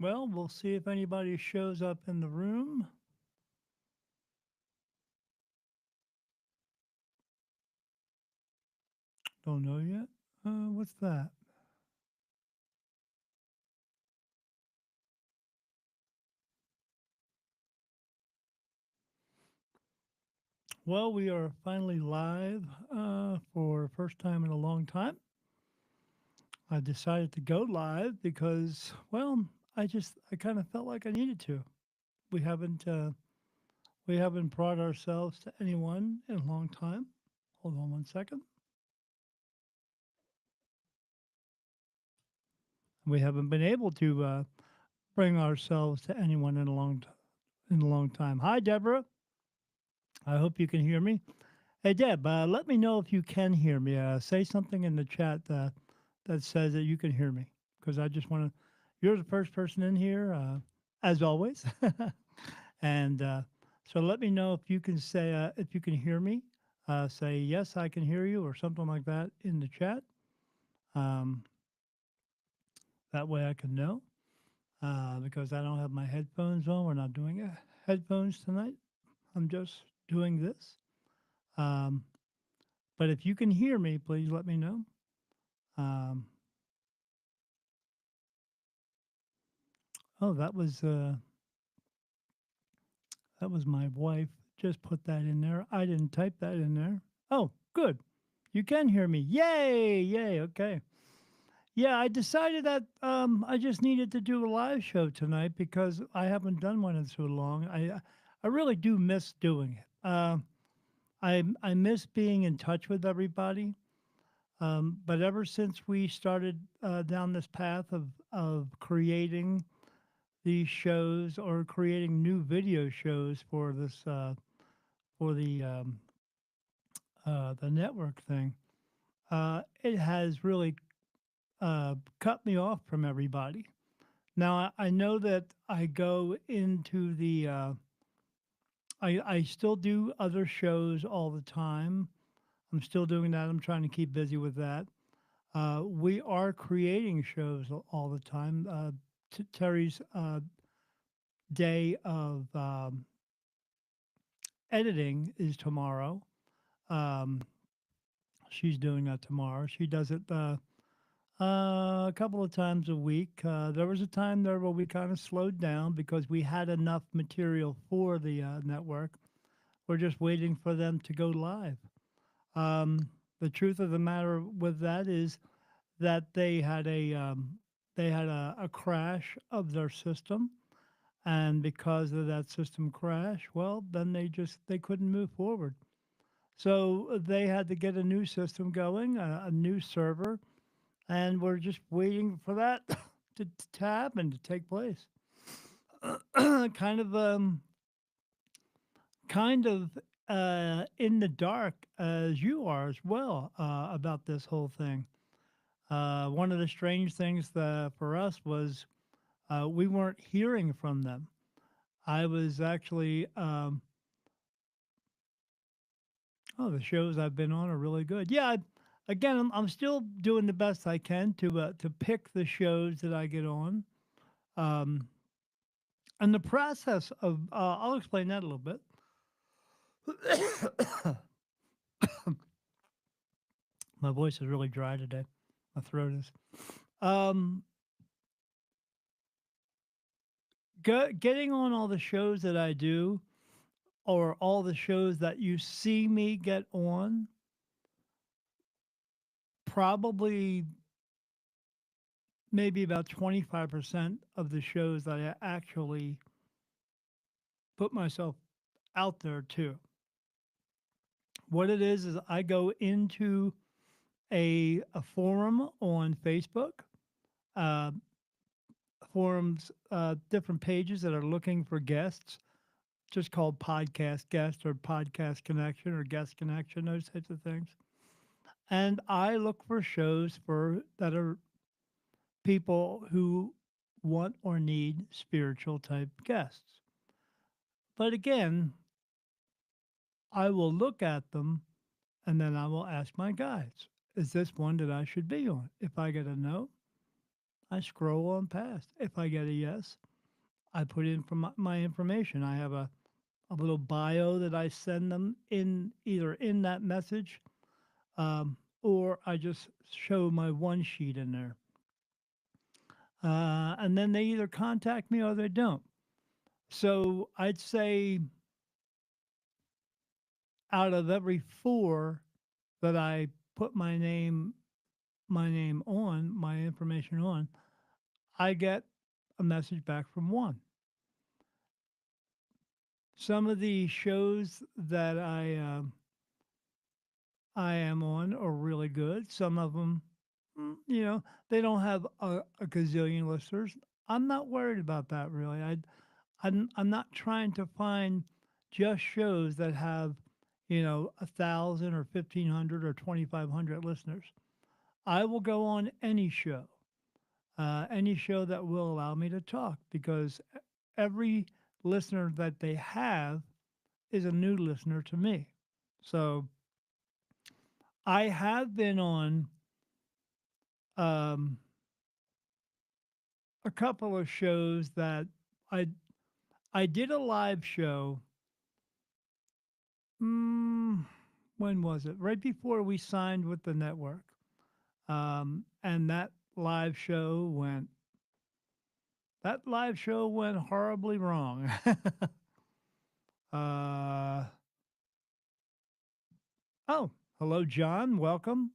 Well, we'll see if anybody shows up in the room. Don't know yet. What's that? Well, we are finally live for first time in a long time. I decided to go live because, well, I kind of felt like I needed to. We haven't uh, we haven't brought ourselves to anyone in a long time. Hold on one second. We haven't been able to bring ourselves to anyone in a long time. Hi, Deborah. I hope you can hear me. Hey, Deb, let me know if you can hear me. Say something in the chat that says that you can hear me, because I just want to. You're the first person in here, as always, and so let me know if you can say if you can hear me. Say yes, I can hear you, or something like that in the chat. Um, that way I can know. Because I don't have my headphones on. We're not doing headphones tonight. I'm just doing this. Um, but if you can hear me, please let me know. Um, oh, that was my wife. Just put that in there. I didn't type that in there. Oh, good. You can hear me. Yay! Yay! Okay. Yeah, I decided that I just needed to do a live show tonight because I haven't done one in so long. I really do miss doing it. I miss being in touch with everybody. But ever since we started down this path of creating these shows or creating new video shows for this for the network thing, it has really cut me off from everybody. Now I know that I go into the I still do other shows all the time. I'm still doing that. I'm trying to keep busy with that. We are creating shows all the time. Terry's day of editing is tomorrow. Um, she's doing that tomorrow. She does it a couple of times a week. There was a time there where we kind of slowed down because we had enough material for the network. We're just waiting for them to go live. Um, the truth of the matter with that is that they had a crash of their system, and because of that system crash, well, then they couldn't move forward. So they had to get a new system going, a new server, and we're just waiting for that to happen to take place. kind of kind of in the dark as you are as well about this whole thing. One of the strange things for us was we weren't hearing from them. I was actually, oh, the shows I've been on are really good. Yeah, again, I'm still doing the best I can to pick the shows that I get on. Um, and the process of, I'll explain that a little bit. My voice is really dry today. My throat is. Um, getting on all the shows that I do, or all the shows that you see me get on, probably maybe about 25% of the shows that I actually put myself out there to. What it is I go into a forum on Facebook, uh, forums, different pages that are looking for guests, just called podcast guest or podcast connection or guest connection, those types of things. And I look for shows for that are people who want or need spiritual type guests. But again, I will look at them and then I will ask my guides, is this one that I should be on? If I get a no, I scroll on past. If I get a yes, I put in for my information. I have a little bio that I send them in either in that message, or I just show my one sheet in there. And then they either contact me or they don't. So I'd say out of every four that I put my name on, my information on, I get a message back from one. Some of the shows that I am on are really good. Some of them, they don't have a gazillion listeners. I'm not worried about that really. I'm not trying to find just shows that have, 1,000 or 1,500 or 2,500 listeners. I will go on any show that will allow me to talk because every listener that they have is a new listener to me. So I have been on um, a couple of shows that I I did a live show. Mm, when was it? Right before we signed with the network, and that live show went horribly wrong. uh, oh, hello, John. Welcome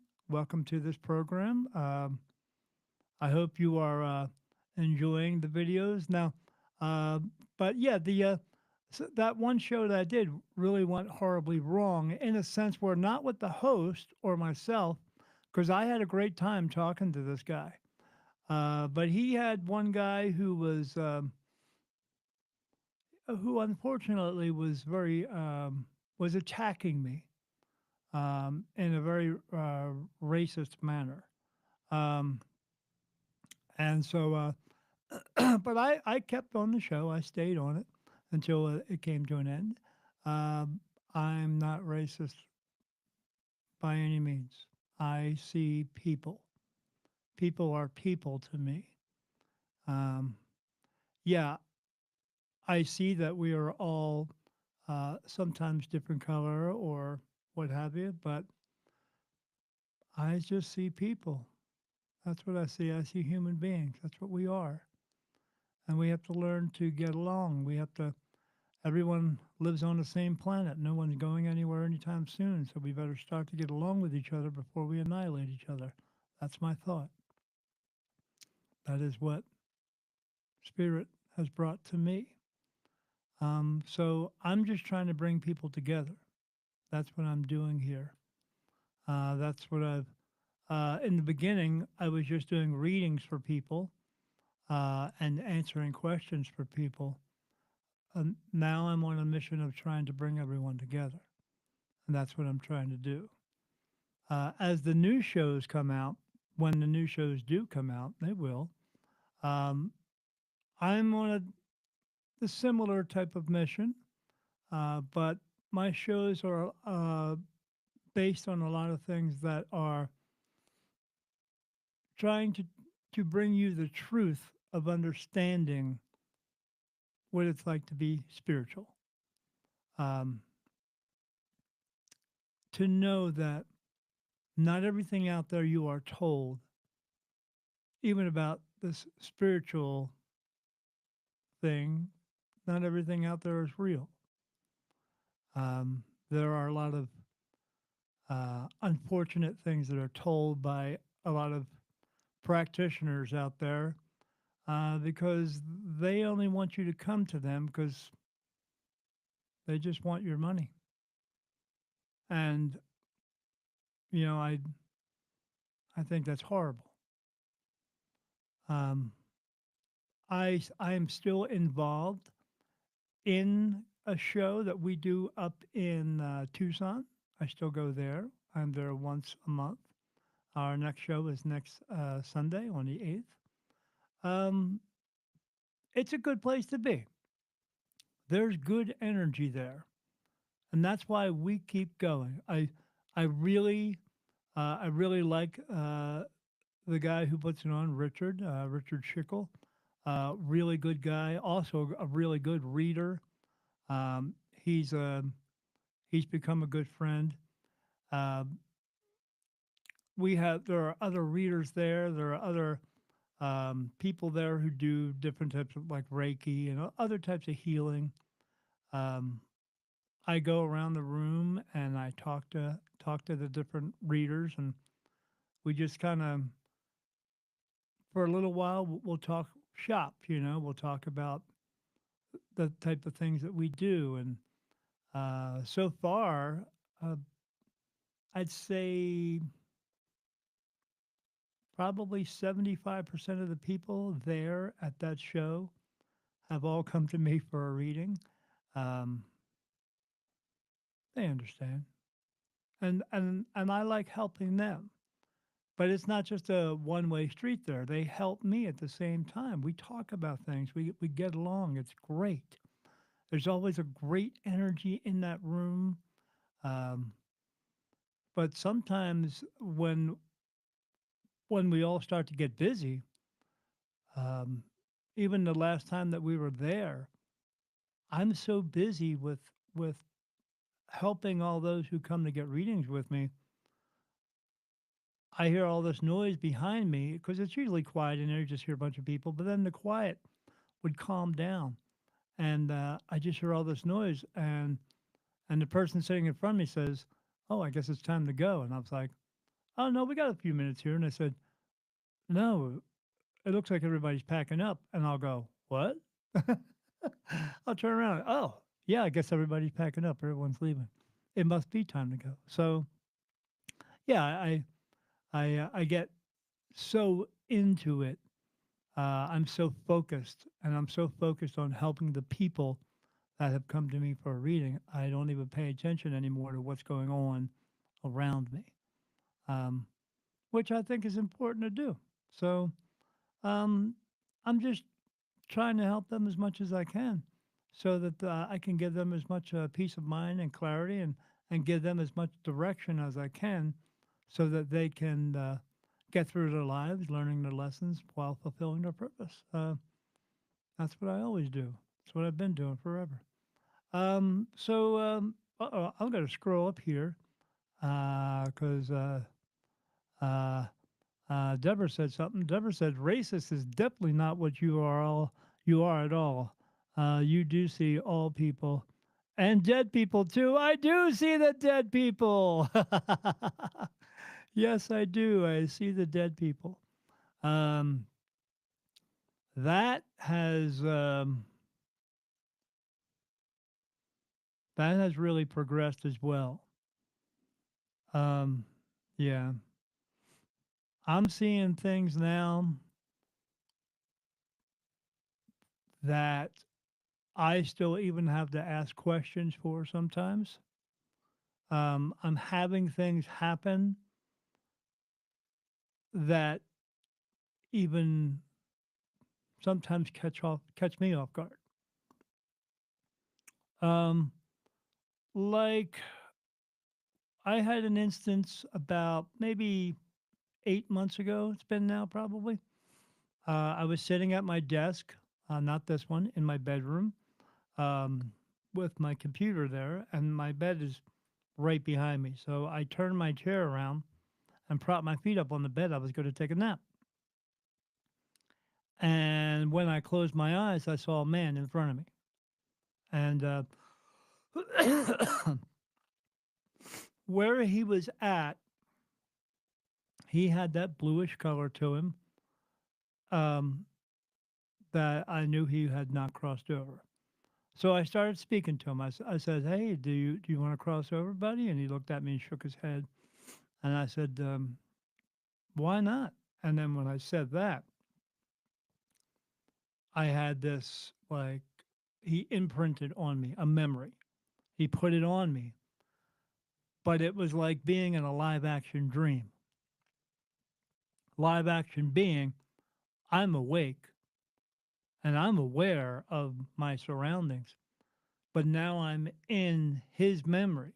to this program. I hope you are enjoying the videos now. Uh, but yeah, that one show that I did really went horribly wrong in a sense where not with the host or myself, because I had a great time talking to this guy. But he had one guy who unfortunately was attacking me in a very racist manner. Um, and so but I kept on the show. I stayed on it until it came to an end. Um, I'm not racist by any means. I see people. People are people to me. Um, yeah, I see that we are all sometimes different color or what have you, but I just see people. That's what I see. I see human beings. That's what we are. And we have to learn to get along. Everyone lives on the same planet. No one's going anywhere anytime soon. So we better start to get along with each other before we annihilate each other. That's my thought. That is what Spirit has brought to me. So I'm just trying to bring people together. That's what I'm doing here. That's what in the beginning, I was just doing readings for people and answering questions for people. Now I'm on a mission of trying to bring everyone together. And that's what I'm trying to do. As the new shows come out, when the new shows do come out, they will. Um, I'm on the similar type of mission, but my shows are based on a lot of things that are trying to bring you the truth of understanding what it's like to be spiritual. Um, to know that not everything out there you are told, even about this spiritual thing, not everything out there is real. There are a lot of unfortunate things that are told by a lot of practitioners out there because they only want you to come to them because they just want your money. And you know, I think that's horrible. Um, I am still involved in a show that we do up in Tucson. I still go there. I'm there once a month. Our next show is next Sunday on the 8th. Um, it's a good place to be. There's good energy there, and that's why we keep going. I really like the guy who puts it on, Richard Schickel, really good guy. Also a really good reader. Um, he's uh, he's become a good friend. Uh, there are other readers there. There are other people there who do different types of like Reiki and other types of healing. Um, I go around the room and I talk to the different readers, and we just kind of for a little while we'll talk shop. We'll talk about the type of things that we do, and so far, uh, I'd say probably 75% of the people there at that show have all come to me for a reading. Um, they understand, and I like helping them. But it's not just a one-way street there. They help me at the same time. We talk about things. We get along. It's great. There's always a great energy in that room. Um, but sometimes when we all start to get busy, um, even the last time that we were there, I'm so busy with helping all those who come to get readings with me. I hear all this noise behind me because it's usually quiet in there. You just hear a bunch of people, but then the quiet would calm down, and I just hear all this noise, and the person sitting in front of me says, "Oh, I guess it's time to go." And I was like, "Oh no, we got a few minutes here." And I said, "No, it looks like everybody's packing up." And I'll go, "What?" I'll turn around. Oh, yeah, I guess everybody's packing up. Everyone's leaving. It must be time to go. So yeah, I get so into it. I'm so focused, and I'm so focused on helping the people that have come to me for a reading. I don't even pay attention anymore to what's going on around me, um, which I think is important to do. So um, I'm just trying to help them as much as I can so that I can give them as much peace of mind and clarity and give them as much direction as I can so that they can get through their lives learning their lessons while fulfilling their purpose. That's what I always do. That's what I've been doing forever. I'm going to scroll up here because uh, Deborah said something. Deborah said, "Racist is definitely not what you are at all. You do see all people and dead people too. I do see the dead people. Yes, I do. I see the dead people. Um, that has that has really progressed as well. Um, yeah, I'm seeing things now that I still even have to ask questions for sometimes. I'm having things happen that even sometimes catch me off guard. Um, like I had an instance about maybe 8 months ago. It's been now probably. I was sitting at my desk, not this one, in my bedroom, um, with my computer there, and my bed is right behind me. So I turned my chair around and propped my feet up on the bed. I was going to take a nap. And when I closed my eyes, I saw a man in front of me. And where he was at, he had that bluish color to him um, that I knew he had not crossed over. So I started speaking to him. I said, "Hey, do you want to cross over, buddy?" And he looked at me and shook his head. And I said, "Why not?" And then when I said that, I had this like he imprinted on me a memory. He put it on me, but it was like being in a live action dream. Live action being I'm awake and I'm aware of my surroundings, but now I'm in his memory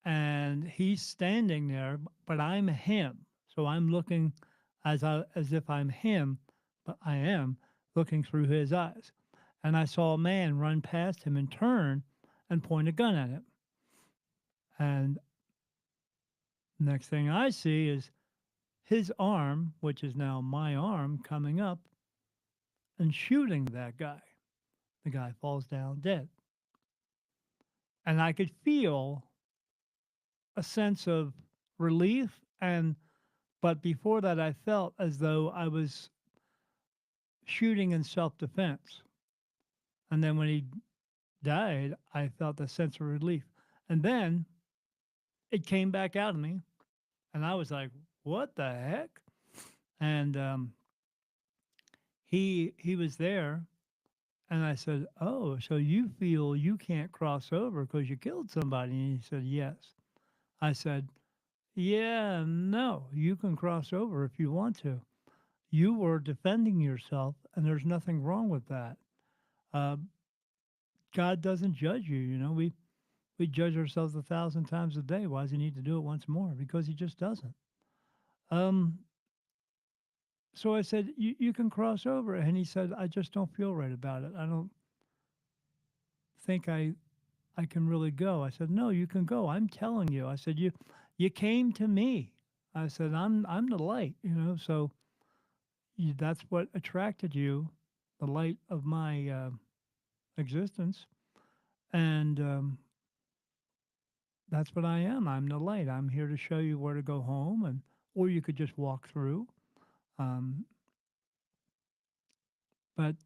and he's standing there, but I'm him. So I'm looking, as if I'm him, but I am looking through his eyes. And I saw a man run past him and turn and point a gun at him. And next thing I see is his arm, which is now my arm, coming up and shooting that guy. The guy falls down dead. And I could feel a sense of relief, and but before that I felt as though I was shooting in self-defense. And then when he died, I felt a sense of relief. And then it came back out of me, and I was like, "What the heck?" And he was there, and I said, "Oh, so you feel you can't cross over because you killed somebody?" And he said, "Yes." I said, "Yeah, no, you can cross over if you want to. You were defending yourself, and there's nothing wrong with that. Uh, God doesn't judge you. You know, we judge ourselves 1,000 times a day. Why does he need to do it once more? Because he just doesn't." Um, so I said, you can cross over. And he said, "I just don't feel right about it. I don't think I can really go." I said, "No, you can go. I'm telling you." I said, you came to me." I said, I'm the light, you know, so that's what attracted you, the light of my existence. And that's what I am. I'm the light. I'm here to show you where to go home, and or you could just walk through. Um, but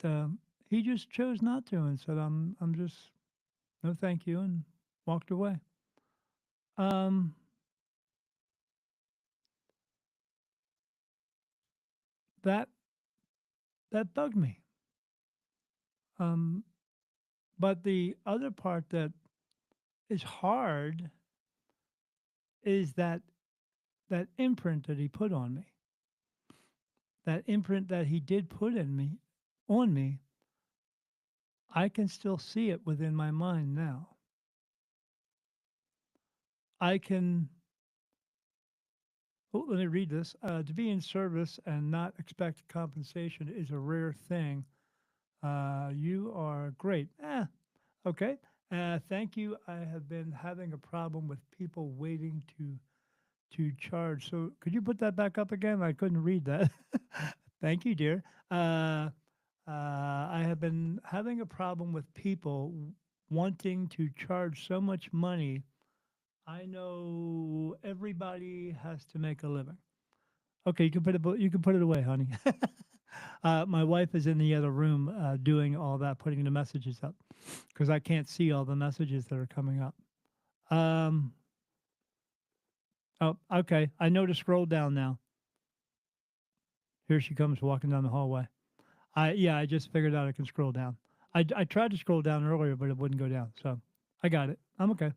he just chose not to and said, I'm just no, thank you," and walked away. Um, that that bugged me. Um, but the other part that is hard is that imprint that he put on me. That imprint that he did put in me, on me, I can still see it within my mind now. I can, oh, let me read this. To be in service and not expect compensation is a rare thing. You are great. Okay. Thank you. I have been having a problem with people waiting to charge. So could you put that back up again? I couldn't read that. Thank you, dear. Uh, I have been having a problem with people wanting to charge so much money. I know everybody has to make a living. Okay, you can put it away, honey. My wife is in the other room doing all that, putting the messages up because I can't see all the messages that are coming up. Um, oh, okay. I know to scroll down now. Here she comes walking down the hallway. I just figured out I can scroll down. I tried to scroll down earlier, but it wouldn't go down. So I got it. I'm okay.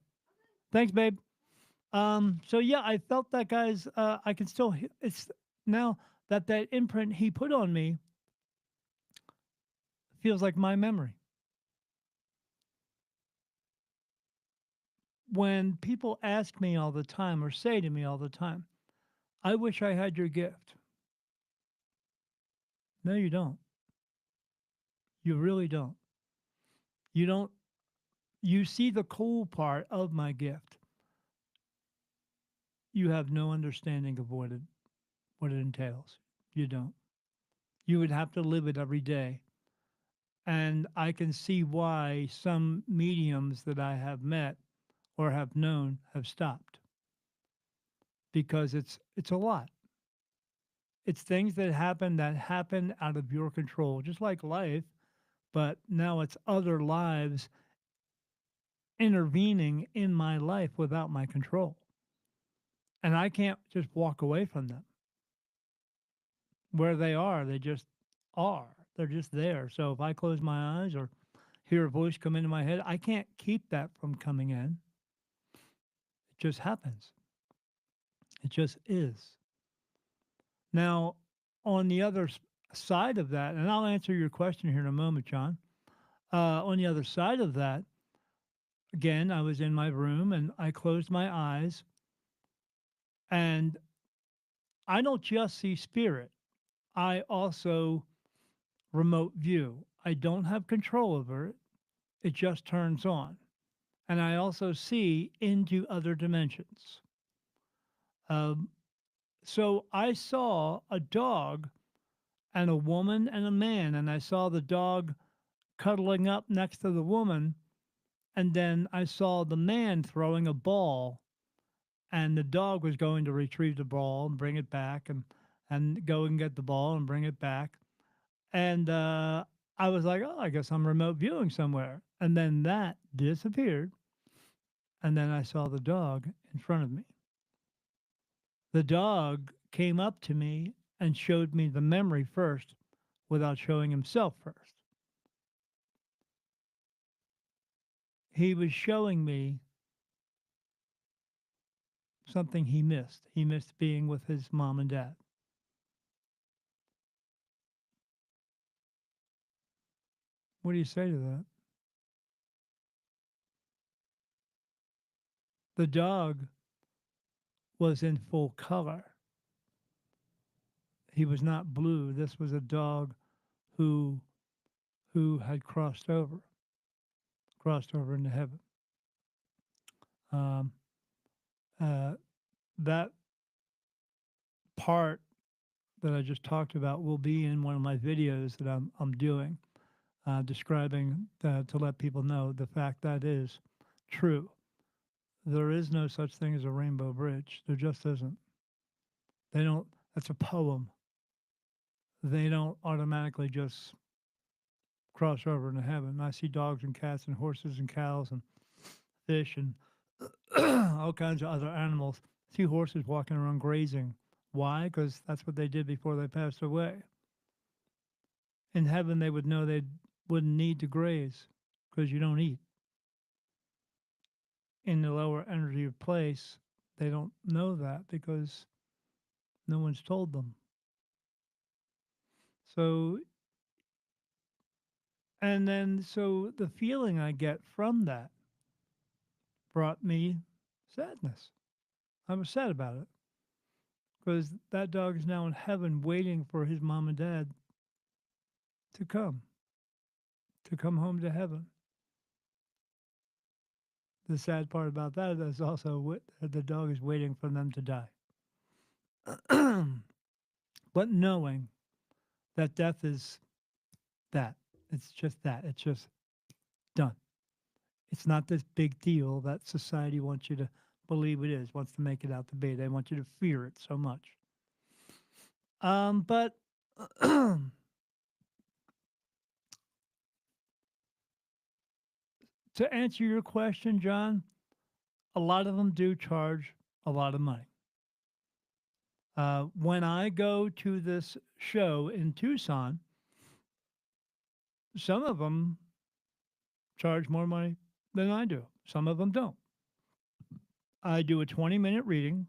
Thanks, babe. So yeah, I felt that guy's. I can still. It's now that imprint he put on me feels like my memory. When people ask me all the time or say to me all the time, "I wish I had your gift." No, you don't. You really don't. You don't. You see the cool part of my gift. You have no understanding of what it entails. You don't. You would have to live it every day. And I can see why some mediums that I have met or have known have stopped because it's a lot. It's things that happen out of your control, just like life, but now it's other lives intervening in my life without my control. And I can't just walk away from them. Where they are, they just are. They're just there. So if I close my eyes or hear a voice come into my head, I can't keep that from coming in. It just happens. It just is. Now, on the other side of that, and I'll answer your question here in a moment, John. On the other side of that, again, I was in my room and I closed my eyes and I don't just see spirit. I also remote view. I don't have control over it. It just turns on. And I also see into other dimensions. Um, so I saw a dog and a woman and a man, and I saw the dog cuddling up next to the woman, and then I saw the man throwing a ball, and the dog was going to retrieve the ball and bring it back, and go and get the ball and bring it back, and I was like, oh, I guess I'm remote viewing somewhere, and then that disappeared, and then I saw the dog in front of me. The dog came up to me and showed me the memory first without showing himself first. He was showing me something he missed. He missed being with his mom and dad. What do you say to that? The dog was in full color. He was not blue. This was a dog who had crossed over into heaven. Um, uh, that part that I just talked about will be in one of my videos that I'm doing, describing to let people know the fact that is true. There is no such thing as a rainbow bridge. There just isn't. They don't. That's a poem. They don't automatically just cross over into heaven. I see dogs and cats and horses and cows and fish and all kinds of other animals. I see horses walking around grazing. Why? Because that's what they did before they passed away. In heaven, they would know they wouldn't need to graze because you don't eat. In the lower energy place, they don't know that because no one's told them. So, and then, so the feeling I get from that brought me sadness. I was sad about it because that dog is now in heaven waiting for his mom and dad to come, to come home to heaven. The sad part about that is also the dog is waiting for them to die. But knowing that death is that, it's just that, it's just done. It's not this big deal that society wants you to believe it is, wants to make it out to be. They want you to fear it so much. But to answer your question, John, a lot of them do charge a lot of money. When I go to this show in Tucson, some of them charge more money than I do. Some of them don't. I do a 20-minute reading,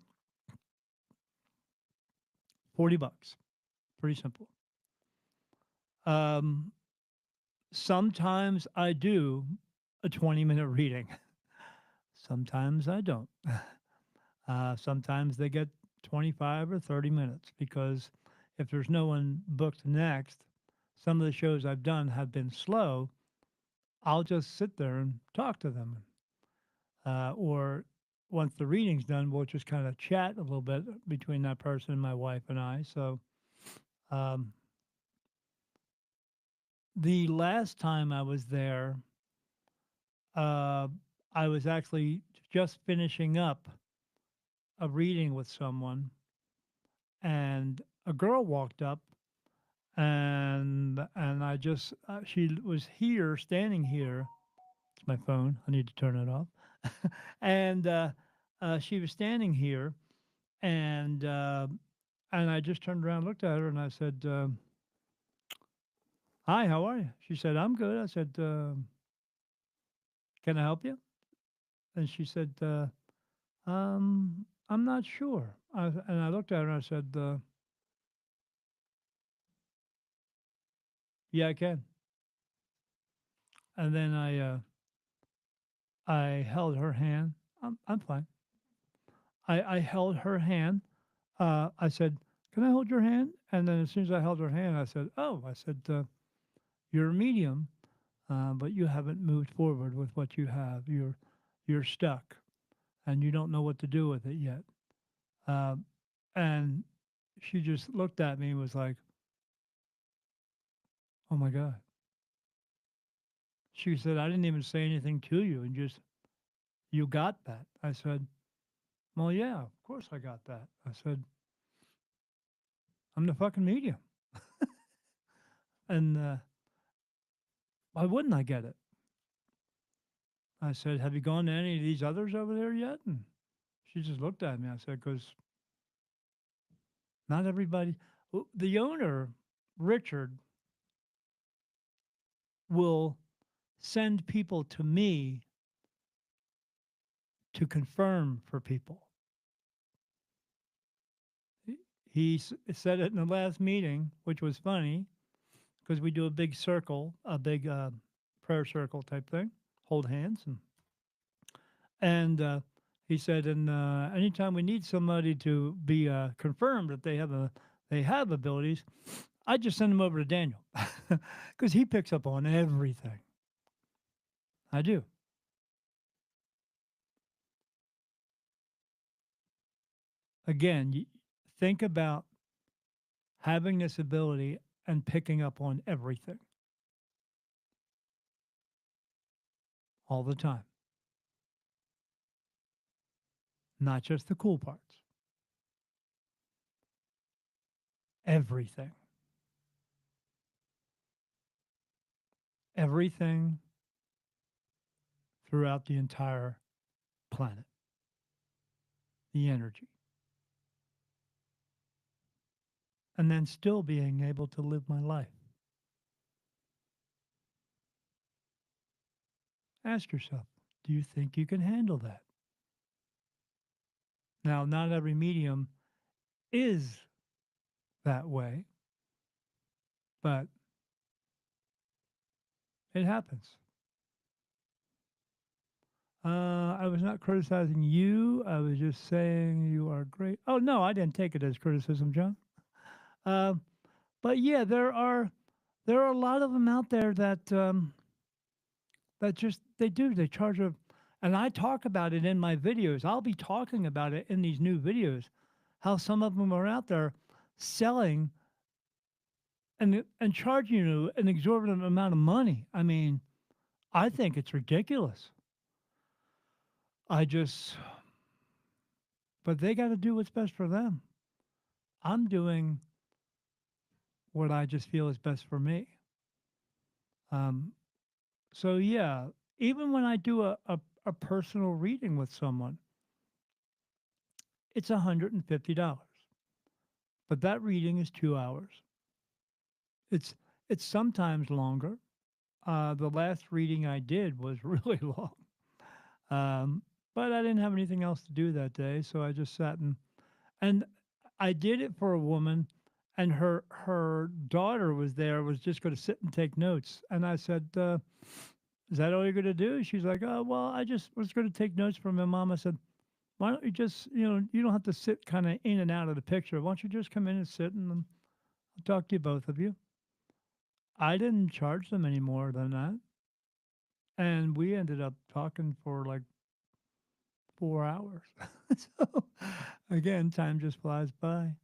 40 bucks. Pretty simple. Um, Sometimes I do a 20-minute reading. Sometimes I don't. Sometimes they get 25 or 30 minutes because if there's no one booked next, some of the shows I've done have been slow. I'll just sit there and talk to them. Or once the reading's done, we'll just kind of chat a little bit between that person and my wife and I. So um, the last time I was there, uh, I was actually just finishing up a reading with someone, and a girl walked up, and I just she was here, standing here. It's my phone. I need to turn it off. And she was standing here, and and I just turned around, looked at her, and I said, "Hi, how are you?" She said, "I'm good." I said, "Can I help you?" And she said, I'm not sure." And I looked at her and I said, "Yeah, I can." And then I held her hand. I'm fine. I held her hand. I said, Can I hold your hand? And then as soon as I held her hand, I said, oh, I said, you're a medium, but you haven't moved forward with what you have. You're stuck and you don't know what to do with it yet. Um, and she just looked at me and was like, oh my God. She said, I didn't even say anything to you and just, you got that. I said, well, yeah, of course I got that. I said, I'm the fucking medium. And why wouldn't I get it? I said, have you gone to any of these others over there yet? And she just looked at me. I said, because not everybody, the owner, Richard, will send people to me to confirm for people. He said it in the last meeting, which was funny because we do a big circle, a big prayer circle type thing, hold hands, and he said, and anytime we need somebody to be confirmed that they have abilities, I just send them over to Daniel because he picks up on everything. I do. Again, think about having this ability and picking up on everything all the time, not just the cool parts, everything, everything throughout the entire planet, the energy, and then still being able to live my life. Ask yourself, do you think you can handle that? Now, not every medium is that way, but it happens. I was not criticizing you. I was just saying you are great. Oh no, I didn't take it as criticism, John. Um, but yeah, there are a lot of them out there that that just they charge a, and I talk about it in my videos. I'll be talking about it in these new videos, how some of them are out there selling and charging you an exorbitant amount of money. I mean, I think it's ridiculous. I just, but they got to do what's best for them. I'm doing what I just feel is best for me. Um, so yeah, even when I do a personal reading with someone, it's $150, but that reading is 2 hours. It's it's sometimes longer. The last reading I did was really long, um, but I didn't have anything else to do that day, so I just sat and I did it for a woman, and her daughter was there, was just going to sit and take notes, and I said, "Is that all you're going to do?" She's like, "Oh, well, I just was going to take notes from my mom." I said, "Why don't you just, you don't have to sit kind of in and out of the picture. Why don't you just come in and sit and I'll talk to you both of you." I didn't charge them any more than that, and we ended up talking for like 4 hours. So again, time just flies by.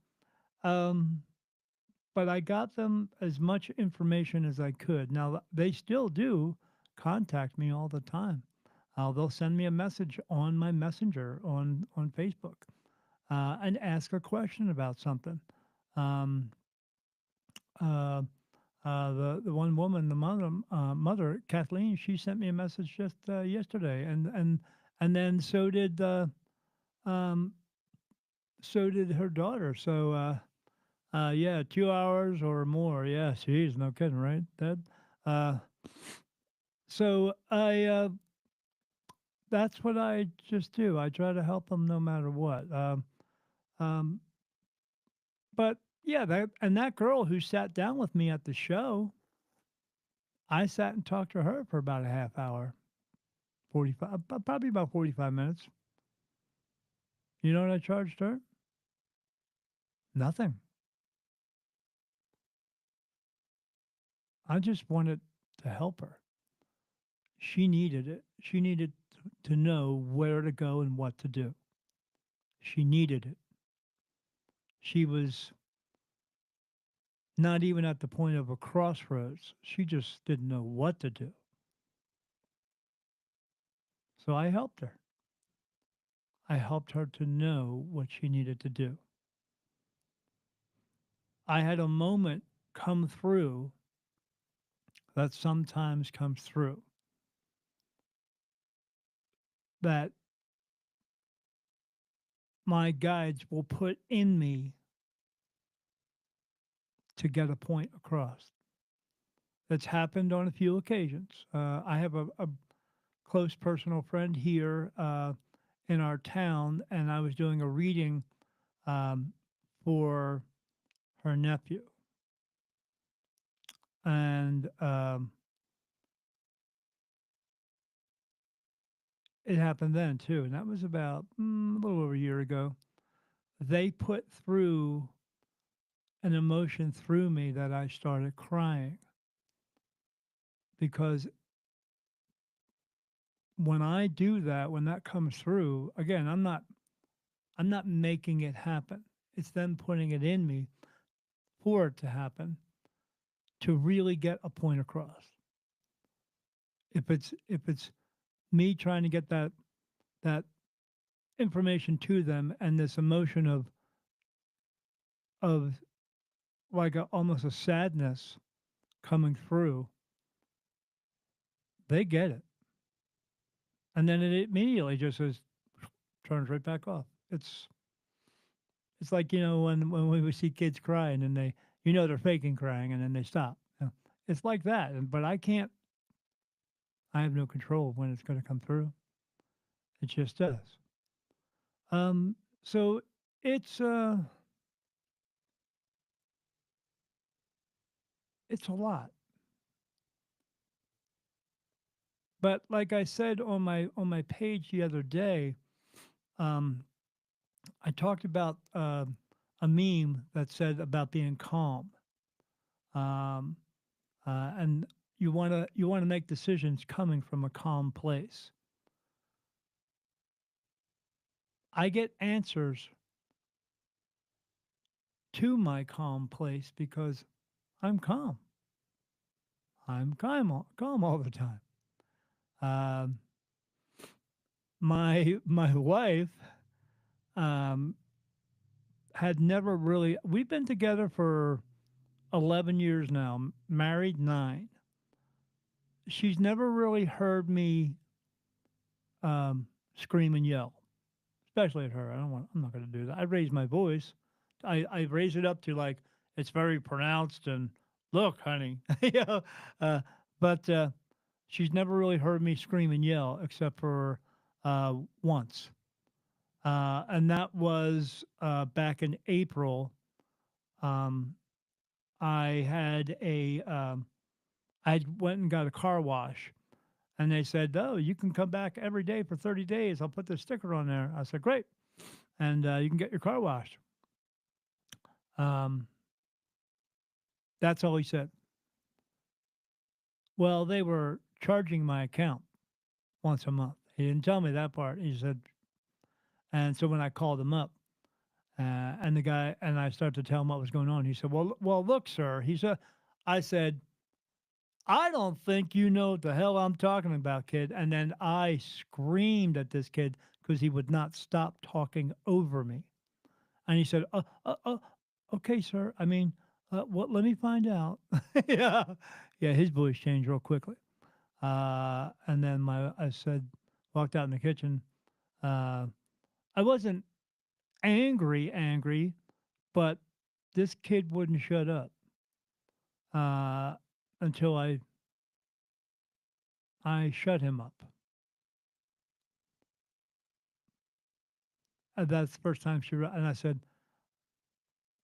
Um, but I got them as much information as I could. Now they still do contact me all the time. They'll send me a message on my messenger on Facebook and ask a question about something. Um, uh, the one woman, the mother Kathleen, she sent me a message just yesterday, and then um, so did her daughter. So yeah, 2 hours or more. Yeah, geez, no kidding, right, Dad? Uh, so that's what I just do. I try to help them no matter what. Um, but yeah, that girl who sat down with me at the show, I sat and talked to her for about a half hour, 45, probably about 45 minutes. You know what I charged her? Nothing. I just wanted to help her. She needed it. She needed to know where to go and what to do. She needed it. She was not even at the point of a crossroads. She just didn't know what to do. So I helped her. I helped her to know what she needed to do. I had a moment come through that sometimes comes through that my guides will put in me to get a point across. That's happened on a few occasions. I have a close personal friend here in our town, and I was doing a reading um, for her nephew. And it happened then too. And that was about a little over a year ago. They put through an emotion through me that I started crying because when I do that, when that comes through, again, I'm not making it happen. It's them putting it in me for it to happen to really get a point across. If it's me trying to get that information to them and this emotion of like almost a sadness coming through, they get it. And then it immediately just says turns right back off. It's like, when we would see kids crying and they're faking crying and then they stop. It's like that. But I have no control of when it's going to come through. It just does. Um, so it's, uh, it's a lot. But like I said on my page the other day, um, I talked about a meme that said about being calm, um, and you want to make decisions coming from a calm place. I get answers to my calm place because I'm calm. I'm calm all the time. Um, my wife um, had never really. We've been together for 11 years now, married 9. She's never really heard me scream and yell, especially at her. I'm not going to do that. I raise my voice. I raise it up to like it's very pronounced and look, honey, you know. Uh, but she's never really heard me scream and yell except for once, and that was back in April. Um, I had I went and got a car wash. And they said, "Oh, you can come back every day for 30 days. I'll put the sticker on there." I said, "Great." And you can get your car washed. Um, that's all he said. Well, they were charging my account once a month. He didn't tell me that part. He said, and so when I called him up, and the guy and I started to tell him what was going on, he said, "Well, look, sir." He said, "I said, I don't think you know what the hell I'm talking about, kid." And then I screamed at this kid because he would not stop talking over me. And he said, okay, sir. I mean, what? Let me find out." Yeah, yeah. His voice changed real quickly. And then I said, walked out in the kitchen. Uh, I wasn't angry, but this kid wouldn't shut up uh, until I shut him up. And that's the first time and I said,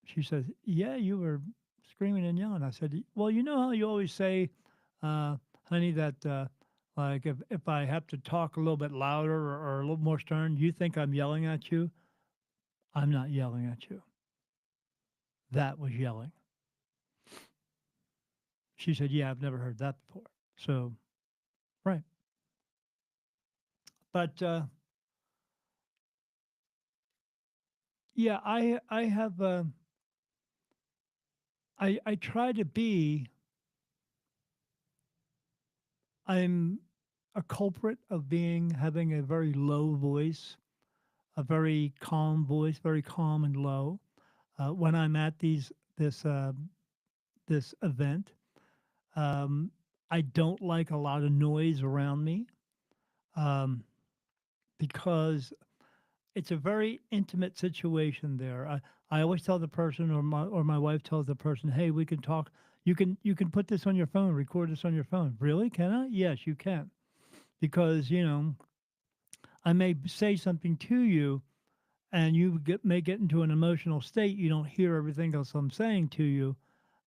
she says, "Yeah, you were screaming and yelling." I said, "Well, you know how you always say, uh, honey, that like if I have to talk a little bit louder or a little more stern, you think I'm yelling at you. I'm not yelling at you. That was yelling." She said, "Yeah, I've never heard that before." So, right. But yeah, I have I try to be. I'm a culprit of being having a very low voice, a very calm voice, very calm and low. When I'm at this event, um, I don't like a lot of noise around me, um, because it's a very intimate situation there. I always tell the person, or my wife tells the person, "Hey, we can talk. You can put this on your phone, record this on your phone." Really? Can I? Yes, you can, because I may say something to you, and may get into an emotional state. You don't hear everything else I'm saying to you.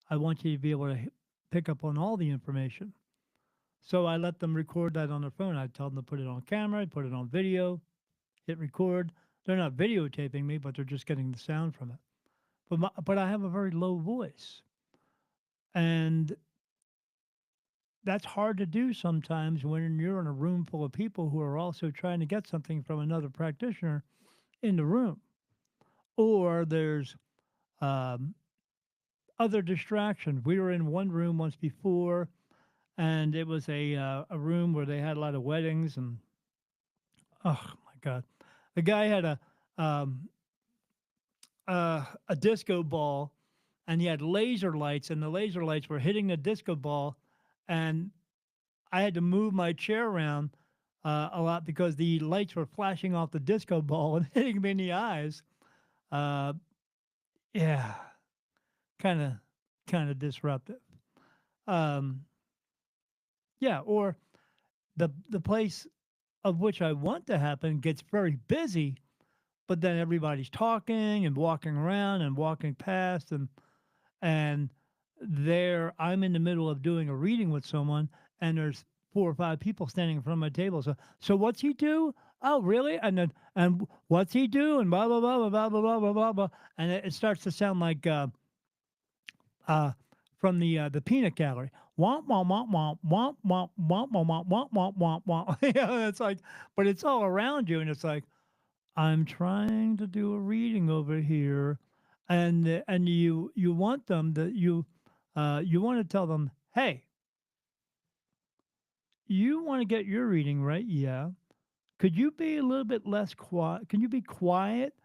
I want you to be able to pick up on all the information. So I let them record that on their phone. I tell them to put it on camera, put it on video, hit record. They're not videotaping me, but they're just getting the sound from it. But I have a very low voice, and that's hard to do sometimes when you're in a room full of people who are also trying to get something from another practitioner in the room, or there's um, other distractions. We were in one room once before, and it was a room where they had a lot of weddings, and oh my god, the guy had um, a disco ball, and he had laser lights, and the laser lights were hitting the disco ball, and I had to move my chair around a lot because the lights were flashing off the disco ball and hitting me in the eyes. Uh, yeah, kind of kind of disruptive. Um, yeah, or the place of which I want to happen gets very busy, but then everybody's talking and walking around and walking past, and there I'm in the middle of doing a reading with someone, and there's 4 or 5 people standing in front of my table. So what's he do? Oh, really? And what's he do? And blah blah blah blah blah blah blah blah blah blah. And it starts to sound like uh, from the peanut gallery. Womp womp womp womp womp womp womp womp womp womp womp womp. It's like, but it's all around you, and it's like, I'm trying to do a reading over here, and you want them that you want to tell them, hey, you want to get your reading right, yeah. Could you be a little bit less quiet? Can you be quiet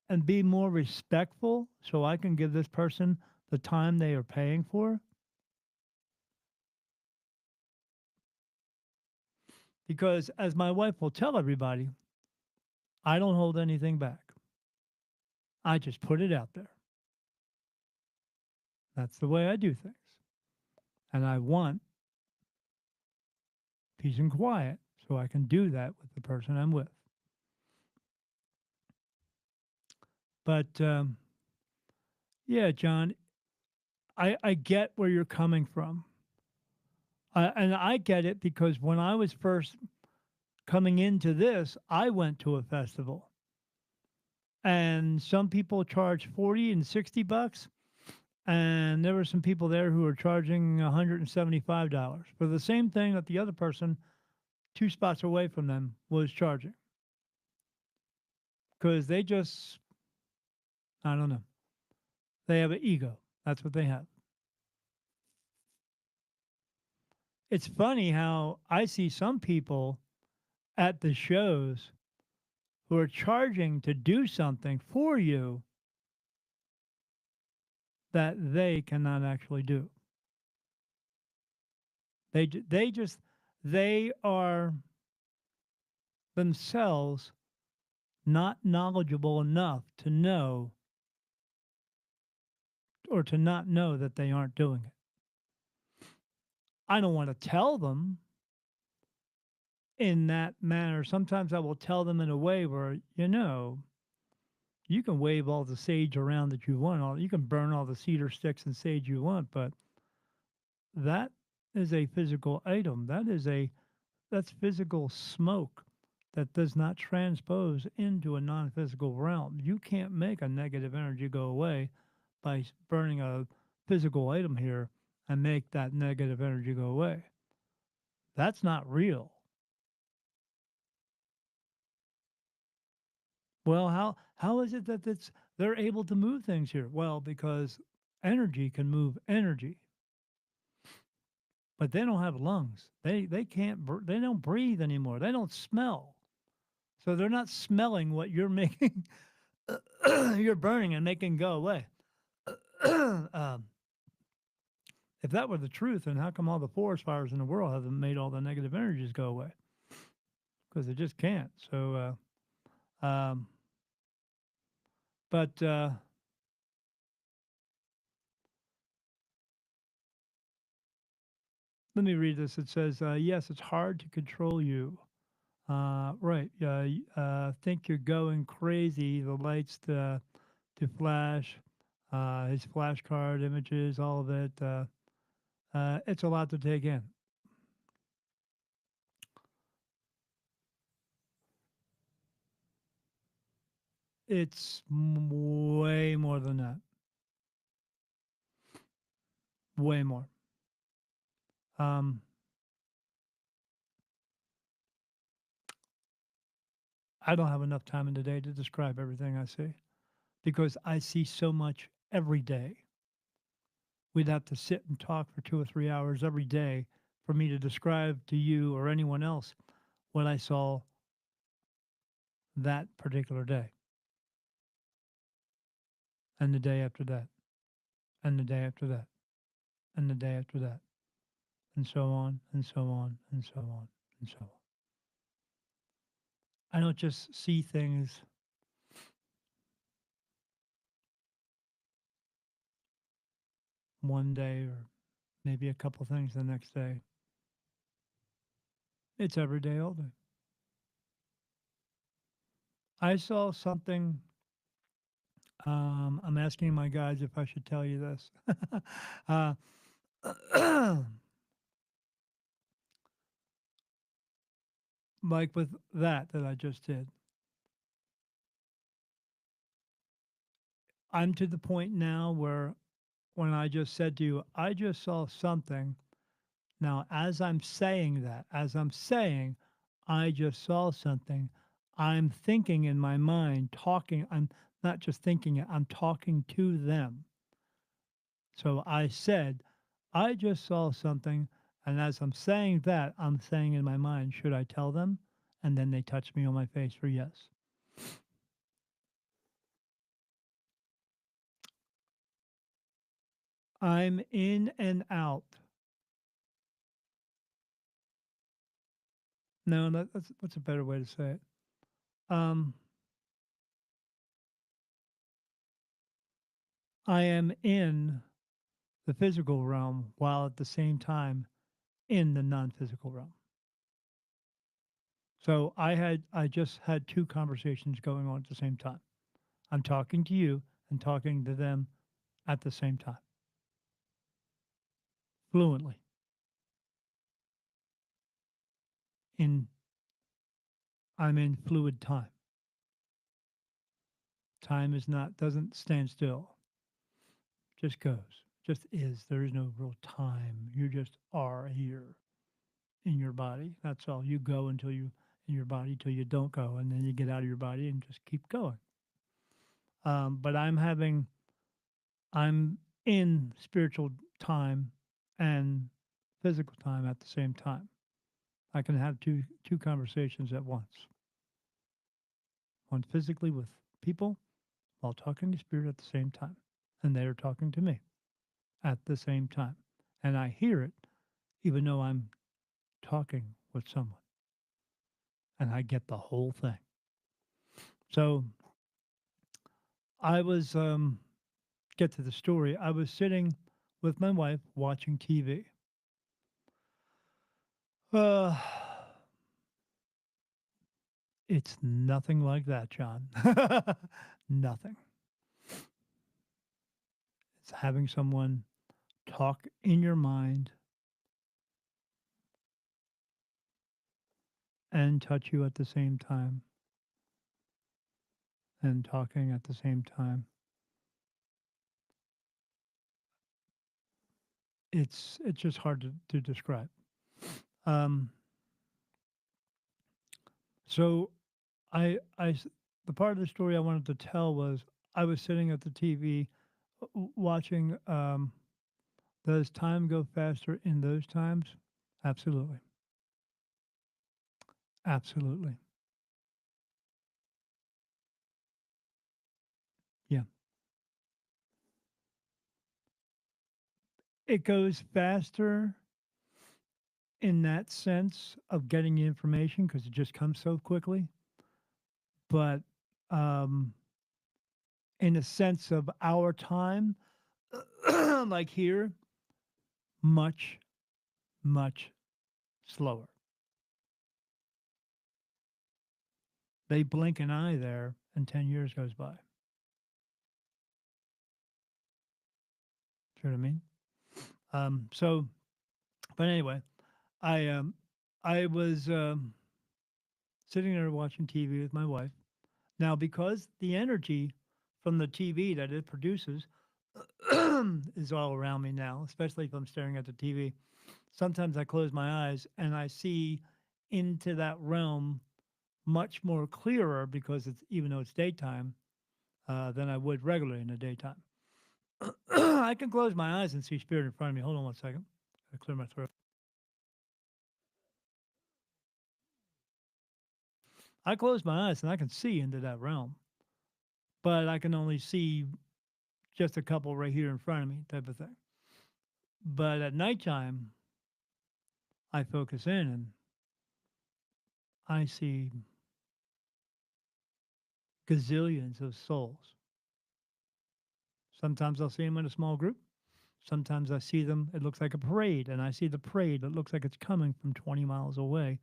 and be more respectful so I can give this person the time they are paying for? Because as my wife will tell everybody, I don't hold anything back. I just put it out there. That's the way I do things. And I want peace and quiet so I can do that with the person I'm with. But yeah, John, I get where you're coming from. And I get it because when I was first coming into this, I went to a festival, and some people charge 40 and 60 bucks. And there were some people there who were charging $175 for the same thing that the other person 2 spots away from them was charging, because they just, I don't know, they have an ego. That's what they have. It's funny how I see some people at the shows who are charging to do something for you that they cannot actually do. They just they are themselves not knowledgeable enough to know, or to not know that they aren't doing it. I don't want to tell them in that manner. Sometimes I will tell them in a way where, you can wave all the sage around that you want, you can burn all the cedar sticks and sage you want, but that is a physical item. That's physical smoke that does not transpose into a non-physical realm. You can't make a negative energy go away by burning a physical item here and make that negative energy go away. That's not real. Well, how is it that they're able to move things here? Well, because energy can move energy, but they don't have lungs. They can't they don't breathe anymore. They don't smell. So they're not smelling what you're making you're burning and making go away. um, if that were the truth, then how come all the forest fires in the world haven't made all the negative energies go away? Because they just can't. So, but let me read this. It says, yes, it's hard to control you. Right. Think you're going crazy. The lights to flash, his flashcard images, all of it. It's a lot to take in. It's way more than that. Way more. Um, I don't have enough time in the day to describe everything I see because I see so much every day. We'd have to sit and talk for 2 or 3 hours every day for me to describe to you or anyone else what I saw that particular day and the day after that and the day after that and the day after that and so on and so on and so on and so on. I don't just see things one day or maybe a couple things the next day. It's every day, all day. I saw something. I'm asking my guys if I should tell you this. uh, like with that I just did, I'm to the point now where when I just said to you, I just saw something. Now, as I'm saying that, as I'm saying, I just saw something, I'm thinking in my mind, talking. I'm not just thinking it, I'm talking to them. So I said, I just saw something. And as I'm saying that, I'm saying in my mind, should I tell them? And then they touch me on my face for yes. I'm in and out. No, that's what's a better way to say it. Um, I am in the physical realm while at the same time in the non-physical realm. So I just had two conversations going on at the same time. I'm talking to you and talking to them at the same time, fluently. In I'm in fluid time. Time is not doesn't stand still. Just goes. Just is. There is no real time. You just are here in your body. That's all. You go until you in your body till you don't go, and then you get out of your body and just keep going. But I'm in spiritual time and physical time at the same time. I can have two conversations at once. One physically with people while talking to spirit at the same time, and they are talking to me at the same time, and I hear it even though I'm talking with someone, and I get the whole thing. So I was get to the story. I was sitting with my wife watching TV. Uh, it's nothing like that, John. Nothing. It's having someone talk in your mind and touch you at the same time and talking at the same time. it's just hard to describe. Um, so I the part of the story I wanted to tell was I was sitting at the TV watching. Does time go faster in those times? Absolutely, absolutely. Yeah, it goes faster in that sense of getting the information because it just comes so quickly. But um, in a sense of our time, like here, much, much slower. They blink an eye there, and 10 years goes by. See what I mean? So, but anyway, I um, I was sitting there watching TV with my wife. Now, because the energy from the TV that it produces is all around me now, especially if I'm staring at the TV. Sometimes I close my eyes and I see into that realm much more clearer because it's even though it's daytime than I would regularly in the daytime. I can close my eyes and see spirit in front of me. Hold on one second. I clear my throat. I close my eyes and I can see into that realm, but I can only see just a couple right here in front of me, type of thing. But at nighttime, I focus in and I see gazillions of souls. Sometimes I'll see them in a small group. Sometimes I see them, it looks like a parade, and I see the parade that looks like it's coming from 20 miles away,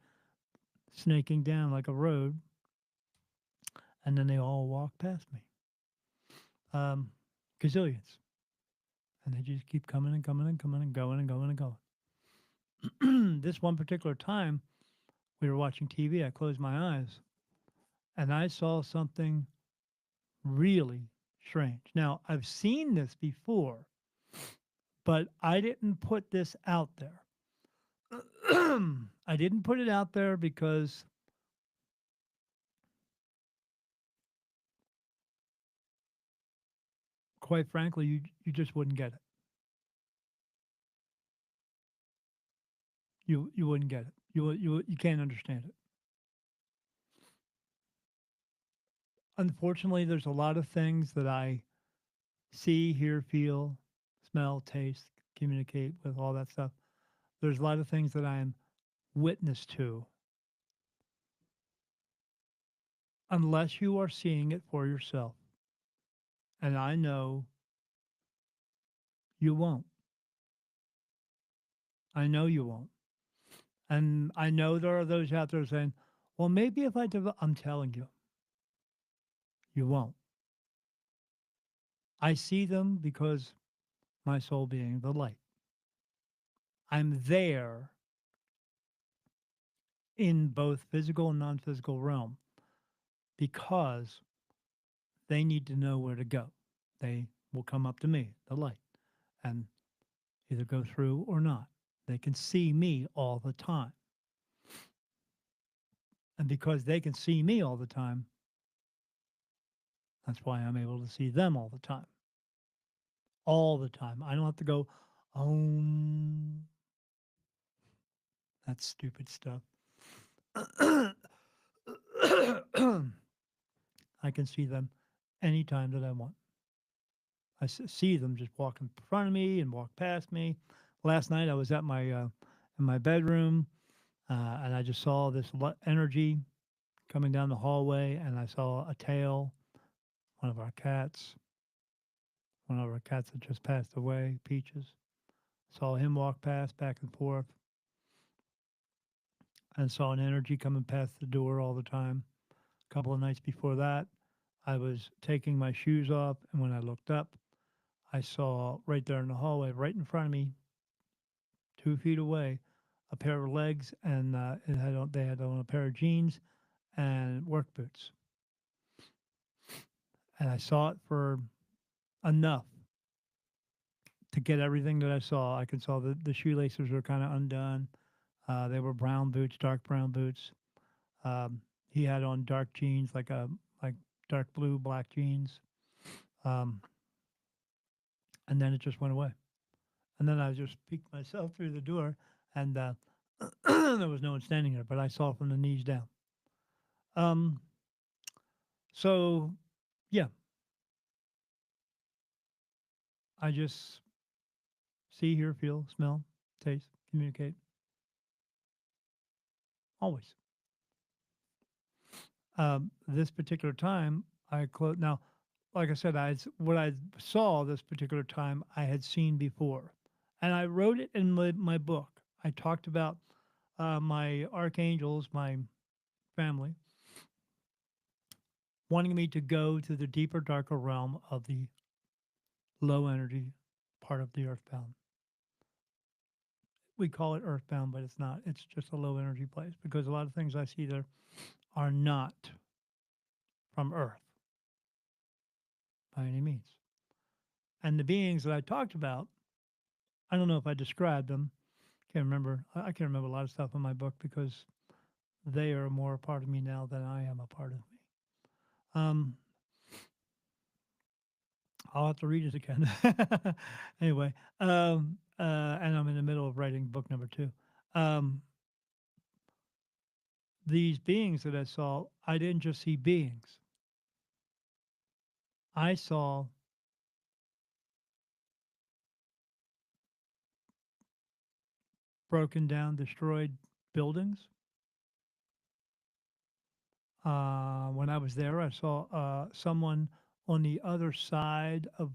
snaking down like a road, and then they all walk past me. Um, Gazillions. And they just keep coming and coming and coming and going and going and going. This one particular time, we were watching TV. I closed my eyes and I saw something really strange. Now, I've seen this before, but I didn't put this out there. I didn't put it out there because, quite frankly, you just wouldn't get it. You wouldn't get it. You can't understand it. Unfortunately, there's a lot of things that I see, hear, feel, smell, taste, communicate with all that stuff. There's a lot of things that I am witness to unless you are seeing it for yourself. And I know you won't. I know you won't. And I know there are those out there saying, well, maybe if I develop, I'm telling you, you won't. I see them because my soul being the light. I'm there in both physical and non physical realm because they need to know where to go. They will come up to me, the light, and either go through or not. They can see me all the time. And because they can see me all the time, that's why I'm able to see them all the time. All the time. I don't have to go, that's stupid stuff. I can see them anytime that I want. See them just walk in front of me and walk past me. Last night I was at my in my bedroom and I just saw this energy coming down the hallway, and I saw a tail. One of our cats, one of our cats that just passed away, Peaches. Saw him walk past back and forth, and saw an energy coming past the door all the time. A couple of nights before that, I was taking my shoes off, and when I looked up, I saw right there in the hallway, right in front of me, 2 feet away, a pair of legs, and they had on a pair of jeans and work boots. And I saw it for enough to get everything that I saw. I could saw the shoelaces were kind of undone. They were brown boots, dark brown boots. He had on dark jeans, like dark blue, black jeans. Um, and then it just went away. And then I just peeked myself through the door, and there was no one standing there, but I saw from the knees down. Um, so yeah, I just see, hear, feel, smell, taste, communicate always. This particular time, I closed. Now, like I said, what I saw this particular time, I had seen before, and I wrote it in my book. I talked about my archangels, my family, wanting me to go to the deeper, darker realm of the low energy part of the earthbound. We call it earthbound, but it's not. It's just a low energy place because a lot of things I see there are not from Earth by any means. And the beings that I talked about, I don't know if I described them. Can't remember. I can't remember a lot of stuff in my book because they are more a part of me now than I am a part of me. Um, I'll have to read it again. Anyway, and I'm in the middle of writing book number two. Um, these beings that I saw, I didn't just see beings. I saw broken down, destroyed buildings. When I was there, I saw someone on the other side of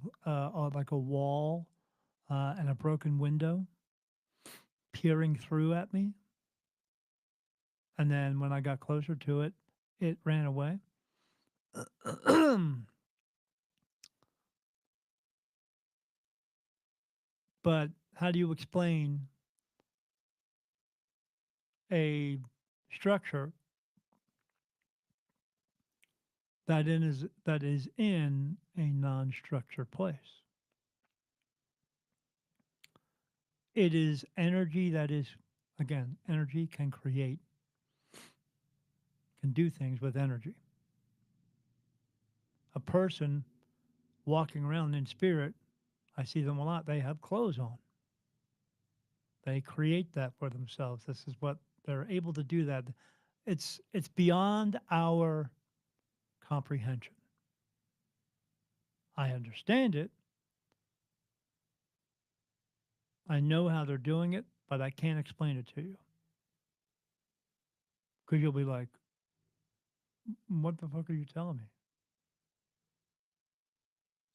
like a wall and a broken window peering through at me. And then when I got closer to it, it ran away. But how do you explain a structure that is in a non-structured place? It is energy that is, again, energy can create, can do things with energy. A person walking around in spirit, I see them a lot, they have clothes on. They create that for themselves. This is what they're able to do that. It's beyond our comprehension. I understand it. I know how they're doing it, but I can't explain it to you. Because you'll be like, what the fuck are you telling me?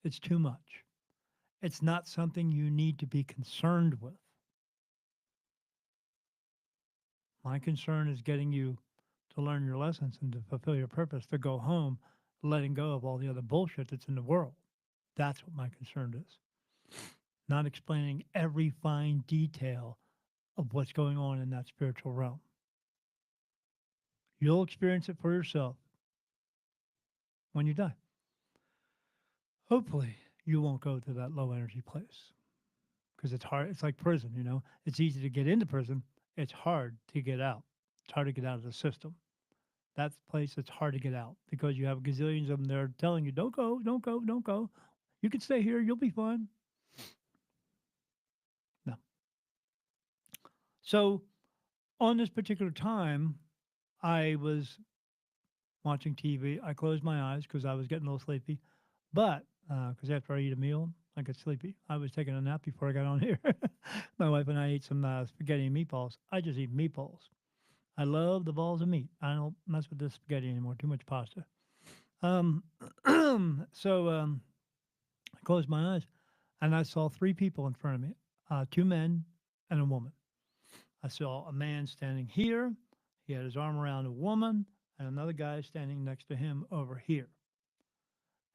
It's too much. It's not something you need to be concerned with. My concern is getting you to learn your lessons and to fulfill your purpose, to go home, letting go of all the other bullshit that's in the world. That's what my concern is. Not explaining every fine detail of what's going on in that spiritual realm. You'll experience it for yourself when you die. Hopefully, you won't go to that low energy place because it's hard. It's like prison, you know? It's easy to get into prison, it's hard to get out. It's hard to get out of the system. That place, it's hard to get out because you have gazillions of them there telling you, don't go, don't go, don't go. You can stay here, you'll be fine. No. So, on this particular time, I was watching TV. I closed my eyes because I was getting a little sleepy. But because after I eat a meal, I get sleepy. I was taking a nap before I got on here. My wife and I ate some spaghetti and meatballs. I just eat meatballs. I love the balls of meat. I don't mess with the spaghetti anymore. Too much pasta. Um, so I closed my eyes and I saw three people in front of me, two men and a woman. I saw a man standing here. He had his arm around a woman and another guy standing next to him over here.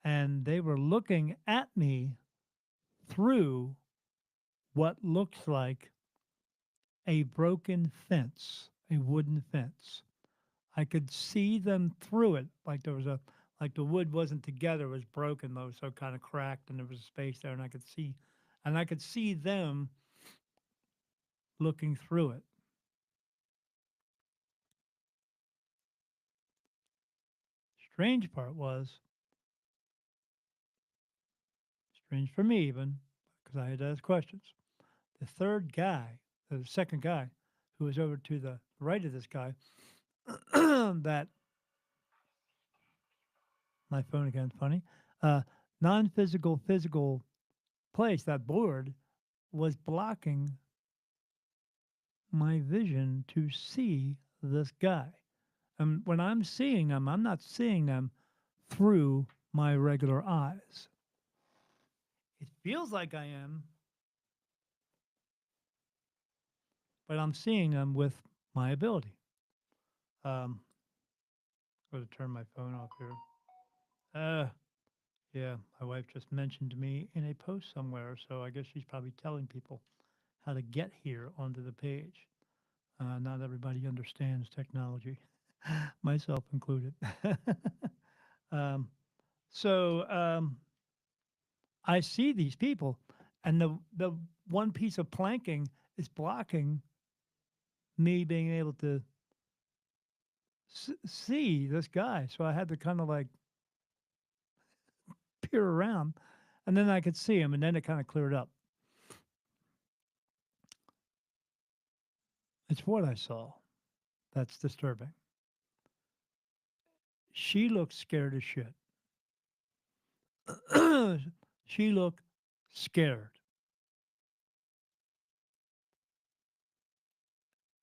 And they were looking at me through what looks like a broken fence, a wooden fence. I could see them through it, like there was a like the wood wasn't together, it was broken though, so kind of cracked, and there was a space there, and I could see. and I could see them looking through it. Strange part was, strange for me even, because I had to ask questions. The third guy, the second guy, who was over to the right of this guy, that my phone again, funny, uh, non physical, physical place, that board was blocking my vision to see this guy. And when I'm seeing them, I'm not seeing them through my regular eyes. It feels like I am, but I'm seeing them with my ability. Um, I'm going to turn my phone off here. Uh, yeah, my wife just mentioned to me in a post somewhere, so I guess she's probably telling people how to get here onto the page. Not everybody understands technology, myself included. um, so I see these people, and the one piece of planking is blocking me being able to see this guy. So I had to kind of like peer around, and then I could see him, and then it kind of cleared up. It's what I saw that's disturbing. She looked scared as shit. She looked scared.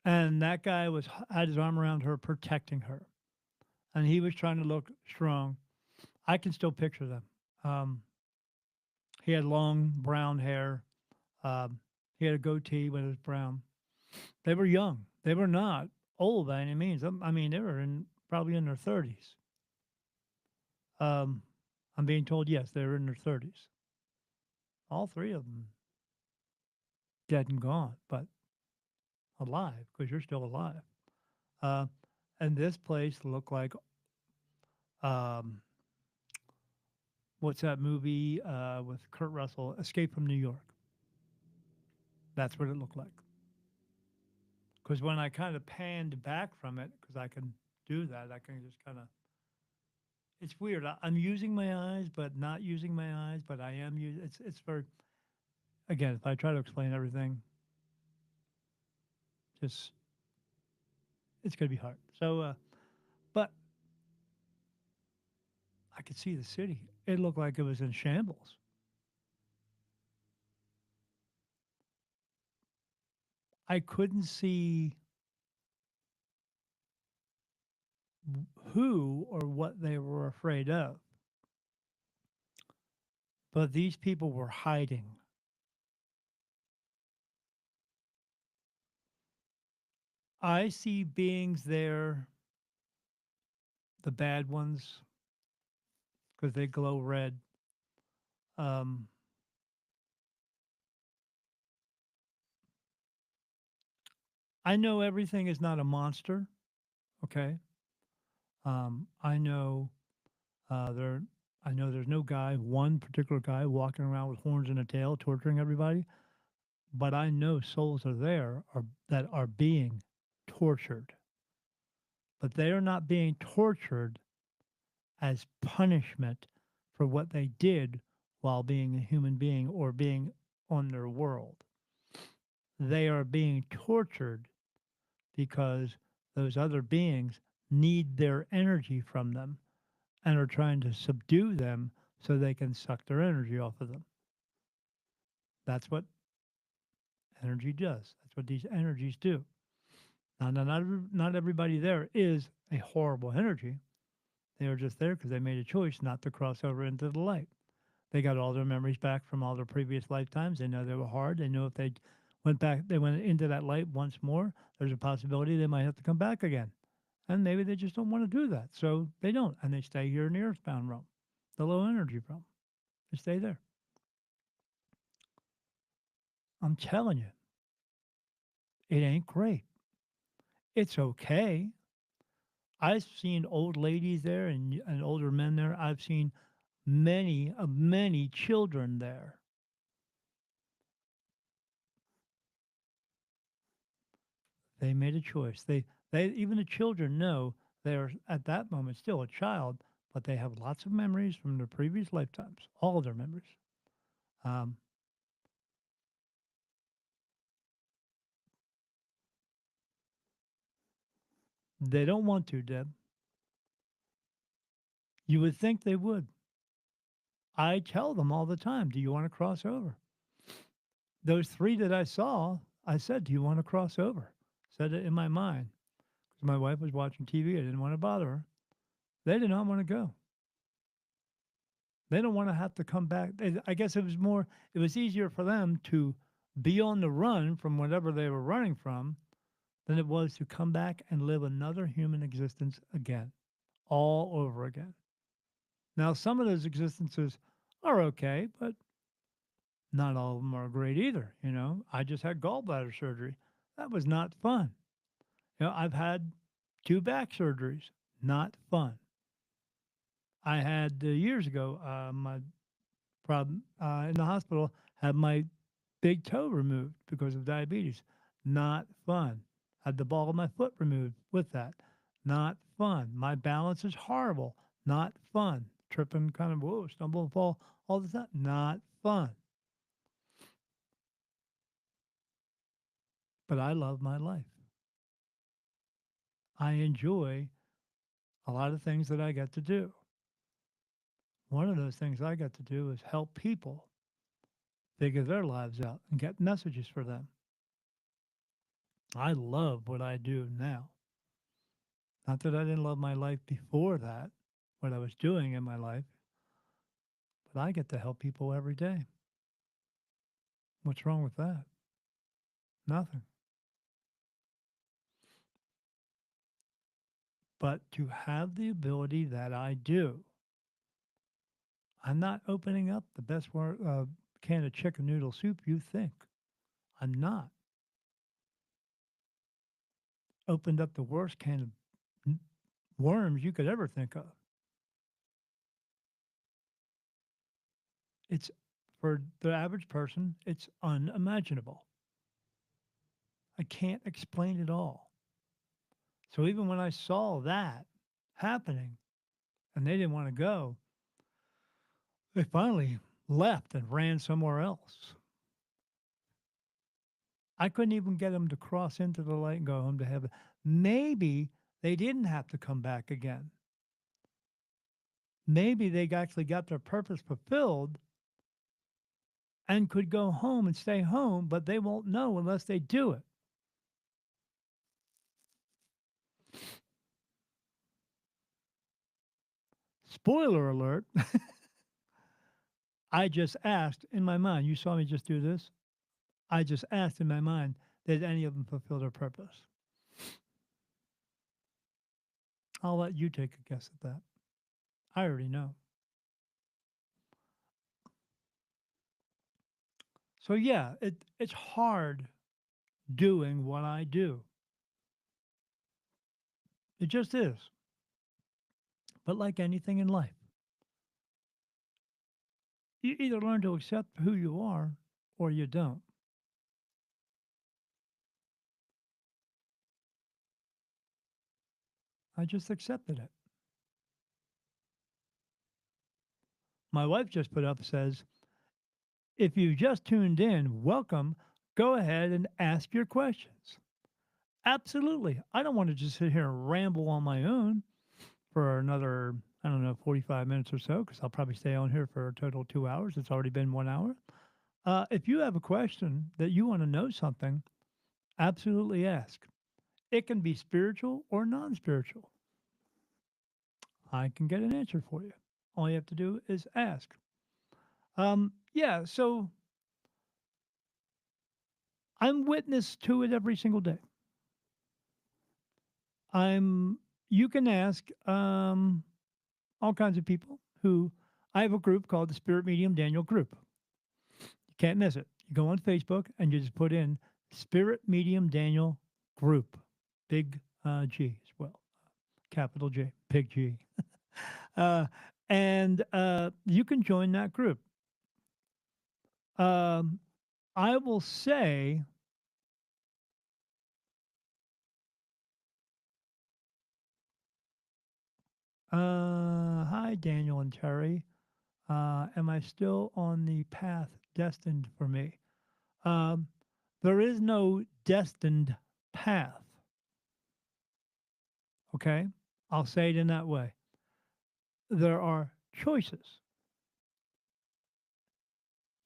And that guy had his arm around her, protecting her, and he was trying to look strong. I can still picture them. Um, he had long brown hair. He had a goatee, but it was brown. They were young. They were not old by any means. I mean, they were probably in their 30s. Um, I'm being told yes, they were in their 30s. All three of them dead and gone, but alive because you're still alive. Uh, and this place looked like um, what's that movie with Kurt Russell, Escape from New York? That's what it looked like. Because when I kind of panned back from it, because I can do that, I can just kind of. It's weird. I'm using my eyes, but not using my eyes. But I am using. It's for again. If I try to explain everything, just it's gonna be hard. So, but I could see the city. It looked like it was in shambles. I couldn't see who or what they were afraid of, but these people were hiding. I see beings there, the bad ones, because they glow red. Um, I know everything is not a monster. Okay. I know there. I know there's no guy, one particular guy, walking around with horns and a tail, torturing everybody. But I know souls are there, or that are being tortured. But they are not being tortured as punishment for what they did while being a human being or being on their world. They are being tortured because those other beings need their energy from them and are trying to subdue them so they can suck their energy off of them. That's what energy does. That's what these energies do. Now, not everybody there is a horrible energy. They are just there because they made a choice not to cross over into the light. They got all their memories back from all their previous lifetimes. They know they were hard. They know if they they went into that light once more, there's a possibility they might have to come back again. And maybe they just don't want to do that. So they don't. And they stay here in the earthbound realm, the low energy realm. They stay there. I'm telling you, it ain't great. It's okay. I've seen old ladies there and older men there. I've seen many children there. They made a choice. They even the children know they're at that moment still a child, but they have lots of memories from their previous lifetimes, all of their memories. Um, they don't want to, Deb. You would think they would. I tell them all the time, "Do you want to cross over?" Those three that I saw, I said, "Do you want to cross over?" Said it in my mind because my wife was watching TV. I didn't want to bother her. They did not want to go. They don't want to have to come back. I guess it was more. It was easier for them to be on the run from whatever they were running from than it was to come back and live another human existence again, all over again. Now, some of those existences are okay, but not all of them are great either. I just had gallbladder surgery. That was not fun. I've had two back surgeries. Not fun. I had years ago my problem in the hospital. Had my big toe removed because of diabetes. Not fun. Had the ball of my foot removed with that. Not fun. My balance is horrible. Not fun. Tripping, kind of whoa, stumble and fall all the time. Not fun. But I love my life. I enjoy a lot of things that I get to do. One of those things I get to do is help people figure their lives out and get messages for them. I love what I do now. Not that I didn't love my life before that, what I was doing in my life, but I get to help people every day. What's wrong with that? Nothing. But to have the ability that I do, I'm not opening up the best can of chicken noodle soup you think. I'm not. Opened up the worst can of worms you could ever think of. It's for the average person, it's unimaginable. I can't explain it all. So even when I saw that happening and they didn't want to go, they finally left and ran somewhere else. I couldn't even get them to cross into the light and go home to heaven. Maybe they didn't have to come back again. Maybe they actually got their purpose fulfilled and could go home and stay home, but they won't know unless they do it. Spoiler alert, I just asked in my mind, you saw me just do this? I just asked in my mind, did any of them fulfill their purpose? I'll let you take a guess at that. I already know. So yeah, it's hard doing what I do. It just is. But like anything in life, you either learn to accept who you are or you don't. I just accepted it. My wife just put up says, if you just tuned in, welcome. Go ahead and ask your questions. Absolutely. I don't want to just sit here and ramble on my own for another, I don't know, 45 minutes or so, because I'll probably stay on here for a total 2 hours. It's already been 1 hour. If you have a question that you want to know something, absolutely ask. It can be spiritual or non spiritual. I can get an answer for you. All you have to do is ask. Yeah, so I'm witness to it every single day. I'm you can ask all kinds of people who I have a group called the Spirit Medium Daniel Group. You can't miss it. You go on Facebook and you just put in Spirit Medium Daniel Group, big G as well, capital J, big G. uh, and you can join that group. Um, I will say Hi, Daniel and Terry. Am I still on the path destined for me? Um, there is no destined path. Okay. I'll say it in that way. There are choices.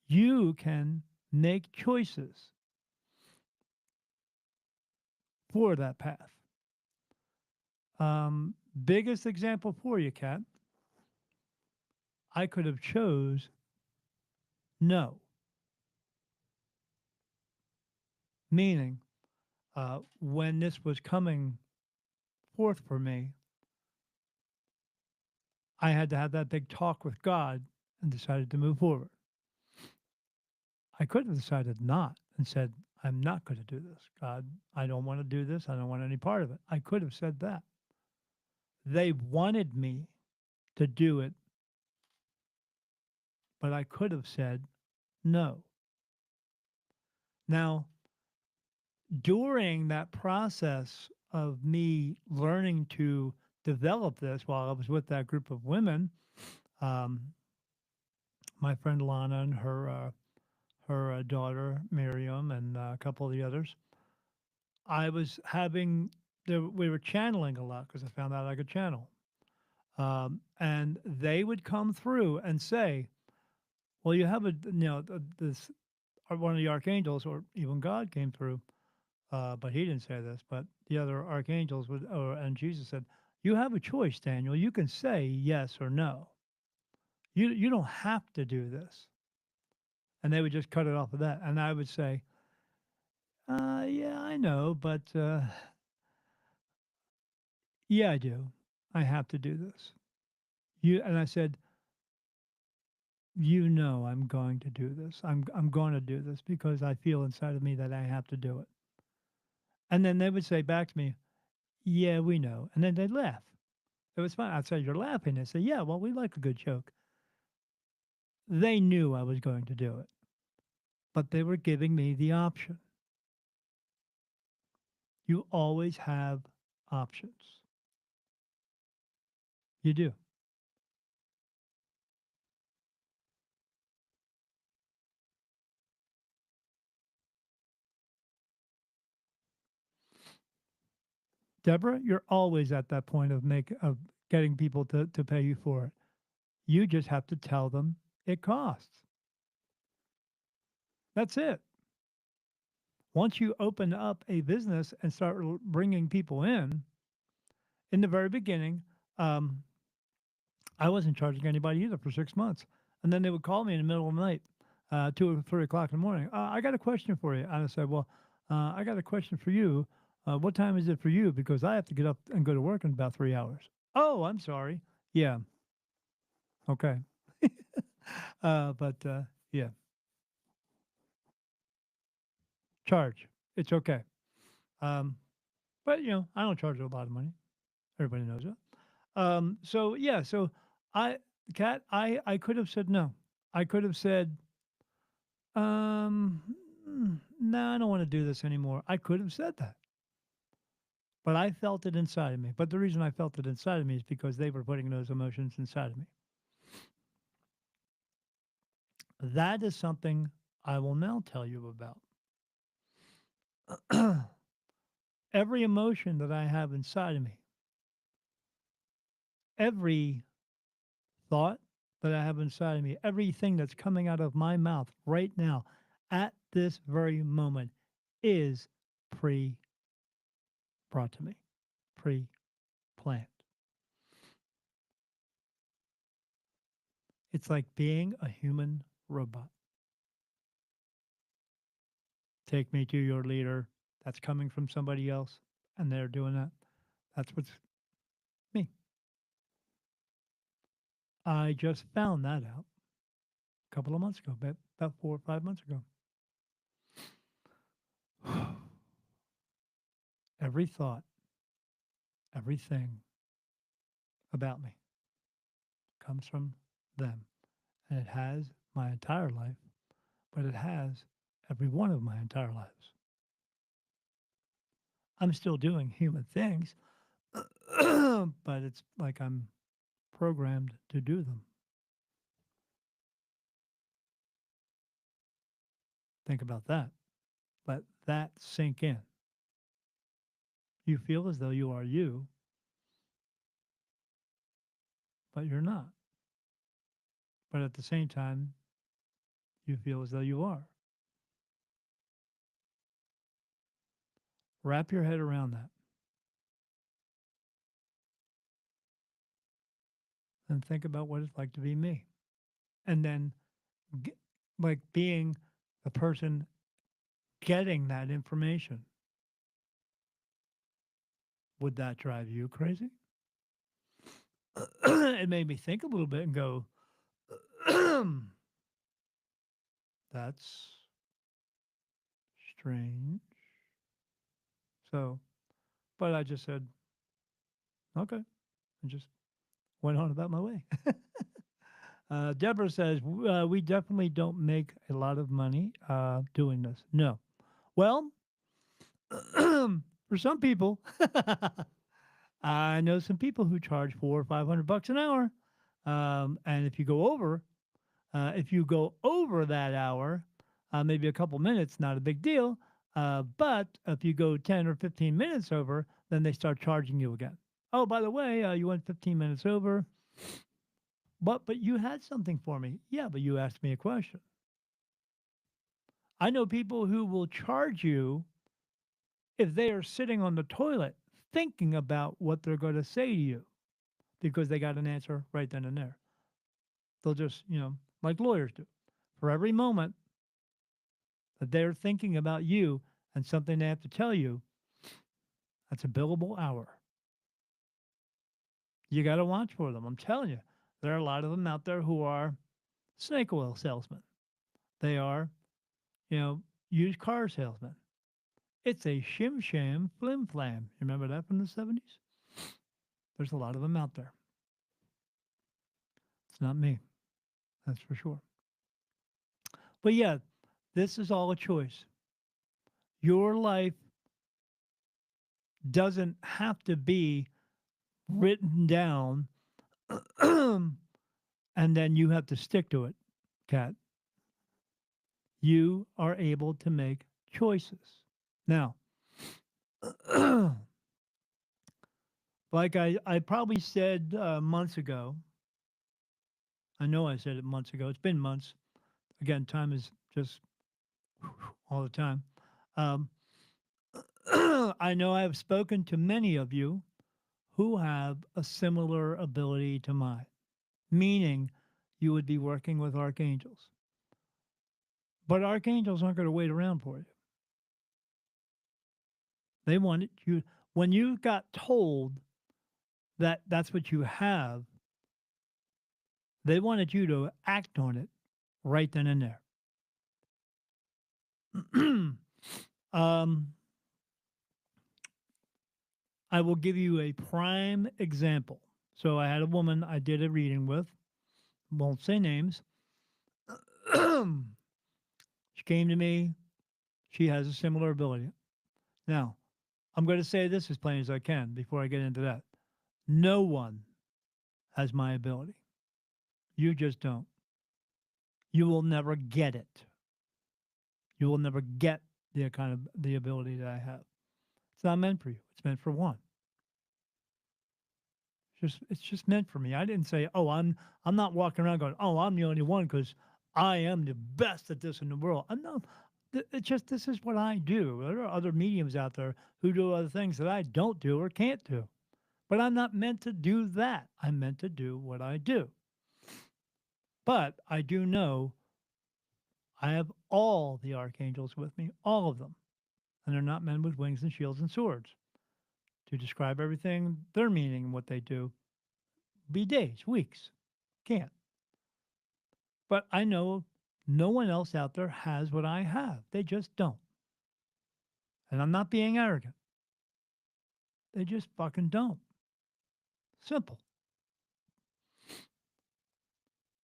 You can make choices for that path. Biggest example for you, Kat. I could have chose no, meaning when this was coming forth for me, I had to have that big talk with God and decided to move forward. I could have decided not and said, I'm not going to do this. God, I don't want to do this. I don't want any part of it. I could have said that. They wanted me to do it, but I could have said no. Now, during that process of me learning to develop this while I was with that group of women, um, my friend Lana and her daughter Miriam and a couple of the others, I was having we were channeling a lot because I found out I could channel, and they would come through and say, "Well, you have this one of the archangels or even God came through." But he didn't say this, but the other archangels would, and Jesus said, "You have a choice, Daniel. You can say yes or no. You don't have to do this." And they would just cut it off of that, and I would say, "Yeah, I know, but yeah, I do. I have to do this." You and I said, "You know, I'm going to do this. I'm going to do this because I feel inside of me that I have to do it." And then they would say back to me, "Yeah, we know," and then they'd laugh. It was fun. I'd say, "You're laughing." They say, "Yeah, well, we like a good joke." They knew I was going to do it, but they were giving me the option. You always have options. You do. Deborah, you're always at that point of getting people to pay you for it. You just have to tell them it costs. That's it. Once you open up a business and start bringing people in the very beginning, um, I wasn't charging anybody either for 6 months. And then they would call me in the middle of the night, 2 or 3 o'clock in the morning. I got a question for you. And I said, well, I got a question for you. What time is it for you? Because I have to get up and go to work in about 3 hours. Oh, I'm sorry. Yeah. Okay. But yeah, charge. It's okay. Um, but I don't charge a lot of money. Everybody knows that. So yeah, so I, Kat, I could have said no. I could have said, no, I don't want to do this anymore. I could have said that, but I felt it inside of me. But the reason I felt it inside of me is because they were putting those emotions inside of me. That is something I will now tell you about. Every emotion that I have inside of me, every thought that I have inside of me, everything that's coming out of my mouth right now at this very moment is pre brought to me, pre planned. It's like being a human robot. Take me to your leader. That's coming from somebody else, and they're doing that. That's what's me. I just found that out a couple of months ago, about 4 or 5 months ago. Every thought, everything about me comes from them. And it has my entire life, but it has every one of my entire lives. I'm still doing human things, but it's like I'm programmed to do them. Think about that. Let that sink in. You feel as though you are you, but you're not. But at the same time, you feel as though you are. Wrap your head around that and think about what it's like to be me. And then, g- like being the person getting that information, would that drive you crazy? It made me think a little bit and go, that's strange. So, but I just said, okay, and just went on about my way. Deborah says, we definitely don't make a lot of money doing this. No. Well, for some people, I know some people who charge 400 or 500 bucks an hour. And if you go over that hour, maybe a couple minutes, not a big deal. But if you go 10 or 15 minutes over, then they start charging you again. Oh, by the way, you went 15 minutes over, but you had something for me. Yeah, but you asked me a question. I know people who will charge you if they are sitting on the toilet thinking about what they're going to say to you because they got an answer right then and there. They'll just, like lawyers do. For every moment that they're thinking about you and something they have to tell you, that's a billable hour. You got to watch for them. I'm telling you, there are a lot of them out there who are snake oil salesmen. They are, used car salesmen. It's a shim sham flim flam. You remember that from the 70s? There's a lot of them out there. It's not me, that's for sure. But yeah, this is all a choice. Your life doesn't have to be written down and then you have to stick to it, Kat. You are able to make choices. Now, like I probably said months ago, I know I said it months ago. It's been months. Again, time is just all the time. Um, I know I've spoken to many of you who have a similar ability to mine, meaning you would be working with archangels. But archangels aren't going to wait around for you. They wanted you, when you got told that that's what you have, they wanted you to act on it right then and there. um, I will give you a prime example. So I had a woman I did a reading with, won't say names. She came to me. She has a similar ability. Now, I'm going to say this as plain as I can before I get into that. No one has my ability. You just don't. You will never get it. You will never get the kind of the ability that I have. It's not meant for you. It's meant for one. It's just meant for me. I didn't say, "Oh, I'm not walking around going, "Oh, I'm the only one because I am the best at this in the world." I'm not. It's just this is what I do. There are other mediums out there who do other things that I don't do or can't do. But I'm not meant to do that. I'm meant to do what I do. But I do know I have all the archangels with me, all of them. And they're not men with wings and shields and swords. To describe everything, their meaning and what they do, be days, weeks. Can't. But I know no one else out there has what I have. They just don't. And I'm not being arrogant. They just fucking don't. Simple.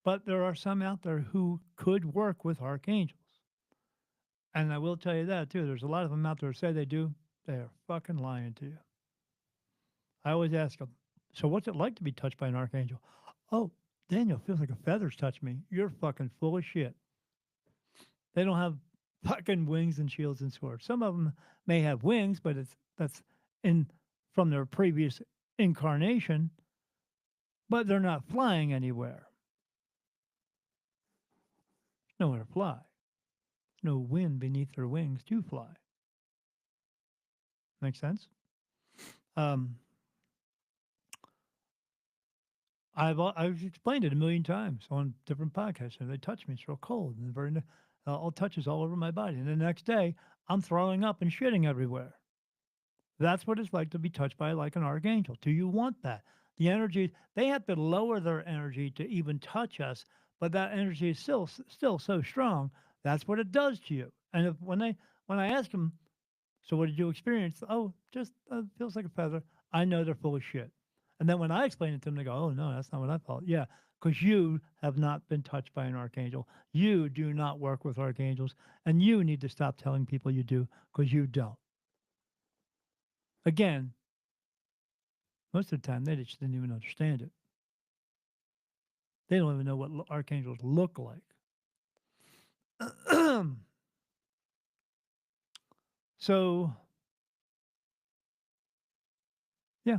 But there are some out there who could work with archangels. And I will tell you that too. There's a lot of them out there who say they do. They are fucking lying to you. I always ask them. So what's it like to be touched by an archangel? Oh, Daniel, feels like a feather's touched me. You're fucking full of shit. They don't have fucking wings and shields and swords. Some of them may have wings, but that's in from their previous incarnation, but they're not flying anywhere. Nowhere to fly. No wind beneath their wings to fly. Make sense? Um, I've explained it a million times on different podcasts. And they touch me; it's real cold, and all touches all over my body. And the next day, I'm throwing up and shitting everywhere. That's what it's like to be touched by like an archangel. Do you want that? The energy they have to lower their energy to even touch us, but that energy is still so strong. That's what it does to you. And when I ask them, so what did you experience? Oh, just feels like a feather. I know they're full of shit. And then when I explain it to them, they go, "Oh no, that's not what I felt." Yeah, because you have not been touched by an archangel. You do not work with archangels, and you need to stop telling people you do because you don't. Again, most of the time, they just didn't even understand it. They don't even know what archangels look like. So, yeah.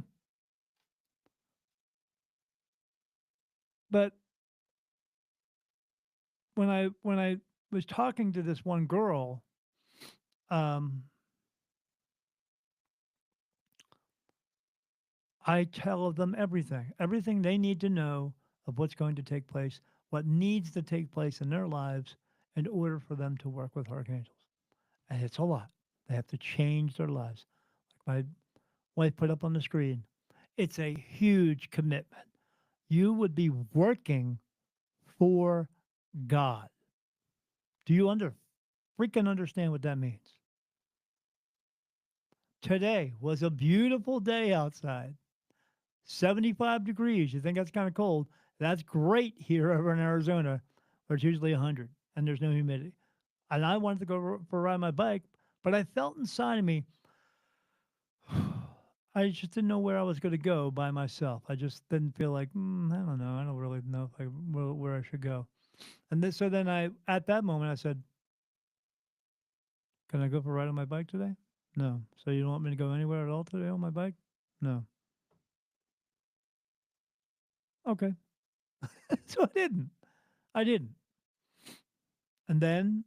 But when I was talking to this one girl, um, I tell them everything they need to know of what's going to take place, what needs to take place in their lives in order for them to work with archangels. And it's a lot. They have to change their lives. Like my wife put up on the screen, it's a huge commitment. You would be working for God. Do you freaking understand what that means? Today was a beautiful day outside. 75 degrees. You think that's kind of cold? That's great here over in Arizona, where it's usually 100 and there's no humidity. And I wanted to go for a ride on my bike, but I felt inside of me, I just didn't know where I was going to go by myself. I just didn't feel like, I don't know. I don't really know if where I should go. And so then at that moment, I said, "Can I go for a ride on my bike today?" No. So you don't want me to go anywhere at all today on my bike? No. Okay. So I didn't. I didn't. And then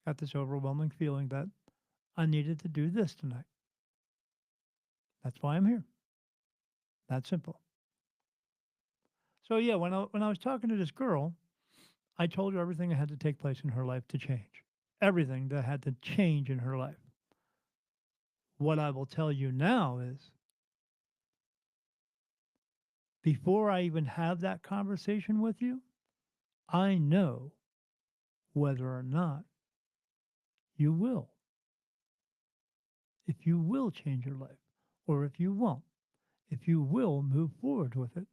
got this overwhelming feeling that I needed to do this tonight. That's why I'm here. That simple. So yeah, when I was talking to this girl, I told her everything that had to take place in her life to change. Everything that had to change in her life. What I will tell you now is before I even have that conversation with you, I know whether or not you will. If you will change your life or if you won't. If you will move forward with it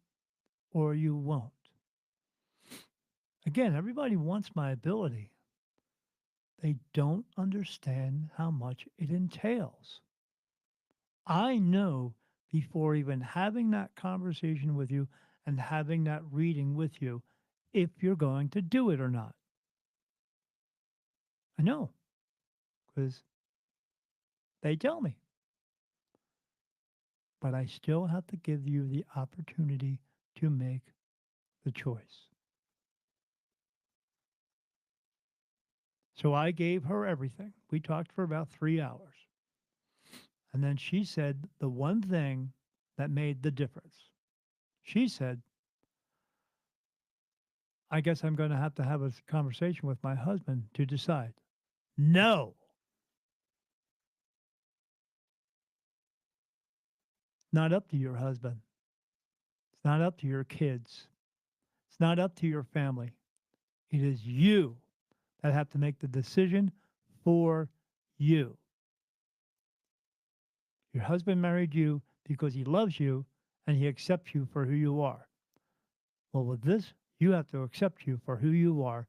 or you won't. Again, everybody wants my ability. They don't understand how much it entails. I know before even having that conversation with you and having that reading with you if you're going to do it or not. I know because they tell me, but I still have to give you the opportunity to make the choice. So I gave her everything. We talked for about 3 hours. And then she said the one thing that made the difference. She said, I guess I'm going to have a conversation with my husband to decide. No, not up to your husband. It's not up to your kids. It's not up to your family. It is you that have to make the decision for you. Your husband married you because he loves you and he accepts you for who you are. Well, with this, you have to accept you for who you are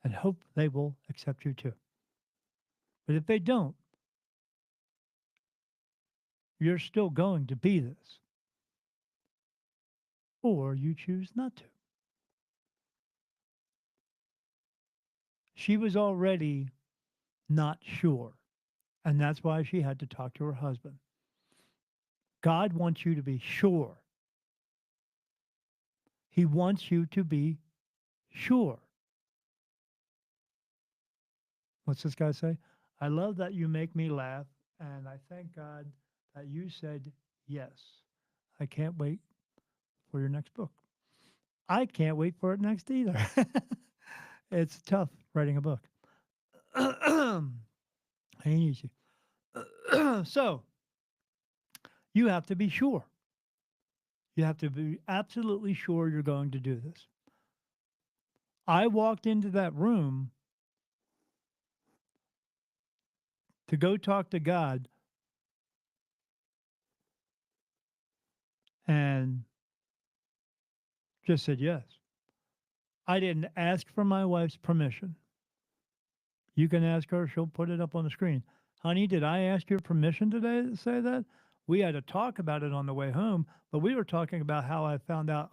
and hope they will accept you too. But if they don't, you're still going to be this, or you choose not to. She was already not sure, and that's why she had to talk to her husband. God wants you to be sure. He wants you to be sure. What's this guy say? I love that you make me laugh, and I thank God that you said yes. I can't wait for your next book. I can't wait for it next either. It's tough writing a book. Ain't easy. So you have to be sure. You have to be absolutely sure you're going to do this. I walked into that room to go talk to God and just said yes. I didn't ask for my wife's permission. You can ask her, she'll put it up on the screen. Honey, did I ask your permission today to say that? We had to talk about it on the way home, but we were talking about how I found out,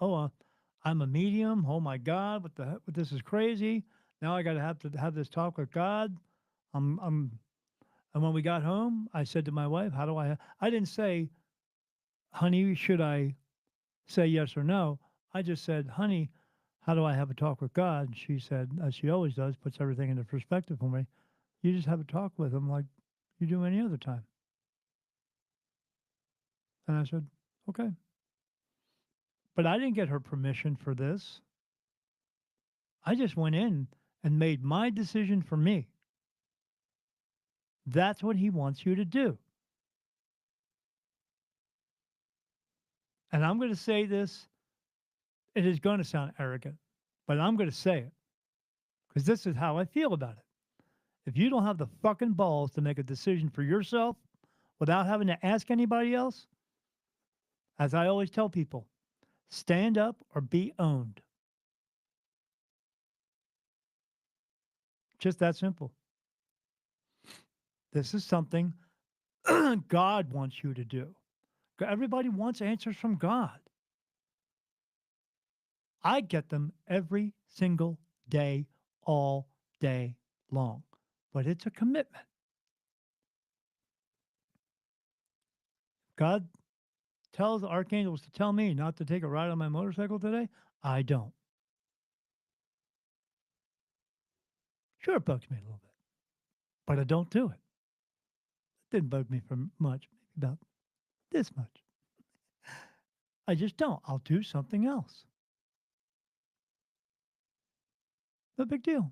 I'm a medium. Oh my God, what the heck? This is crazy. Now I got to have this talk with God. I'm, and when we got home, I said to my wife, how do I didn't say, honey, should I say yes or no? I just said, honey, how do I have a talk with God? She said, as she always does, puts everything into perspective for me. You just have a talk with him like you do any other time. And I said, okay. But I didn't get her permission for this. I just went in and made my decision for me. That's what he wants you to do. And I'm going to say this, it is going to sound arrogant, but I'm going to say it because this is how I feel about it. If you don't have the fucking balls to make a decision for yourself without having to ask anybody else, as I always tell people, stand up or be owned. Just that simple. This is something God wants you to do. Everybody wants answers from God. I get them every single day, all day long. But it's a commitment. God tells the archangels to tell me not to take a ride on my motorcycle today. I don't. Sure, it bugs me a little bit, but I don't do it. It didn't bug me for much, maybe about this much. I just don't. I'll do something else. No big deal.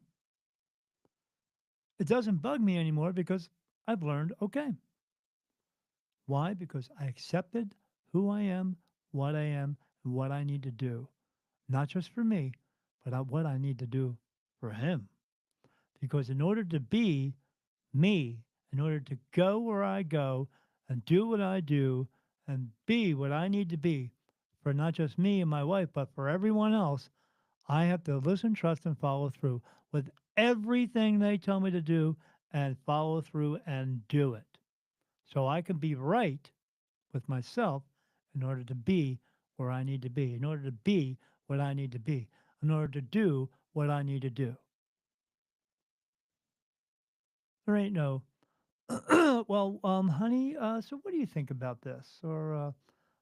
It doesn't bug me anymore because I've learned okay. Why? Because I accepted who I am, and what I need to do. Not just for me, but what I need to do for him. Because in order to be me, in order to go where I go and do what I do and be what I need to be for not just me and my wife, but for everyone else, I have to listen, trust, and follow through with everything they tell me to do and follow through and do it. So I can be right with myself in order to be where I need to be, in order to be what I need to be, in order to do what I need to do. There ain't no, well, honey, so what do you think about this? Or,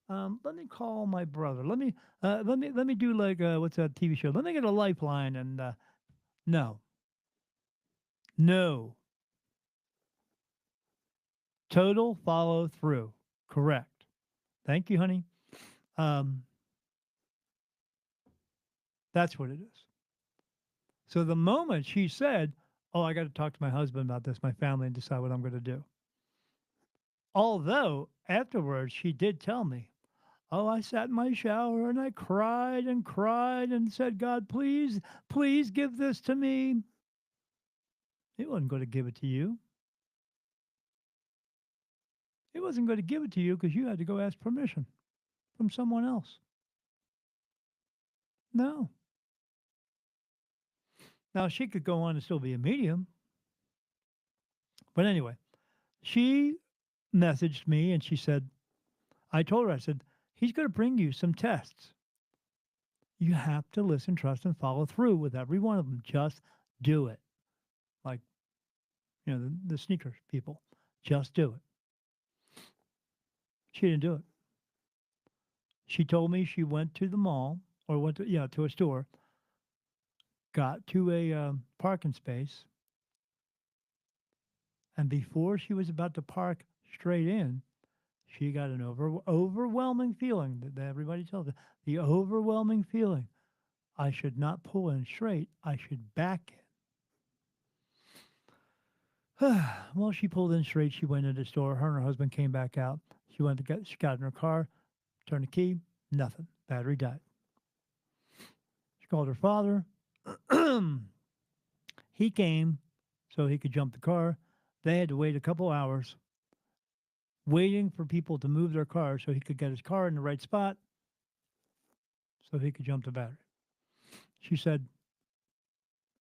let me call my brother. Let me do like, what's that TV show? Let me get a lifeline and, no, no, total follow through. Correct. Thank you, honey. Um, that's what it is. So the moment she said, "Oh, I got to talk to my husband about this, my family, and decide what I'm going to do," although afterwards she did tell me, "Oh, I sat in my shower and I cried and said, God, please, please give this to me." He wasn't going to give it to you. He wasn't going to give it to you because you had to go ask permission from someone else. No. Now she could go on and still be a medium, but anyway, she messaged me and she said, I told her, I said, he's going to bring you some tests. You have to listen, trust, and follow through with every one of them. Just do it. Like, the sneakers people. Just do it. She didn't do it. She told me she went to the mall or went to, to a store, got to a parking space, and before she was about to park straight in, she got an overwhelming feeling that everybody tells her, the overwhelming feeling. I should not pull in straight. I should back in. Well, she pulled in straight. She went into the store. Her and her husband came back out. She got in her car, turned the key, nothing. Battery died. She called her father. He came so he could jump the car. They had to wait a couple hours waiting for people to move their car so he could get his car in the right spot so he could jump the battery. She said,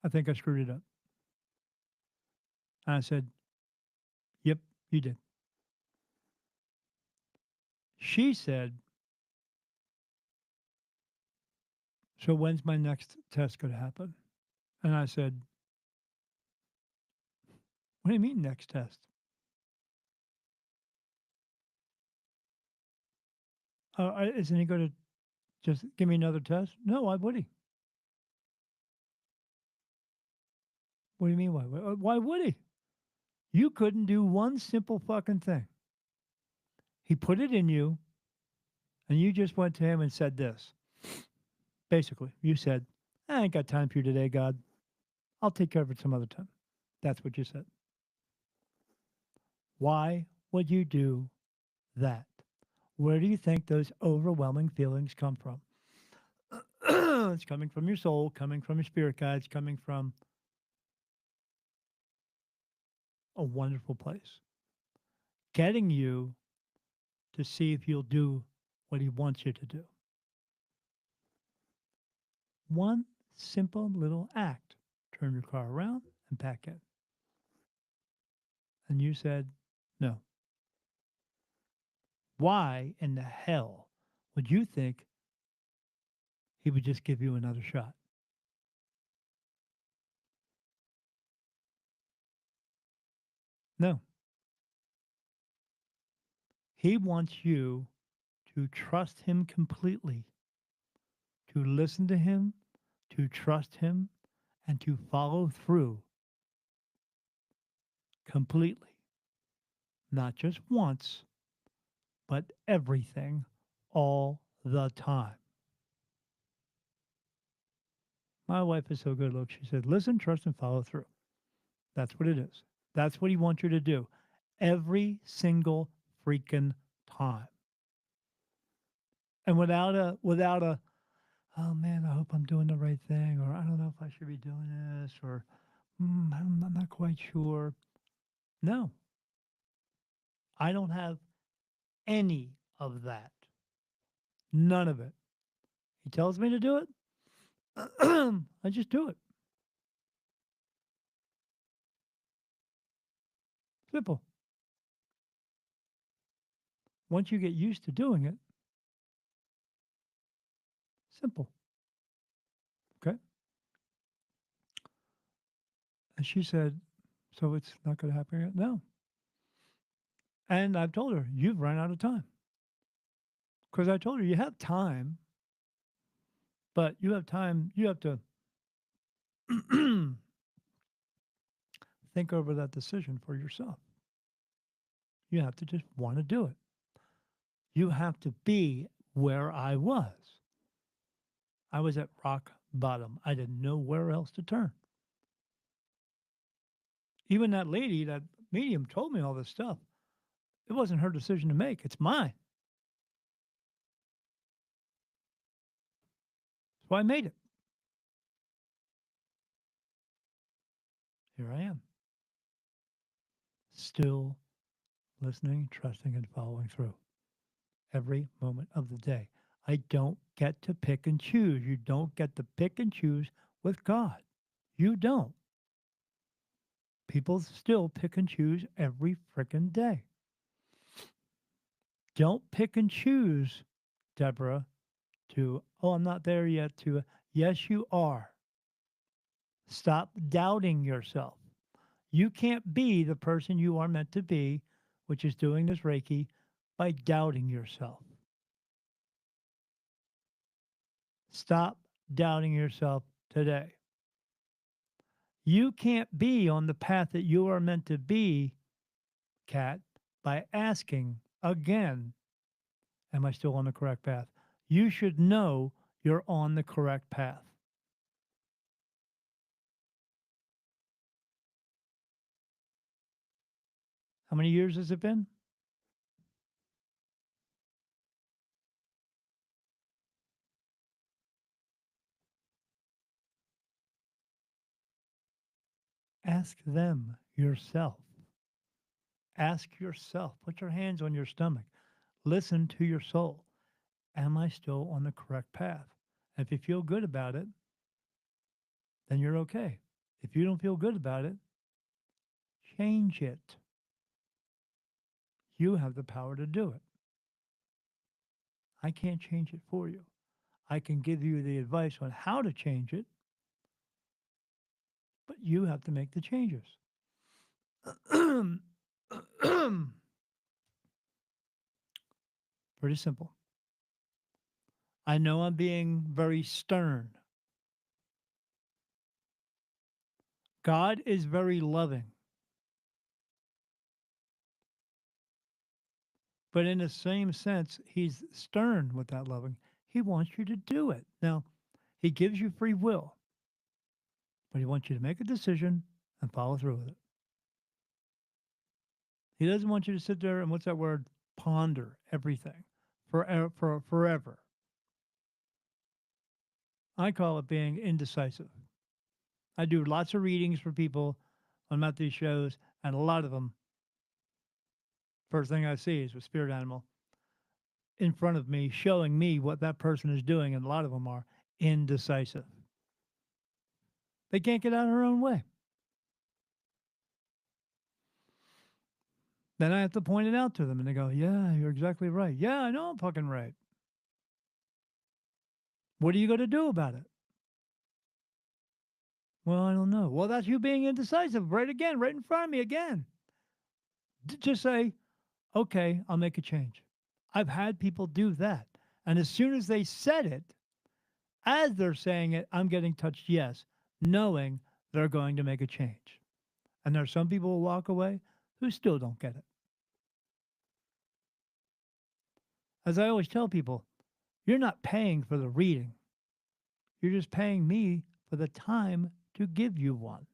I think I screwed it up. And I said, yep, you did. She said, so when's my next test going to happen? And I said, what do you mean next test? Isn't he going to just give me another test? No, why would he? What do you mean, why? Why would he? You couldn't do one simple fucking thing. He put it in you, and you just went to him and said this. Basically, you said, I ain't got time for you today, God. I'll take care of it some other time. That's what you said. Why would you do that? Where do you think those overwhelming feelings come from? It's coming from your soul, coming from your spirit guides, coming from a wonderful place, getting you to see if you'll do what he wants you to do. One simple little act: turn your car around and back in. And you said, no. Why in the hell would you think he would just give you another shot? No. He wants you to trust him completely, to listen to him, to trust him, and to follow through completely. Not just once, but everything all the time. My wife is so good. Look, she said, listen, trust, and follow through. That's what it is. That's what he wants you to do every single freaking time. And without a oh man, I hope I'm doing the right thing, or I don't know if I should be doing this, or I'm not quite sure. No, I don't have any of that. None of it. He tells me to do it. I just do it. Simple. Once you get used to doing it, simple. Okay. And she said, so it's not going to happen yet? No. And I've told her, you've run out of time. Because I told her, you have time, but you have time, you have to think over that decision for yourself. You have to just want to do it. You have to be where I was. I was at rock bottom. I didn't know where else to turn. Even that lady, that medium, told me all this stuff. It wasn't her decision to make, it's mine. So I made it. Here I am. Still listening, trusting, and following through every moment of the day. I don't get to pick and choose. You don't get to pick and choose with God. You don't. People still pick and choose every frickin' day. Don't pick and choose, Deborah, to, oh, I'm not there yet, to, yes, you are. Stop doubting yourself. You can't be the person you are meant to be, which is doing this Reiki, by doubting yourself. Stop doubting yourself today. You can't be on the path that you are meant to be, Kat, by asking again, am I still on the correct path? You should know you're on the correct path. How many years has it been? Ask them yourself. Ask yourself. Put your hands on your stomach. Listen to your soul. Am I still on the correct path? And if you feel good about it, then you're okay. If you don't feel good about it, change it. You have the power to do it. I can't change it for you. I can give you the advice on how to change it, but you have to make the changes. Pretty simple. I know I'm being very stern. God is very loving, but in the same sense, He's stern with that loving. He wants you to do it. Now, He gives you free will, but He wants you to make a decision and follow through with it. He doesn't want you to sit there and, what's that word? Ponder everything for forever. I call it being indecisive. I do lots of readings for people when I'm at these shows, and a lot of them, first thing I see is a spirit animal in front of me showing me what that person is doing, and a lot of them are indecisive. They can't get out of their own way. Then I have to point it out to them, and they go, "Yeah, you're exactly right. Yeah, I know I'm fucking right. What are you going to do about it?" Well, I don't know. Well, that's you being indecisive, right again, right in front of me again. Just say, "Okay, I'll make a change." I've had people do that. And as soon as they said it, as they're saying it, I'm getting touched yes, knowing they're going to make a change. And there are some people who walk away who still don't get it. As I always tell people, you're not paying for the reading, you're just paying me for the time to give you one.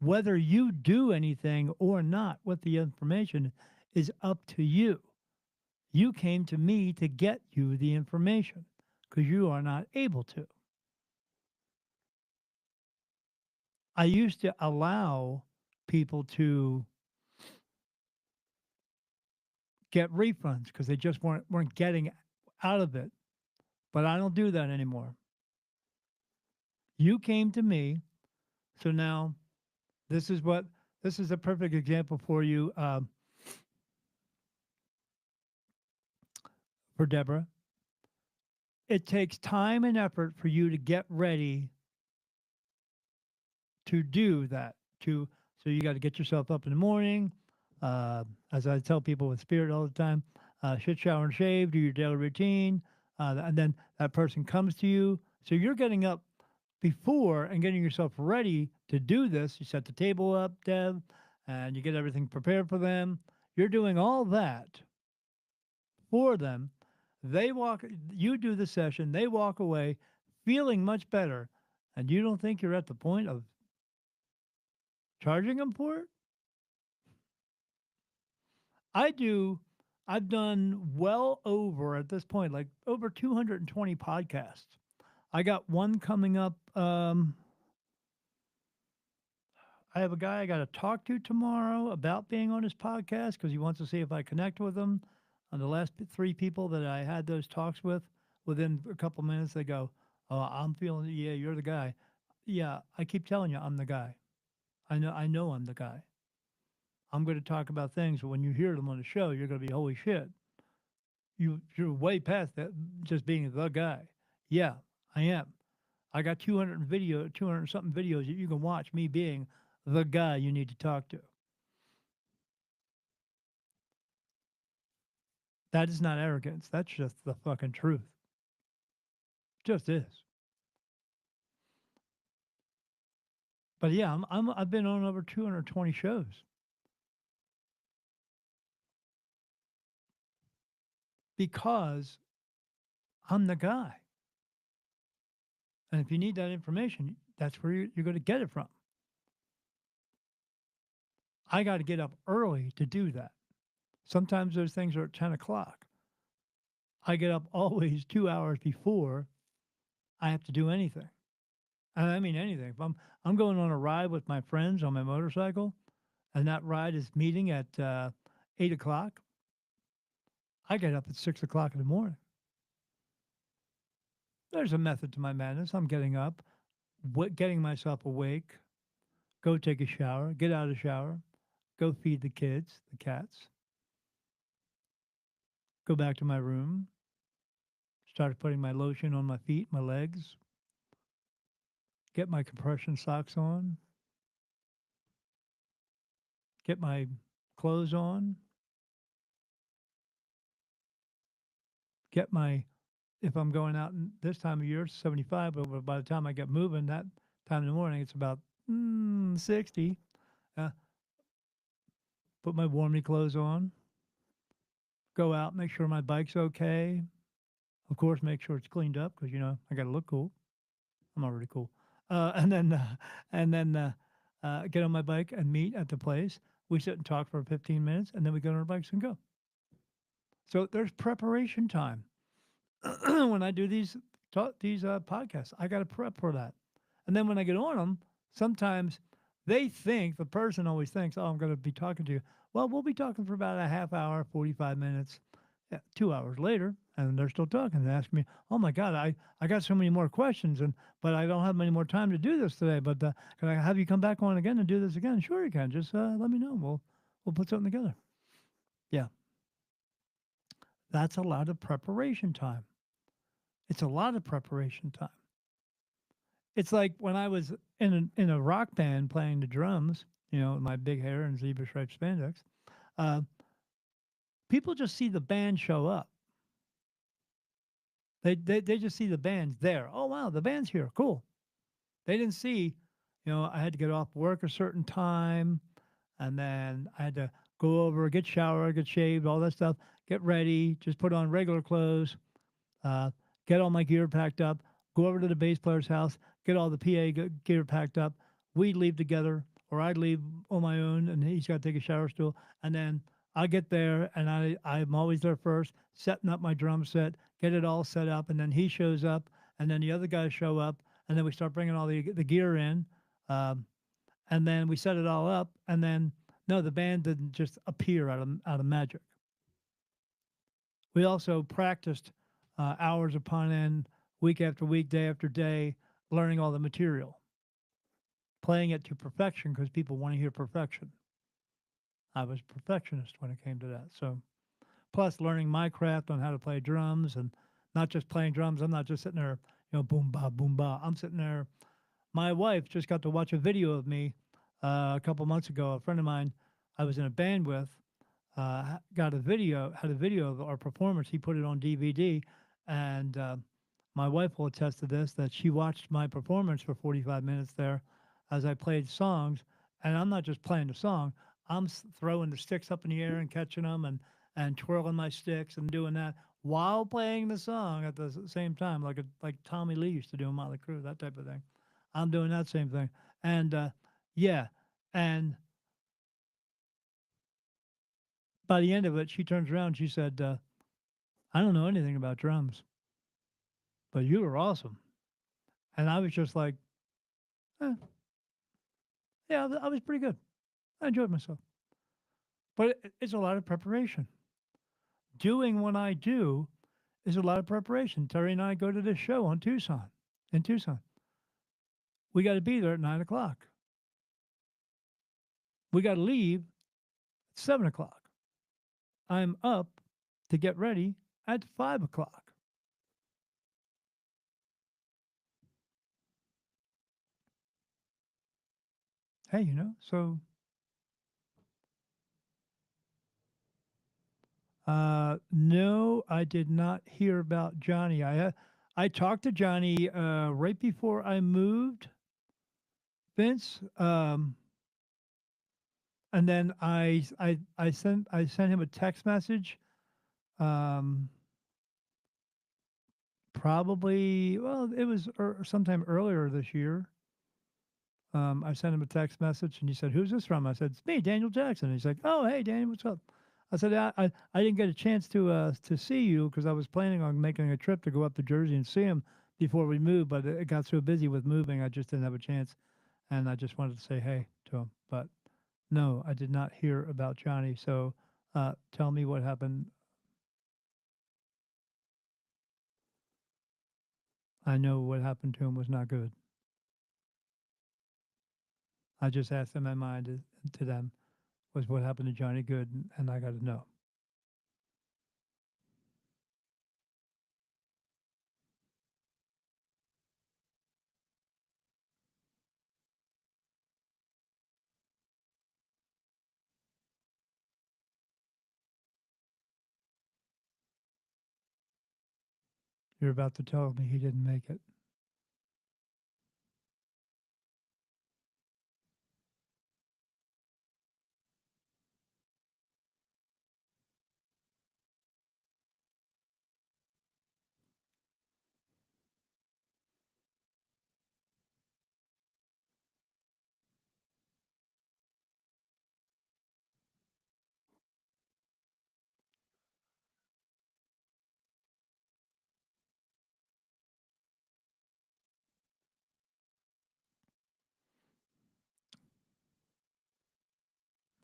Whether you do anything or not with the information is up to you. You came to me to get you the information because you are not able to. I used to allow people to get refunds because they just weren't getting out of it. But I don't do that anymore. You came to me, so now this is what this is a perfect example for you, for Deborah. It takes time and effort for you to get ready to do that. To so you got to get yourself up in the morning. As I tell people with spirit all the time, shit, shower, and shave. Do your daily routine, and then that person comes to you. So you're getting up before and getting yourself ready to do this. You set the table up, Deb, and you get everything prepared for them. You're doing all that for them. They walk, you do the session, they walk away feeling much better, and you don't think you're at the point of charging them for it? I do. I've done well over at this point, like over 220 podcasts. I got one coming up. I have a guy I got to talk to tomorrow about being on his podcast because he wants to see if I connect with him. And the last three people that I had those talks with, within a couple minutes, they go, "Oh, I'm feeling. Yeah, you're the guy. Yeah, I keep telling you, I'm the guy. I know. I know I'm the guy. I'm going to talk about things, but when you hear them on the show, you're going to be holy shit." you're way past that just being the guy. Yeah, I am. I got 200 something videos that you can watch me being the guy you need to talk to. That is not arrogance. That's just the fucking truth. Just is. But yeah, I've been on over 220 shows because I'm the guy. And if you need that information, that's where you're going to get it from. I got to get up early to do that. Sometimes those things are at 10 o'clock. I get up always 2 hours before I have to do anything. And I mean anything. If I'm going on a ride with my friends on my motorcycle, and that ride is meeting at 8 o'clock, I get up at 6 o'clock in the morning. There's a method to my madness. I'm getting up, getting myself awake, go take a shower, get out of the shower, go feed the kids, the cats, go back to my room, start putting my lotion on my feet, my legs, get my compression socks on, get my clothes on, get my if I'm going out this time of year, it's 75, but by the time I get moving, that time in the morning, it's about 60. Uh, put my warmy clothes on, go out, make sure my bike's okay. Of course, make sure it's cleaned up because I got to look cool. I'm already cool. And then get on my bike and meet at the place. We sit and talk for 15 minutes, and then we get on our bikes and go. So there's preparation time. When I do these podcasts, I got to prep for that. And then when I get on them, sometimes the person always thinks, "Oh, I'm going to be talking to you." Well, we'll be talking for about a half hour, 45 minutes. Yeah, 2 hours later, and they're still talking. They ask me, "Oh my God, I got so many more questions, but I don't have any more time to do this today. But can I have you come back on again and do this again?" Sure, you can. Just let me know. We'll put something together. Yeah, that's a lot of preparation time. It's a lot of preparation time. It's like when I was in a rock band playing the drums, with my big hair and zebra striped spandex. Uh, People just see the band show up. They just see the band's there. Oh wow, the band's here. Cool. They didn't see, I had to get off work a certain time, and then I had to go over, get showered, get shaved, all that stuff, get ready, just put on regular clothes, uh, get all my gear packed up, go over to the bass player's house, get all the gear packed up. We'd leave together, or I'd leave on my own, and he's got to take a shower still. And then I get there, and I'm always there first, setting up my drum set, get it all set up, and then he shows up, and then the other guys show up, and then we start bringing all the gear in, um, and then we set it all up, and then no, the band didn't just appear out of magic. We also practiced hours upon end, week after week, day after day, learning all the material, playing it to perfection because people want to hear perfection. I was a perfectionist when it came to that. So, plus learning my craft on how to play drums and not just playing drums. I'm not just sitting there, boom, ba, boom, ba. I'm sitting there. My wife just got to watch a video of me a couple months ago. A friend of mine I was in a band with had a video of our performance. He put it on DVD, and my wife will attest to this that she watched my performance for 45 minutes there as I played songs. And I'm not just playing the song; I'm throwing the sticks up in the air and catching them, and twirling my sticks and doing that while playing the song at the same time, like Tommy Lee used to do in Motley Crue, that type of thing. I'm doing that same thing, and yeah, and by the end of it, she turns around. She said, "I don't know anything about drums, but you were awesome." And I was just like, eh, "Yeah, I was pretty good. I enjoyed myself." But it's a lot of preparation. Doing what I do is a lot of preparation. Terry and I go to this show in Tucson. We got to be there at 9 o'clock. We got to leave at 7 o'clock. I'm up to get ready at 5 o'clock. Hey, so no, I did not hear about Johnny. I talked to Johnny right before I moved, Vince. And then I sent him a text message. Um, Probably, well, it was sometime earlier this year. I sent him a text message and he said, "Who's this from?" I said, "It's me, Daniel Jackson." He's like, "Oh, hey, Daniel, what's up?" I said, "I didn't get a chance to see you because I was planning on making a trip to go up to Jersey and see him before we moved, but it got so busy with moving, I just didn't have a chance, and I just wanted to say hey to him." But no, I did not hear about Johnny. So, tell me what happened. I know what happened to him was not good. I just asked in my mind to them was what happened to Johnny Good, and I got to know. You're about to tell me he didn't make it.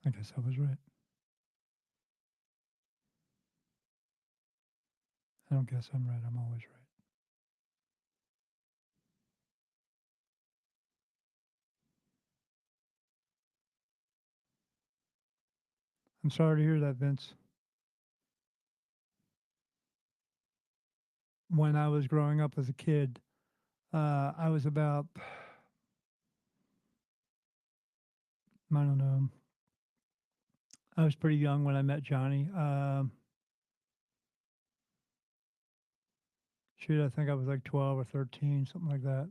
I guess I was right. I don't guess I'm right. I'm always right. I'm sorry to hear that, Vince. When I was growing up as a kid, I was about, I don't know, I was pretty young when I met Johnny. Shoot, I think I was like 12 or 13, something like that.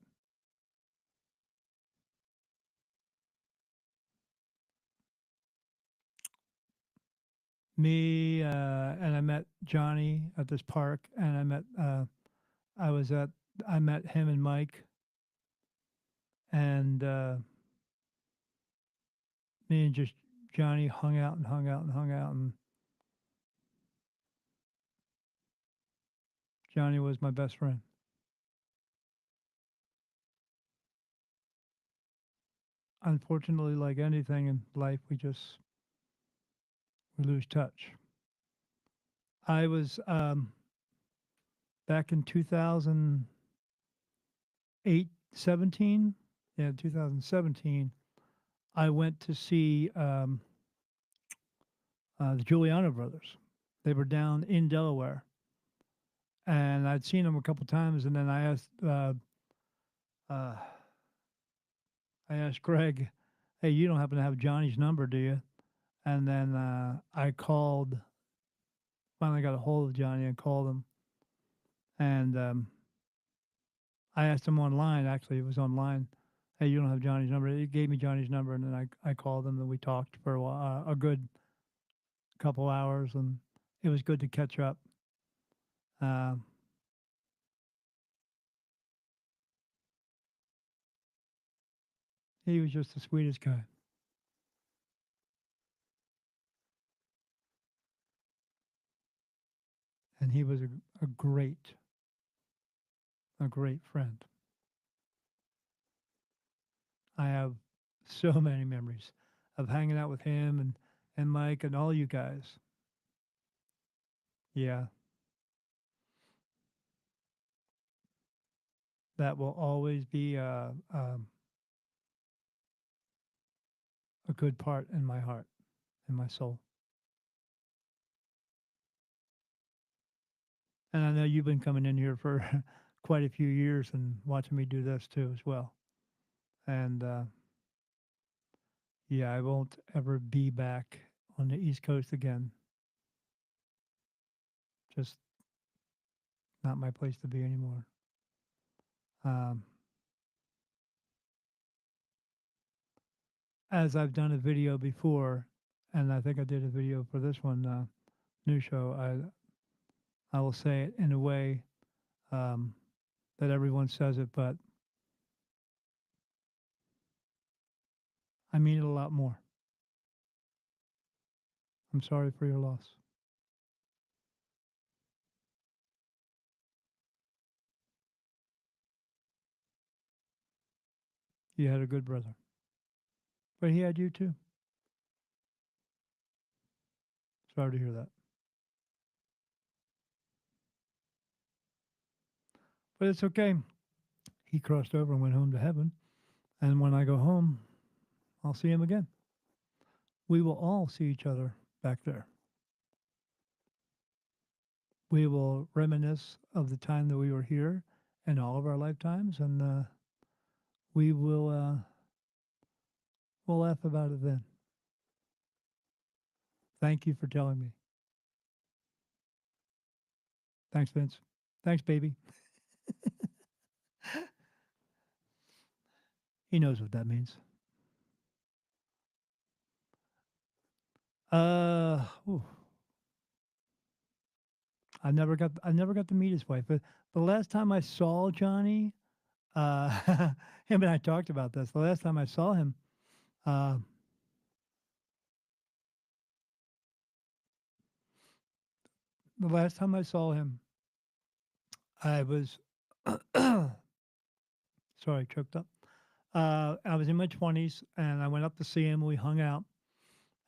Me and I met Johnny at this park, and I was at, I met him and Mike, and me and just Johnny hung out and hung out and hung out, and Johnny was my best friend. Unfortunately, like anything in life, we lose touch. I was back in 2008, 17. Yeah, 2017. I went to see the Giuliano brothers. They were down in Delaware, and I'd seen them a couple times. And then uh, I asked Greg, "Hey, you don't happen to have Johnny's number, do you?" And then I called. Finally, got a hold of Johnny and called him, and I asked him online. Actually, it was online. Hey, you don't have Johnny's number. He gave me Johnny's number, and then I called him, and we talked for a while, a good couple hours, and it was good to catch up. Um, he was just the sweetest guy, and he was a a great friend. I have so many memories of hanging out with him and Mike and all you guys. Yeah, that will always be a good part in my heart, in my soul. And I know you've been coming in here for quite a few years and watching me do this too as well. And yeah, I won't ever be back on the East Coast again. Just not my place to be anymore. Um, as I've done a video before, and I think I did a video for this one, new show. I will say it in a way um, that everyone says it, but I mean it a lot more. I'm sorry for your loss. You had a good brother, but he had you too. Sorry to hear that, but it's okay. He crossed over and went home to heaven, and when I go home, I'll see him again. We will all see each other back there. We will reminisce of the time that we were here in all of our lifetimes, and we will we'll laugh about it then. Thank you for telling me. Thanks, Vince. Thanks, baby. He knows what that means. Ooh, I never got to meet his wife, but the last time I saw Johnny, uh, him and I talked about this. The last time I saw him, uh, the last time I saw him, I was sorry, choked up. I was in my 20s, and I went up to see him. We hung out,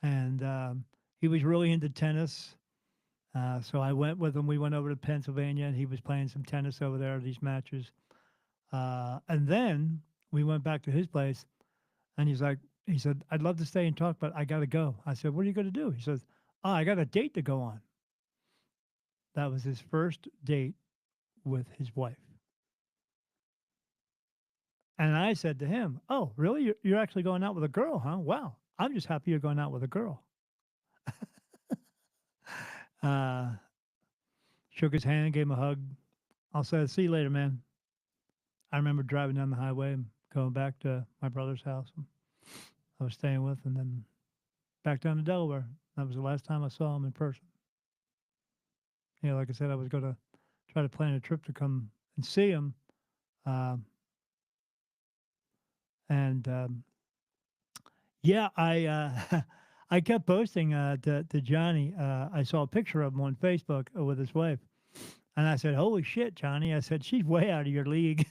and he was really into tennis. So I went with him. We went over to Pennsylvania, and he was playing some tennis over there, these matches. And then we went back to his place, and he said, I'd love to stay and talk, but I got to go. I said, what are you going to do? He says, oh, I got a date to go on. That was his first date with his wife. And I said to him, oh, really? You're actually going out with a girl, huh? Wow. I'm just happy you're going out with a girl. Uh, shook his hand, gave him a hug. I'll say, see you later, man. I remember driving down the highway and going back to my brother's house I was staying with, and then back down to Delaware. That was the last time I saw him in person. Like I said, I was going to try to plan a trip to come and see him. Um, and yeah, I kept posting to Johnny. I saw a picture of him on Facebook with his wife. And I said, holy shit, Johnny. I said, she's way out of your league.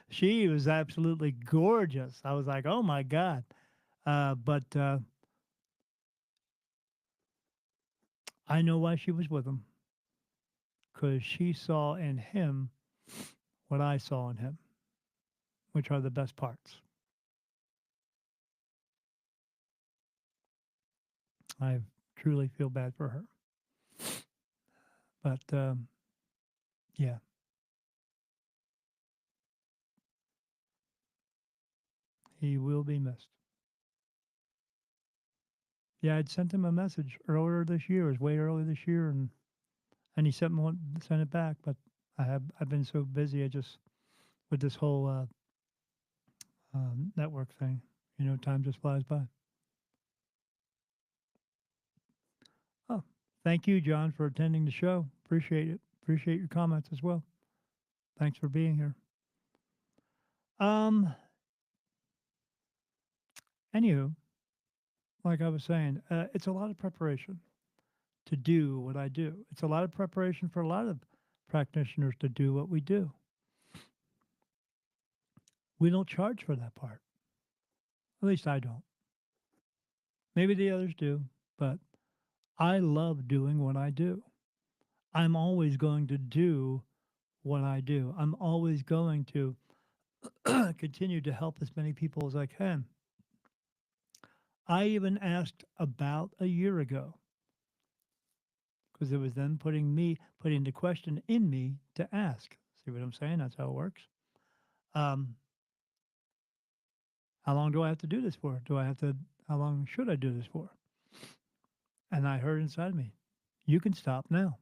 She was absolutely gorgeous. I was like, oh my God. But I know why she was with him, because she saw in him what I saw in him, which are the best parts. I truly feel bad for her. But yeah, he will be missed. Yeah, I'd sent him a message earlier this year. It was way early this year, and he sent it back. But I've been so busy. I just with this whole network thing, time just flies by. Oh, thank you, John, for attending the show. Appreciate it. Appreciate your comments as well. Thanks for being here. Um, Anywho, like I was saying, it's a lot of preparation to do what I do. It's a lot of preparation for a lot of practitioners to do what we do. We don't charge for that part. At least I don't. Maybe the others do, but I love doing what I do. I'm always going to do what I do. I'm always going to continue to help as many people as I can. I even asked about a year ago because it was then putting the question in me to ask. See what I'm saying? That's how it works. Um, how long do I have to do this for? Do I have to? How long should I do this for? And I heard inside me, you can stop now.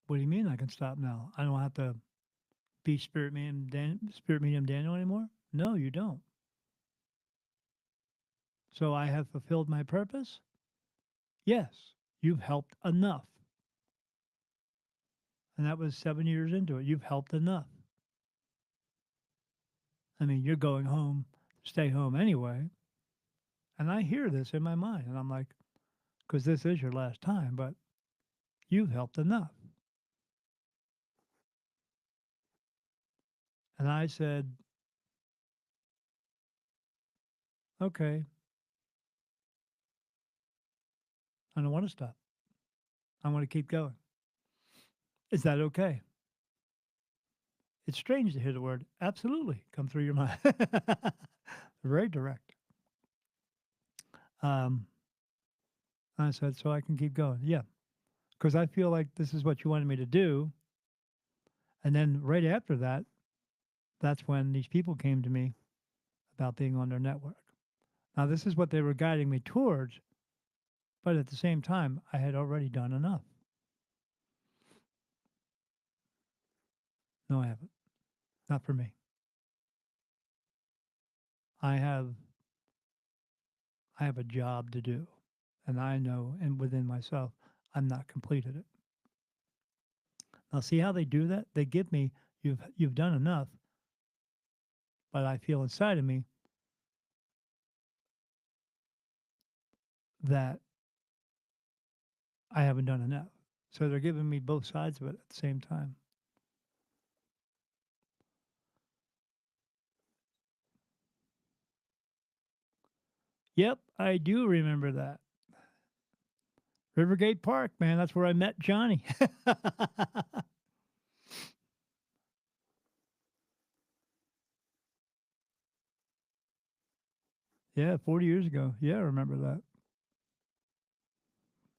What do you mean I can stop now? I don't have to be Spirit Medium Daniel anymore? No, you don't. So I have fulfilled my purpose? Yes. You've helped enough. And that was 7 years into it. You've helped enough. I mean, you're going home, stay home anyway. And I hear this in my mind. And I'm like, because this is your last time, but you've helped enough. And I said, okay, I don't want to stop. I want to keep going. Is that okay? It's strange to hear the word absolutely come through your mind. Very direct. Um, I said, so I can keep going. Yeah. Because I feel like this is what you wanted me to do. And then right after that, that's when these people came to me about being on their network. Now, this is what they were guiding me towards, but at the same time, I had already done enough. No, I haven't. Not for me. I have I have a job to do, and I know, and within myself, I'm not completed it. Now, see how they do that? They give me you've done enough, but I feel inside of me that I haven't done enough. So they're giving me both sides of it at the same time. Yep, I do remember that. Rivergate Park, man, that's where I met Johnny. Yeah, 40 years ago. Yeah, I remember that.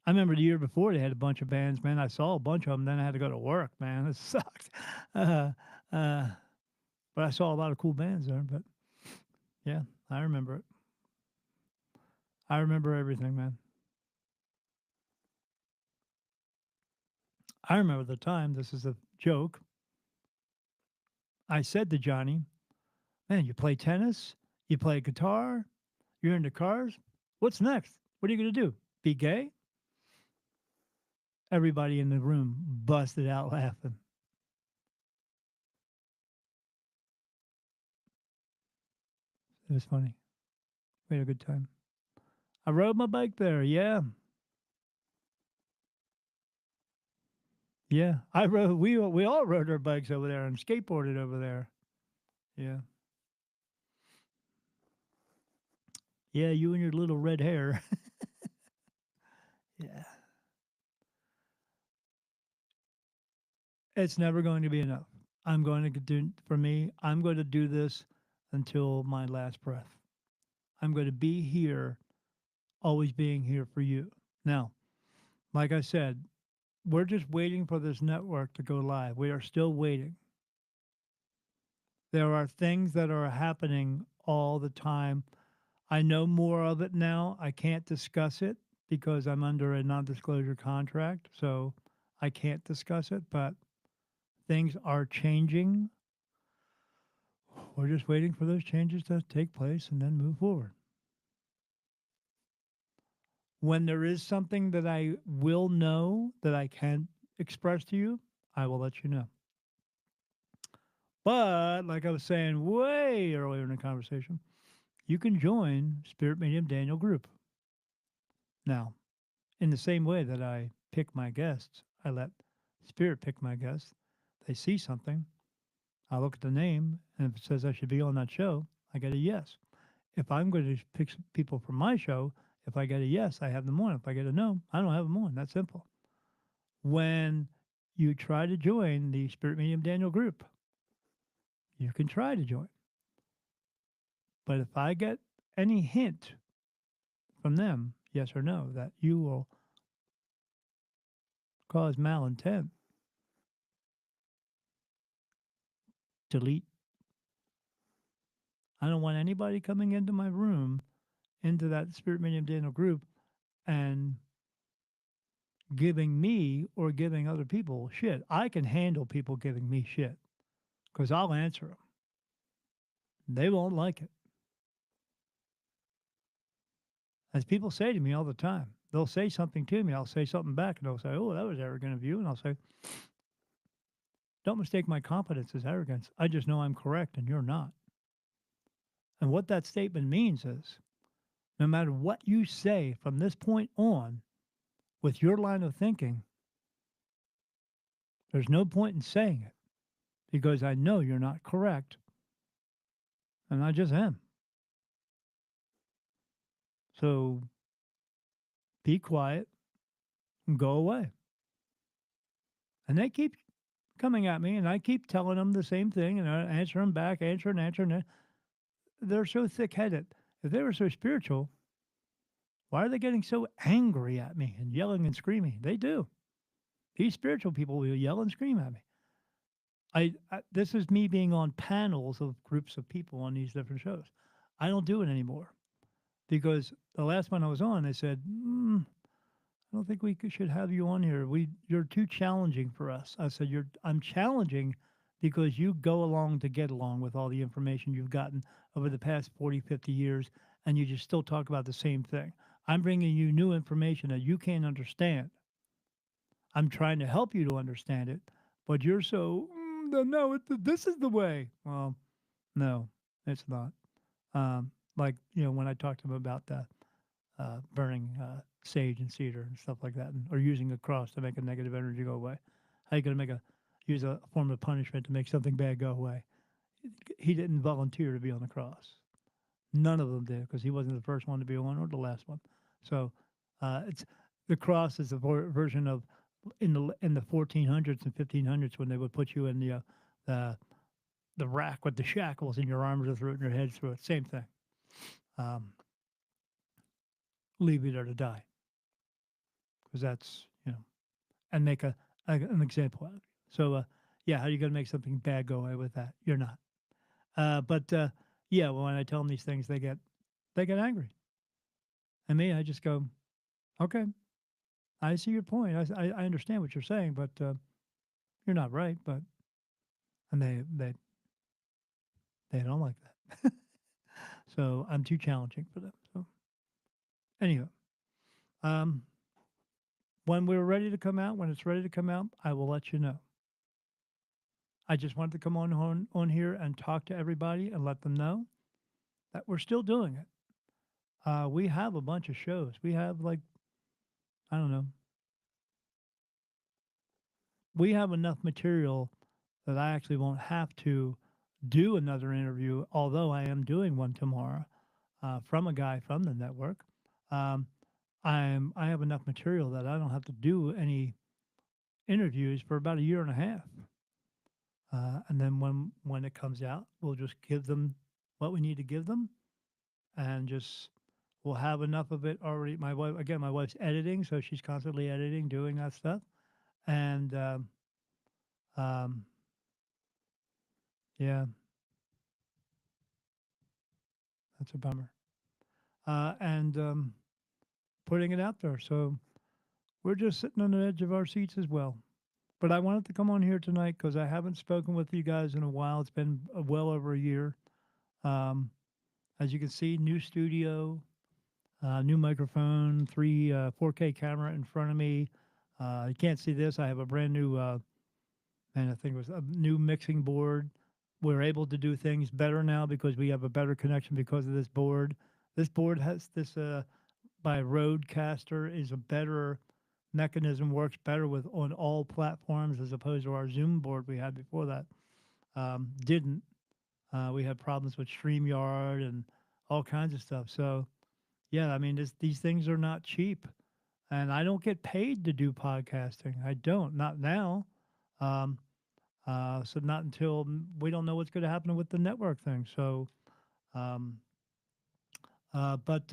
I remember the year before they had a bunch of bands, man. I saw a bunch of them, then I had to go to work, man. It sucked. Uh, uh, but I saw a lot of cool bands there. But yeah, I remember it. I remember everything, man. I remember the time. This is a joke. I said to Johnny, man, you play tennis, you play guitar, you're into cars. What's next? What are you going to do? Be gay? Everybody in the room busted out laughing. It was funny. We had a good time. I rode my bike there. Yeah. Yeah. I rode, we all rode our bikes over there and skateboarded over there. Yeah. Yeah. You and your little red hair. Yeah. It's never going to be enough. I'm going to do, for me, I'm going to do this until my last breath. I'm going to be here, always being here for you. Now, like I said, we're just waiting for this network to go live. We are still waiting. There are things that are happening all the time. I know more of it now. I can't discuss it because I'm under a non disclosure contract. So I can't discuss it, but things are changing. We're just waiting for those changes to take place and then move forward. When there is something that I will know that I can express to you, I will let you know. But like I was saying way earlier in the conversation, you can join Spirit Medium Daniel Group. Now, in the same way that I pick my guests, I let Spirit pick my guests. They see something, I look at the name, and if it says I should be on that show, I get a yes. If I'm going to pick people from my show, if I get a yes, I have them on. If I get a no, I don't have them on. That's simple. When you try to join the Spirit Medium Daniel group, you can try to join. But if I get any hint from them, yes or no, that you will cause malintent, delete. I don't want anybody coming into my room, into that Spirit Medium Daniel group, and giving me or giving other people shit. I can handle people giving me shit because I'll answer them. They won't like it. As people say to me all the time, they'll say something to me, I'll say something back, and they'll say, "Oh, that was arrogant of you," and I'll say, "Don't mistake my competence as arrogance. I just know I'm correct and you're not." And what that statement means is, no matter what you say from this point on with your line of thinking, there's no point in saying it because I know you're not correct, and I just am. So be quiet and go away. And they keep coming at me, and I keep telling them the same thing, and I answer them back, answer, and they're so thick headed. If they were so spiritual, why are they getting so angry at me and yelling and screaming? They do. These spiritual people will yell and scream at me. This is me being on panels of groups of people on these different shows. I don't do it anymore because the last one I was on, they said, "I don't think should have you on here. You're too challenging for us." I said, I'm challenging because you go along to get along with all the information you've gotten over the past 40, 50 years, and you just still talk about the same thing. I'm bringing you new information that you can't understand. I'm trying to help you to understand it, but you're so, no, this is the way." Well, no, it's not. Like, when I talked to him about the burning sage and cedar and stuff like that, or using a cross to make a negative energy go away. How you going to use a form of punishment to make something bad go away? He didn't volunteer to be on the cross. None of them did because he wasn't the first one to be on or the last one. So it's the cross is a version of in the 1400s and 1500s when they would put you in the the rack with the shackles and your arms are through it and your head through it. Same thing. Um, leave you there to die because that's and make an example out of you. So yeah, how are you going to make something bad go away with that? You're not. But yeah, when I tell them these things, they get angry. And me, I just go, okay, I see your point. I understand what you're saying, but you're not right. But and they don't like that. So I'm too challenging for them. So anyway, um, when we're ready to come out, when it's ready to come out, I will let you know. I just wanted to come on here and talk to everybody and let them know that we're still doing it. We have a bunch of shows. We have like I don't know. We have enough material that I actually won't have to do another interview. Although I am doing one tomorrow from a guy from the network. Um, I have enough material that I don't have to do any interviews for about a year and a half. And then when it comes out, we'll just give them what we need to give them, and just we'll have enough of it already. My wife's editing, so she's constantly editing, doing that stuff, and um, yeah, that's a bummer. And putting it out there, so we're just sitting on the edge of our seats as well. But I wanted to come on here tonight because I haven't spoken with you guys in a while. It's been well over a year. Um, as you can see, new studio, new microphone, 4K camera in front of me. You can't see this. I have a brand new, and I think it was a new mixing board. We're able to do things better now because we have a better connection because of this board. This board has this by Rodecaster is a better mechanism, works better with on all platforms as opposed to our Zoom board we had before that. Didn't. We had problems with StreamYard and all kinds of stuff. So yeah, I mean, these things are not cheap, and I don't get paid to do podcasting. I don't, not now. Um, so not until we don't know what's going to happen with the network thing. So, um, but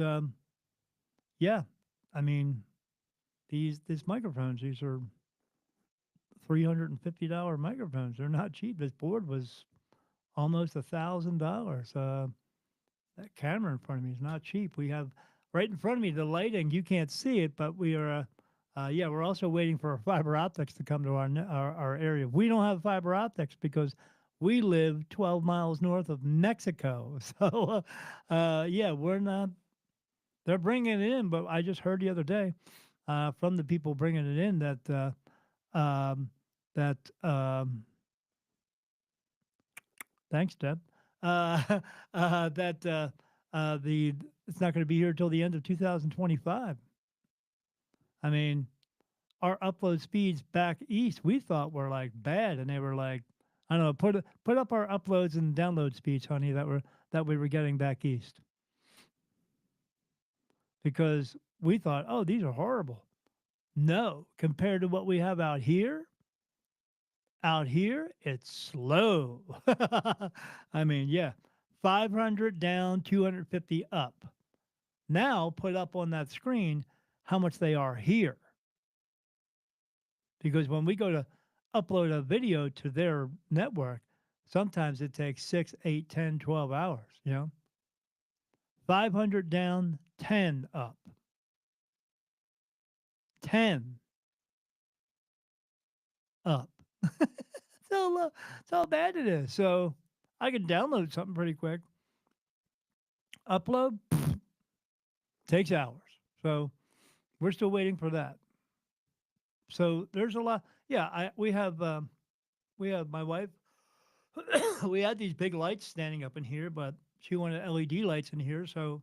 Yeah, I mean these microphones. These are $350 microphones. They're not cheap. This board was almost $1,000. That camera in front of me is not cheap. We have right in front of me the lighting. You can't see it, but we are. Yeah, we're also waiting for fiber optics to come to our area. We don't have fiber optics because we live 12 miles north of Mexico. So, yeah, we're not. They're bringing it in, but I just heard the other day from the people bringing it in um, that thanks, Deb. Uh, that the it's not going to be here until the end of 2025. I mean, our upload speeds back east we thought were like bad, and they were like, I don't know, put up our uploads and download speeds, honey, that we were getting back east because we thought, oh, these are horrible. No, compared to what we have out here it's slow. I mean, yeah, 500 down, 250 up. Now put up on that screen how much they are here. Because when we go to upload a video to their network, sometimes it takes 6, 8, 10, 12 hours, 500 down, 10 up, 10 up. That's how bad it is. So I can download something pretty quick. Upload takes hours. So we're still waiting for that. So there's a lot. Yeah, we have my wife. We had these big lights standing up in here, but she wanted LED lights in here, so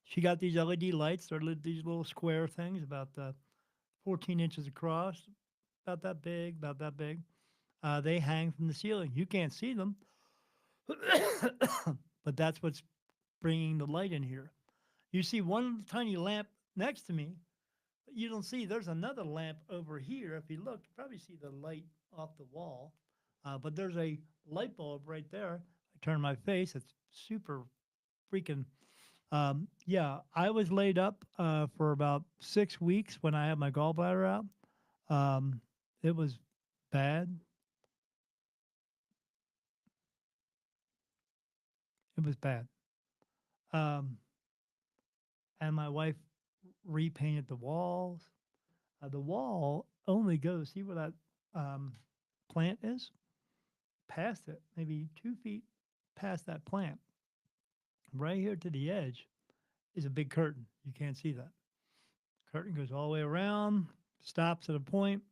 she got these LED lights. They're these little square things, about 14 inches across, about that big, about that big. They hang from the ceiling. You can't see them, but that's what's bringing the light in here. You see one tiny lamp next to me, but you don't see there's another lamp over here. If you look, you probably see the light off the wall, but there's a light bulb right there. I turn my face. It's super freaking. Yeah, I was laid up for about 6 weeks when I had my gallbladder out. Um, it was bad. It was bad. Um, and my wife repainted the walls. The wall only goes, see where that um, plant is? Past it, maybe 2 feet past that plant. Right here to the edge is a big curtain. You can't see that. Curtain goes all the way around, stops at a point.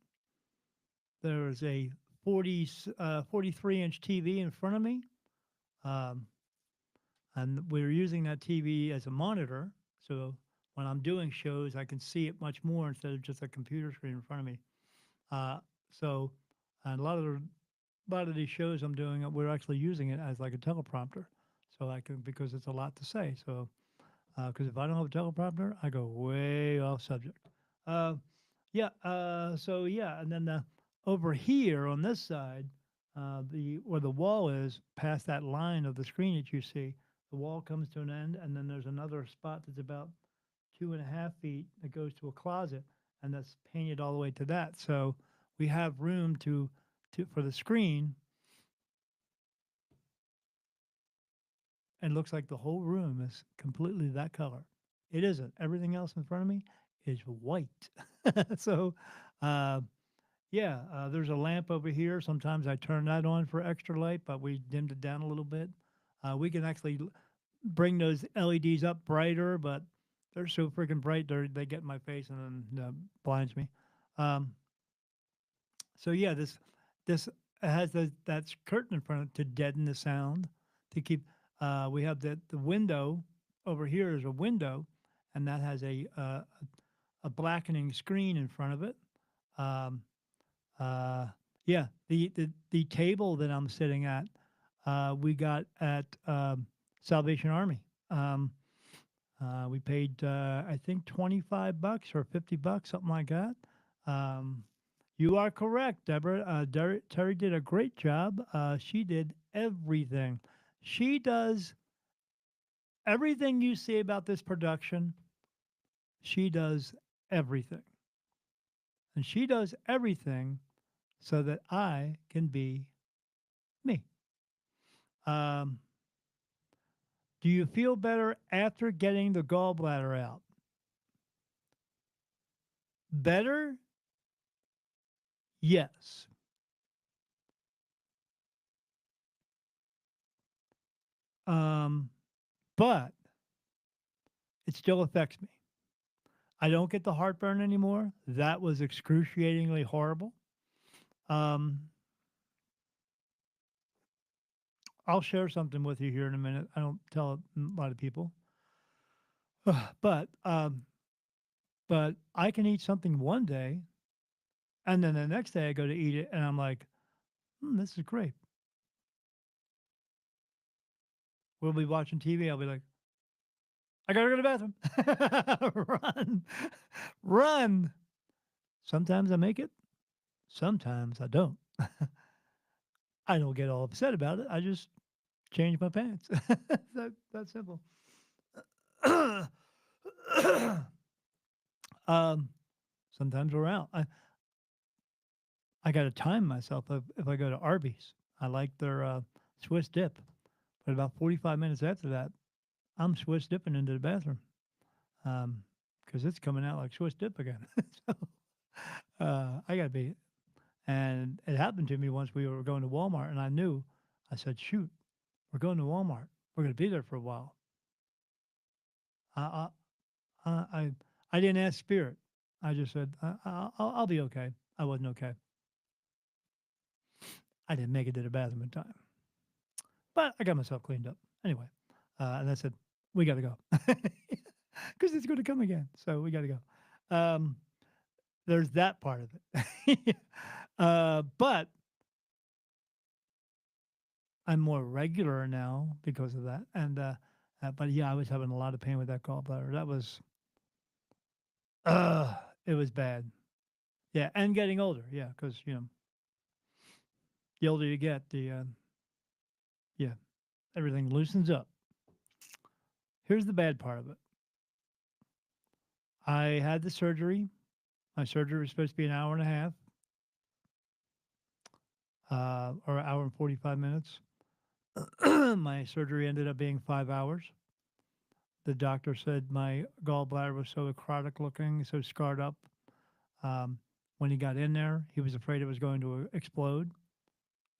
There's a 43-inch TV in front of me. Um, and we're using that TV as a monitor. So when I'm doing shows, I can see it much more instead of just a computer screen in front of me. Uh, so, and a lot of these shows I'm doing, we're actually using it as like a teleprompter. So I can, because it's a lot to say. So, because if I don't have a teleprompter, I go way off subject. Uh, yeah. So yeah, and then over here on this side, the where the wall is, past that line of the screen that you see, the wall comes to an end, and then there's another spot that's about 2.5 feet that goes to a closet, and that's painted all the way to that. So we have room to for the screen, and it looks like the whole room is completely that color. It isn't. Everything else in front of me is white. So, uh, yeah, there's a lamp over here. Sometimes I turn that on for extra light, but we dimmed it down a little bit. We can actually bring those LEDs up brighter, but they're so freaking bright, they get in my face and then blinds me. Um, so yeah, this has that curtain in front of it to deaden the sound, to keep. We have the window over here is a window, and that has a blackening screen in front of it. Um, uh, yeah, the table that I'm sitting at, we got at Salvation Army. We paid, I think, $25 or $50, something like that. Um, you are correct, Deborah. Terry did a great job. She did everything. She does everything you see about this production. She does everything. And she does everything so that I can be me. Um, do you feel better after getting the gallbladder out? Better? Yes. Um, but it still affects me. I don't get the heartburn anymore. That was excruciatingly horrible. Um, I'll share something with you here in a minute. I don't tell a lot of people, but I can eat something one day, and then the next day I go to eat it, and I'm like, "This is great." We'll be watching TV. I'll be like, "I gotta go to the bathroom." Run, run. Sometimes I make it. Sometimes I don't. I don't get all upset about it. I just change my pants. That's simple. um, Sometimes we're out. I got to time myself if I go to Arby's. I like their Swiss dip, but about 45 minutes after that, I'm Swiss dipping into the bathroom because it's coming out like Swiss dip again. So I got to be. And it happened to me once we were going to Walmart, and I knew. I said, "Shoot, we're going to Walmart. We're going to be there for a while." I I I, I didn't ask Spirit. I just said, I'll be okay." I wasn't okay. I didn't make it to the bathroom in time, but I got myself cleaned up anyway. And I said, "We got to go because it's going to come again." So we got to go. There's that part of it. But I'm more regular now because of that. And but yeah, I was having a lot of pain with that gallbladder. That was uh it was bad. Yeah, and getting older. Yeah, because the older you get, the yeah, everything loosens up. Here's the bad part of it. I had the surgery. My surgery was supposed to be an hour and a half, or an hour and 45 minutes. My surgery ended up being 5 hours. The doctor said my gallbladder was so necrotic looking, so scarred up. Um, when he got in there, he was afraid it was going to explode,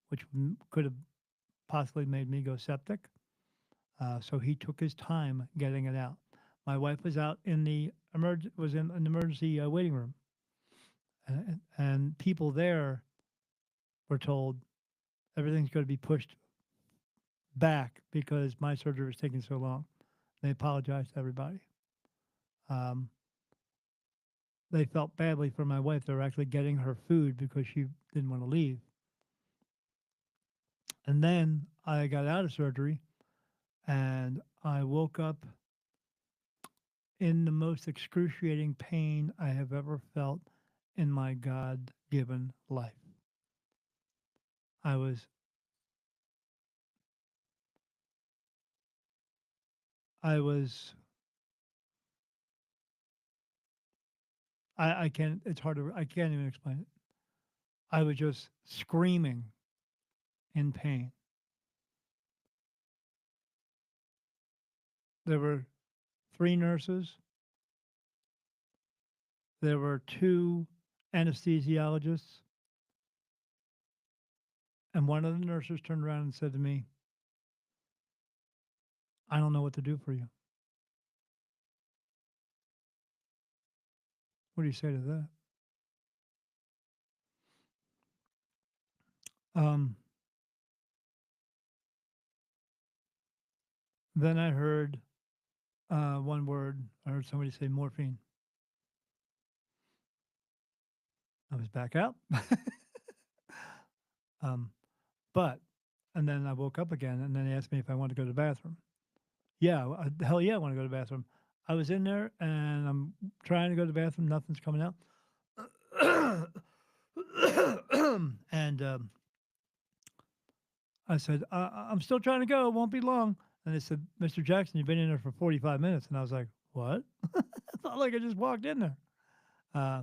which could have possibly made me go septic. So he took his time getting it out. My wife was out in the was in an emergency waiting room, and people there were told everything's going to be pushed back because my surgery was taking so long. They apologized to everybody. Um, they felt badly for my wife. They were actually getting her food because she didn't want to leave. And then I got out of surgery and I woke up in the most excruciating pain I have ever felt in my God given life. I was, I was, I can't, it's hard to, I can't even explain it. I was just screaming in pain. There were three nurses, there were two anesthesiologists, and one of the nurses turned around and said to me, "I don't know what to do for you." What do you say to that? Um, then I heard one word. I heard somebody say morphine. I was back out. um, but, and then I woke up again, and then they asked me if I wanted to go to the bathroom. Yeah, hell yeah, I want to go to the bathroom. I was in there, and I'm trying to go to the bathroom. Nothing's coming out. And I said, I'm still trying to go. It won't be long. And they said, "Mr. Jackson, you've been in there for 45 minutes." And I was like, "What?" like I just walked in there. Uh,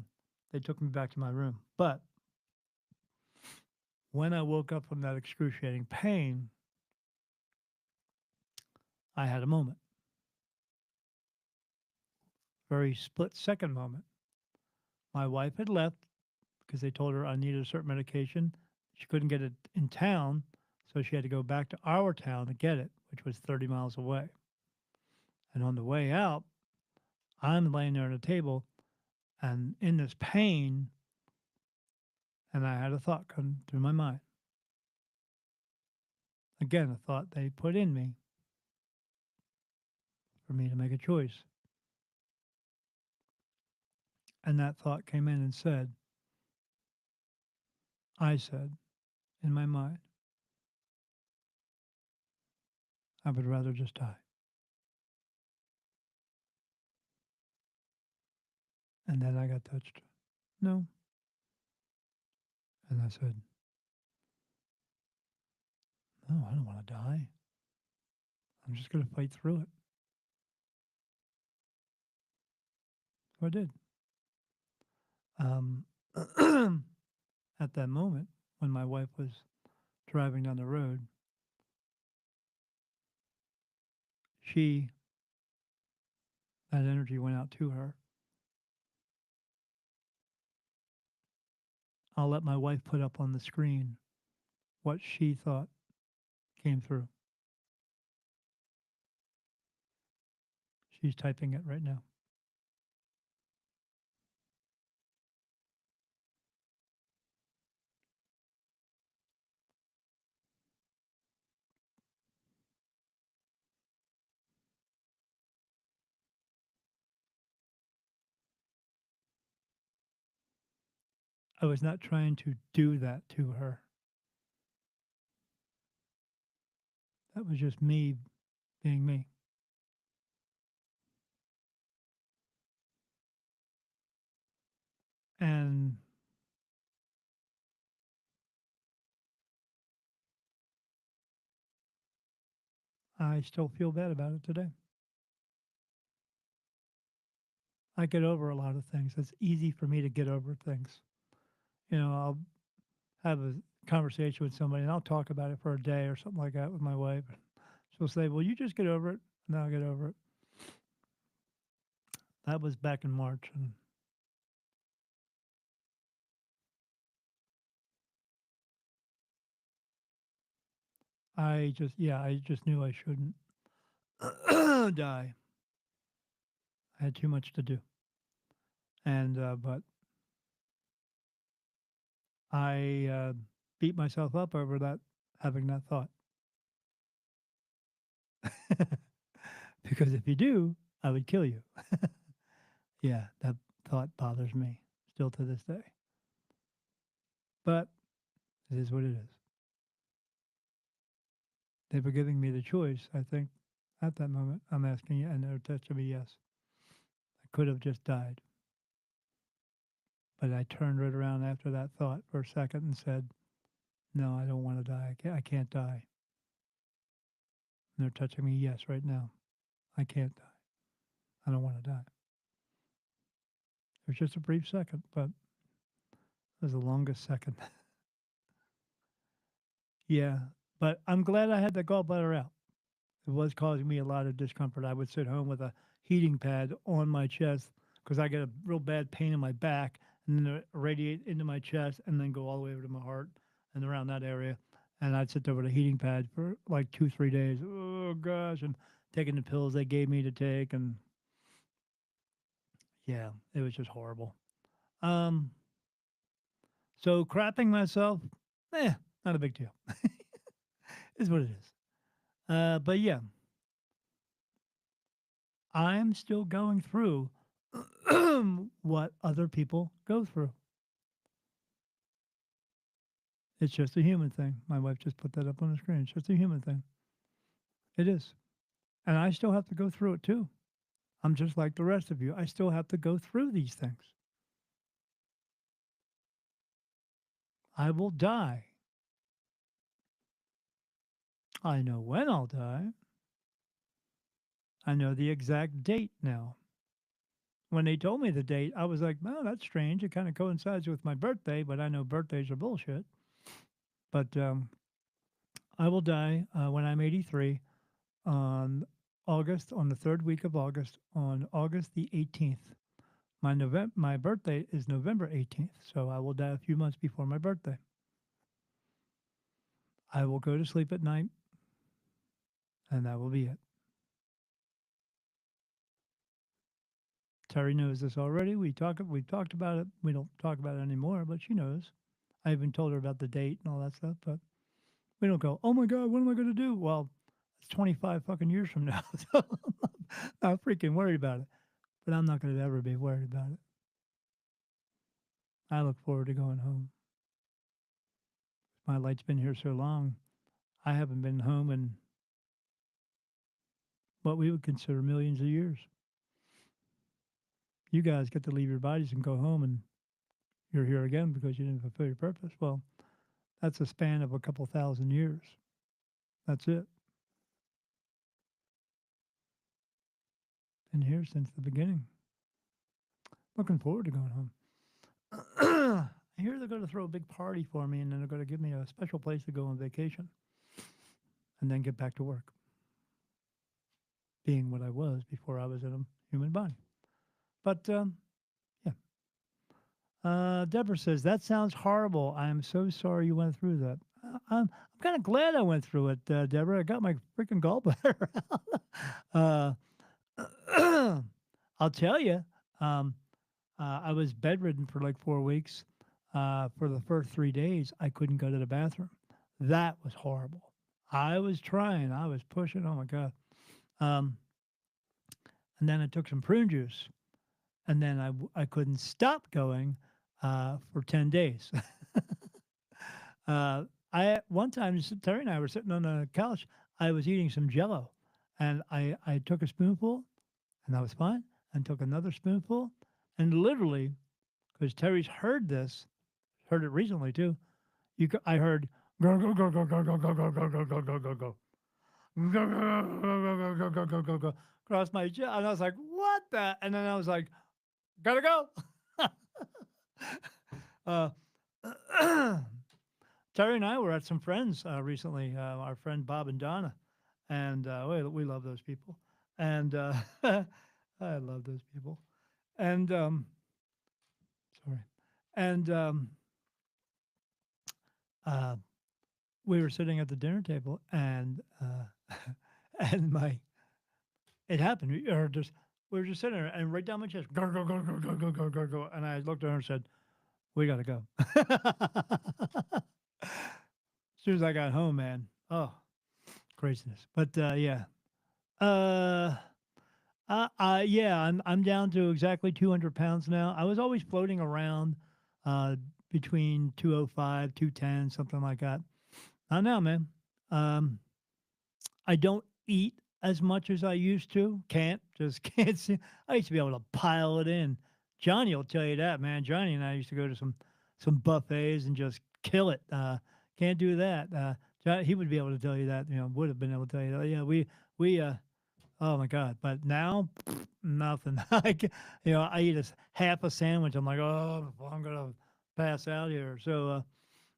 they took me back to my room. But when I woke up from that excruciating pain, I had a moment, very split second moment. My wife had left because they told her I needed a certain medication. She couldn't get it in town, so she had to go back to our town to get it, which was 30 miles away. And on the way out, I'm laying there at a table and in this pain, and I had a thought come through my mind. Again, a thought they put in me for me to make a choice. And that thought came in and said, I said in my mind, I would rather just die. And then I got touched. No. And I said, no, I don't want to die. I'm just going to fight through it. So I did. Um, at that moment, when my wife was driving down the road, she, that energy went out to her. I'll let my wife put up on the screen what she thought came through. She's typing it right now. I was not trying to do that to her. That was just me being me. And I still feel bad about it today. I get over a lot of things. It's easy for me to get over things. I'll have a conversation with somebody and I'll talk about it for a day or something like that with my wife. She'll say, well, you just get over it. And I'll get over it. That was back in March. And I just knew I shouldn't die. I had too much to do. But I beat myself up over that, having that thought. Because if you do, I would kill you. Yeah, that thought bothers me still to this day. But it is what it is. They were giving me the choice, I think, at that moment. I'm asking you, and they're touching me, yes. I could have just died. But I turned right around after that thought for a second and said, no, I don't want to die. I can't die. And they're touching me, yes, right now. I can't die. I don't want to die. It was just a brief second, but it was the longest second. Yeah, but I'm glad I had the gallbladder out. It was causing me a lot of discomfort. I would sit home with a heating pad on my chest because I get a real bad pain in my back and then it radiate into my chest and then go all the way over to my heart and around that area. And I'd sit there with a heating pad for like 2, 3 days. Oh gosh, and taking the pills they gave me to take, and yeah, it was just horrible. Um, so crapping myself, eh, not a big deal. Is what it is. But yeah, I'm still going through what other people go through. It's just a human thing. My wife just put that up on the screen. It's just a human thing. It is. And I still have to go through it too. I'm just like the rest of you. I still have to go through these things. I will die. I know when I'll die. I know the exact date now. when they told me the date, I was like, "Oh, that's strange. It kind of coincides with my birthday, but I know birthdays are bullshit." But I will die when I'm 83 on on the third week of August, on August the 18th. My birthday is November 18th, so I will die a few months before my birthday. I will go to sleep at night, and that will be it. Terry knows this already. We've talked about it. We don't talk about it anymore, but she knows. I even told her about the date and all that stuff, but we don't go, "Oh my god, what am I going to do?" Well, it's 25 fucking years from now, so I'm not freaking worried about it. But I'm not going to ever be worried about it. I look forward to going home. My light's been here so long. I haven't been home in what we would consider millions of years. You guys get to leave your bodies and go home, and you're here again because you didn't fulfill your purpose. Well, that's a span of a couple thousand years. That's it. Been here since the beginning. Looking forward to going home. I hear they're going to throw a big party for me, and then they're going to give me a special place to go on vacation, and then get back to work, being what I was before I was in a human body. But yeah, Deborah says that sounds horrible. I am so sorry you went through that. I'm kind of glad I went through it, Deborah. I got my freaking gallbladder out. I'll tell you, um, I was bedridden for like 4 weeks. For the first 3 days, I couldn't go to the bathroom. That was horrible. I was trying. I was pushing. Oh my god. Um, and then I took some prune juice, and then I couldn't stop going for 10 days. I one time Terry and I were sitting on the couch. I was eating some Jello, and I took a spoonful, and that was fine. And took another spoonful, and literally, because Terry's heard this, heard it recently too. I heard go go go go go go go go go go go go go go go across my chest, and I was like, "What the?" And then I was like, "Gotta go." uh, Terry and I were at some friends recently. Our friend Bob and Donna, and we love those people. And I love those people. And sorry, and uh, we were sitting at the dinner table, and and my it happened. We were just sitting there, and right down my chest, go go go go go go go go go, and I looked at her and said, "We got to go." As soon as I got home, man, oh craziness. But yeah, uh, yeah, I'm down to exactly 200 pounds now. I was always floating around uh, between 205, 210, something like that. Not now, man. Um, I don't eat as much as I used to. Can't, just can't see. I used to be able to pile it in. Johnny will tell you that, man. Johnny and I used to go to some buffets and just kill it. Can't do that. He would be able to tell you that. Would have been able to tell you that. Yeah, we oh my god. But now, nothing. I eat half a sandwich. I'm like, oh, I'm gonna pass out here. So,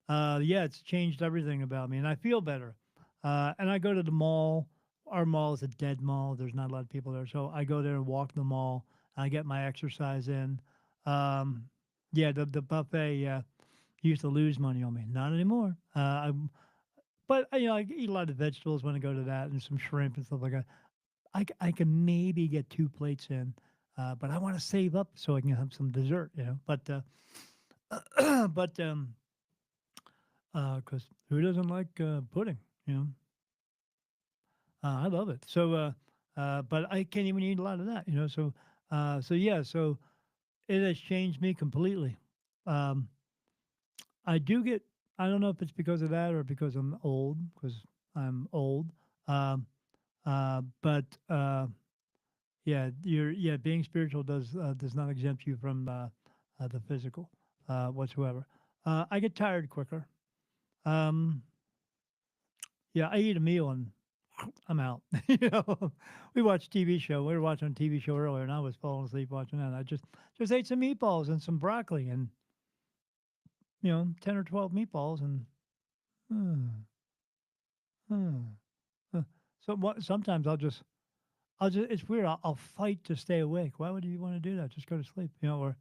yeah, it's changed everything about me, and I feel better. And I go to the mall. Our mall is a dead mall. There's not a lot of people there, so I go there and walk the mall. I get my exercise in. Um, yeah, the buffet. Yeah, used to lose money on me. Not anymore. But I eat a lot of vegetables when I go to that, and some shrimp and stuff like that. I can maybe get 2 plates in, but I want to save up so I can have some dessert. But but because who doesn't like pudding? You know, I love it. So, but I can't even eat a lot of that. So yeah, so it has changed me completely. Um, I do get. I don't know if it's because of that or because I'm old. Because I'm old. Um, but yeah, being spiritual does not exempt you from the physical whatsoever. I get tired quicker. Um, yeah, I eat a meal in I'm out. You know, we watched TV show. We were watching a TV show earlier, and I was falling asleep watching that. I just ate some meatballs and some broccoli, and 10 or 12 meatballs, and uh, uh, so sometimes I'll just it's weird. I'll fight to stay awake. Why would you want to do that? Just go to sleep, or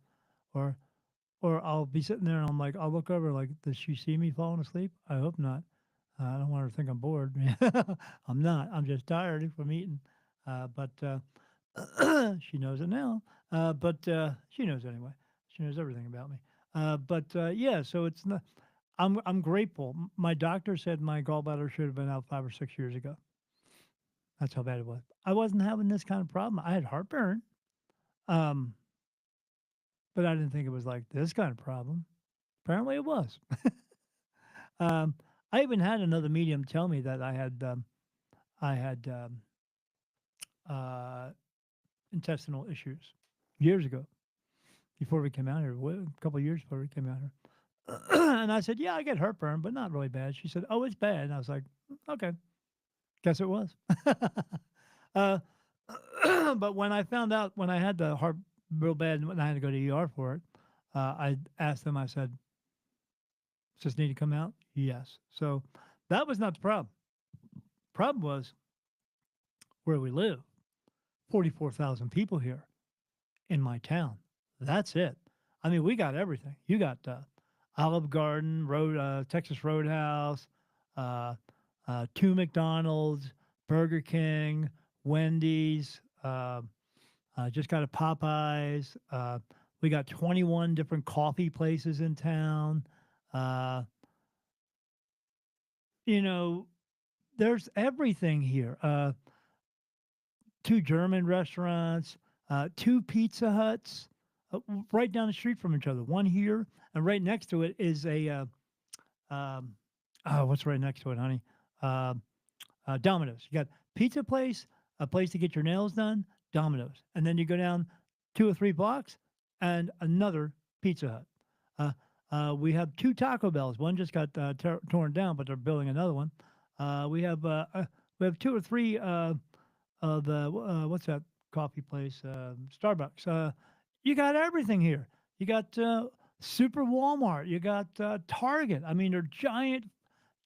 or I'll be sitting there and I'm like, I'll look over like, does she see me falling asleep? I hope not. I don't want her to think I'm bored. I'm not. I'm just tired from eating. But she knows it now. But she knows anyway. She knows everything about me. But yeah, so it's not. I'm grateful. My doctor said my gallbladder should have been out 5 or 6 years ago. That's how bad it was. I wasn't having this kind of problem. I had heartburn, um, but I didn't think it was like this kind of problem. Apparently, it was. Um, I even had another medium tell me that I had uh, intestinal issues years ago before we came out here. A couple of years before we came out here, and I said, "Yeah, I get heartburn, but not really bad." She said, "Oh, it's bad." And I was like, "Okay, guess it was." uh, but when I found out when I had the heart real bad and when I had to go to ER for it, I asked them. I said, "Does this need to come out?" Yes. So that was not the problem. Problem was where we live. 44,000 people here in my town. That's it. I mean, we got everything. You got Olive Garden, Texas Roadhouse, uh, two McDonald's, Burger King, Wendy's. Just got a Popeyes. We got 21 different coffee places in town. Uh, you know, there's everything here. Two German restaurants, two Pizza Huts, right down the street from each other. One here, and right next to it is a um, oh, what's right next to it, honey? Uh, Domino's. You got pizza place, a place to get your nails done, Domino's, and then you go down 2 or 3 blocks, and another Pizza Hut. We have two Taco Bells. One just got torn down, but they're building another one. We have two or three the what's that coffee place? Starbucks. You got everything here. You got Super Walmart. You got Target. I mean, they're giant,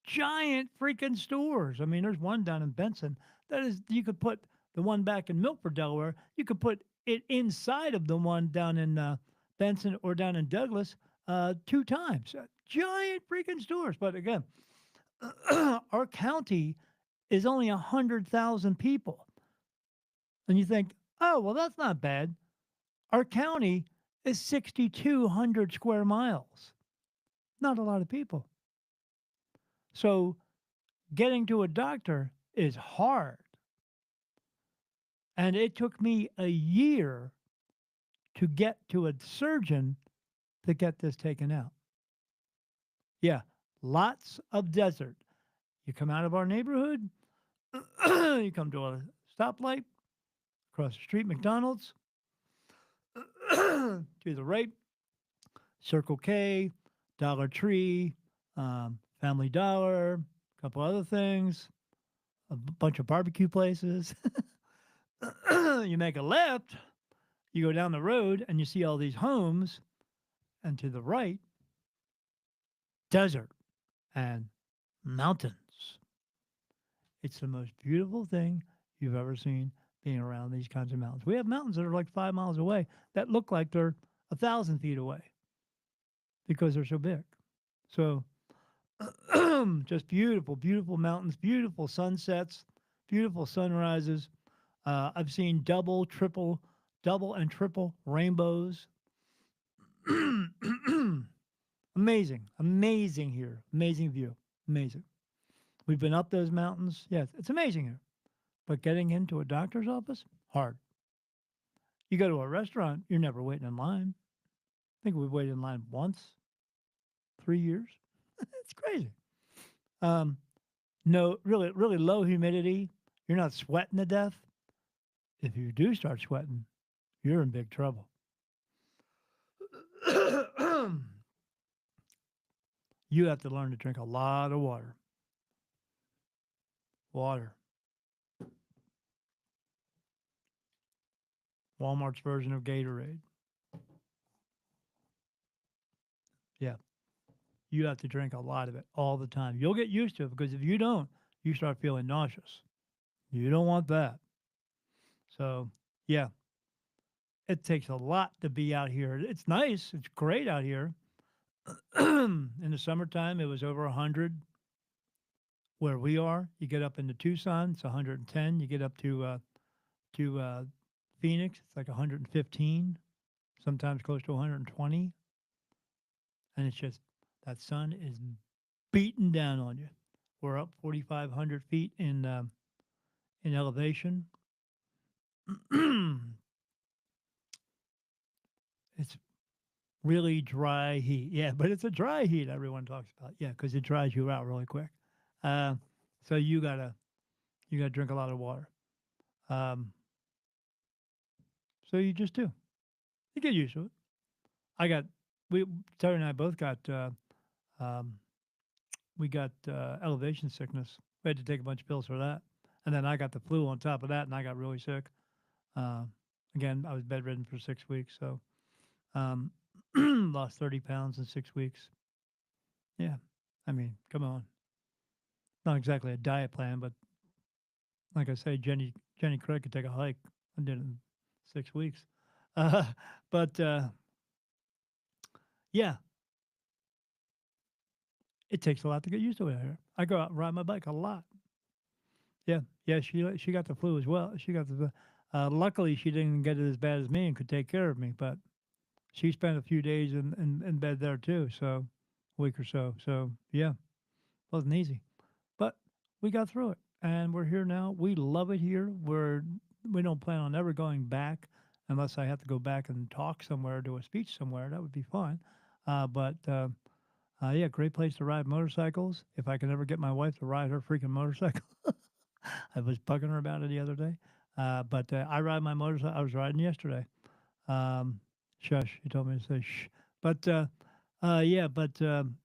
giant freaking stores. I mean, there's one down in Benson that is you could put the one back in Milford, Delaware. You could put it inside of the one down in Benson or down in Douglas 2 times. Giant freaking stores. But again, our county is only 100,000 people. And you think, oh, well, that's not bad. Our county is 6,200 square miles. Not a lot of people. So getting to a doctor is hard. And it took me a year to get to a surgeon to get this taken out. Yeah, lots of desert. You come out of our neighborhood, you come to a stoplight, across the street, McDonald's, to the right, Circle K, Dollar Tree, Family Dollar, a couple other things, a bunch of barbecue places. You make a left, you go down the road, and you see all these homes, and to the right, desert and mountains. It's the most beautiful thing you've ever seen being around these kinds of mountains. We have mountains that are like 5 miles away that look like they're 1,000 feet away because they're so big. So just beautiful, beautiful mountains, beautiful sunsets, beautiful sunrises. I've seen double and triple rainbows. Amazing, amazing here. Amazing view. Amazing. We've been up those mountains. Yes, it's amazing here. But getting into a doctor's office, hard. You go to a restaurant, you're never waiting in line. I think we've waited in line once, 3 years. It's crazy. Um, no, really, really low humidity. You're not sweating to death. If you do start sweating, you're in big trouble. You have to learn to drink a lot of water. Water. Walmart's version of Gatorade. Yeah, you have to drink a lot of it all the time. You'll get used to it because if you don't, you start feeling nauseous. You don't want that. So, yeah, it takes a lot to be out here. It's nice. It's great out here. In the summertime, it was over 100 where we are. You get up into Tucson, it's 110. You get up to Phoenix, it's like 115, sometimes close to 120, and it's just that sun is beating down on you. We're up 4,500 feet in elevation. It's really dry heat. Yeah, but it's a dry heat everyone talks about. Yeah, because it dries you out really quick. Uh, so you gotta drink a lot of water. Um, so you just do. You get used to it. I got we Terry and I both got um, we got elevation sickness. We had to take a bunch of pills for that, and then I got the flu on top of that, and I got really sick. Uh, Again, I was bedridden for 6 weeks, so um, lost 30 pounds in 6 weeks. Yeah, I mean, come on, not exactly a diet plan, but like I say, Jenny Craig could take a hike. I did it in 6 weeks. Uh, but yeah, it takes a lot to get used to it here. I go out and ride my bike a lot. Yeah, yeah. She got the flu as well. She got the. Luckily, she didn't get it as bad as me and could take care of me. But she spent a few days in bed there too. So a week or so. So yeah, wasn't easy. But we got through it, and we're here now. We love it here. We don't plan on ever going back unless I have to go back and talk somewhere, do a speech somewhere. That would be fine. But yeah, great place to ride motorcycles. If I can ever get my wife to ride her freaking motorcycle, I was bugging her about it the other day. But I ride my motorcycle. I was riding yesterday. Um, Shush, he told me to say shh. But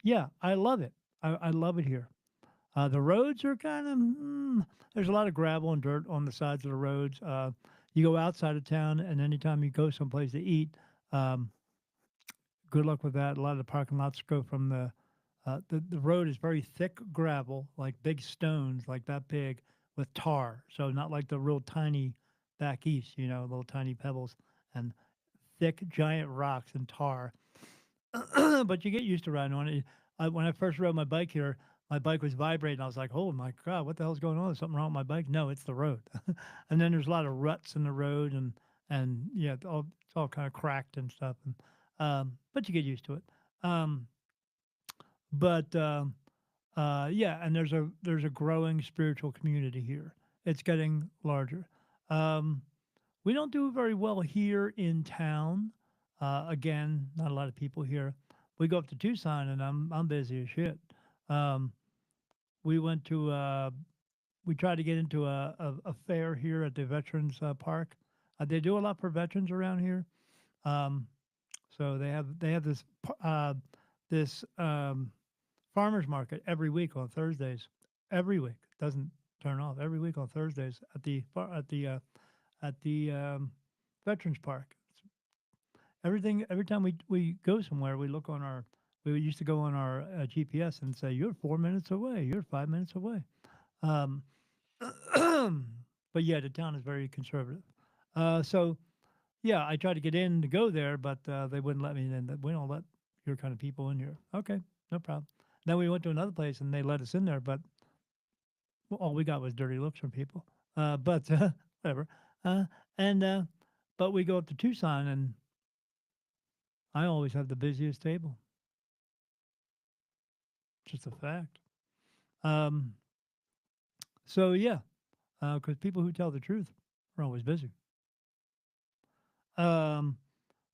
yeah, I love it. I love it here. The roads are kind of, there's a lot of gravel and dirt on the sides of the roads. You go outside of town, and anytime you go someplace to eat, um, good luck with that. A lot of the parking lots go from the road is very thick gravel, like big stones, like that big, with tar. So not like the real tiny back east, little tiny pebbles and thick giant rocks and tar. But you get used to riding on it. When I first rode my bike here, my bike was vibrating. I was like, "Oh my god, what the hell's going on? Is something wrong with my bike?" No, it's the road. And then there's a lot of ruts in the road, and yeah, it's all kind of cracked and stuff. But you get used to it. Um, but yeah, and there's a growing spiritual community here. It's getting larger. Um, we don't do very well here in town. Again, not a lot of people here. We go up to Tucson, and I'm busy as shit. Um, we went to we tried to get into a fair here at the Veterans Park. They do a lot for veterans around here. Um, so they have this farmers market every week on Thursdays. Every week, doesn't turn off. Every week on Thursdays at the Veterans Park. Everything every time we go somewhere, we look on our we used to go on our GPS and say you're 4 minutes away, you're 5 minutes away. Um, but yeah, the town is very conservative. So yeah, I tried to get in to go there, but they wouldn't let me in. We don't let your kind of people in here. Okay, no problem. Then we went to another place and they let us in there, but all we got was dirty looks from people. But whatever. Uh, and but we go up to Tucson, and I always have the busiest table. Just a fact. Um, so yeah, because people who tell the truth are always busy. Um,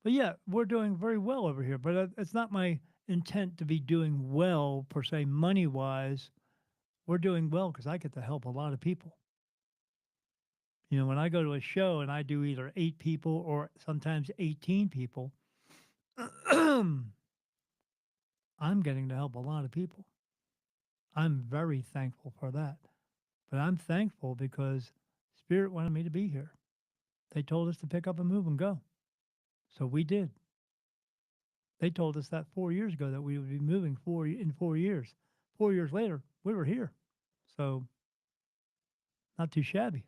but yeah, we're doing very well over here. But it's not my intent to be doing well per se, money wise. We're doing well because I get to help a lot of people. When I go to a show and I do either 8 people or sometimes 18 people, I'm getting to help a lot of people. I'm very thankful for that. But I'm thankful because Spirit wanted me to be here. They told us to pick up and move and go. So we did. They told us that 4 years ago that we would be moving in 4 years. 4 years later, we were here. So not too shabby.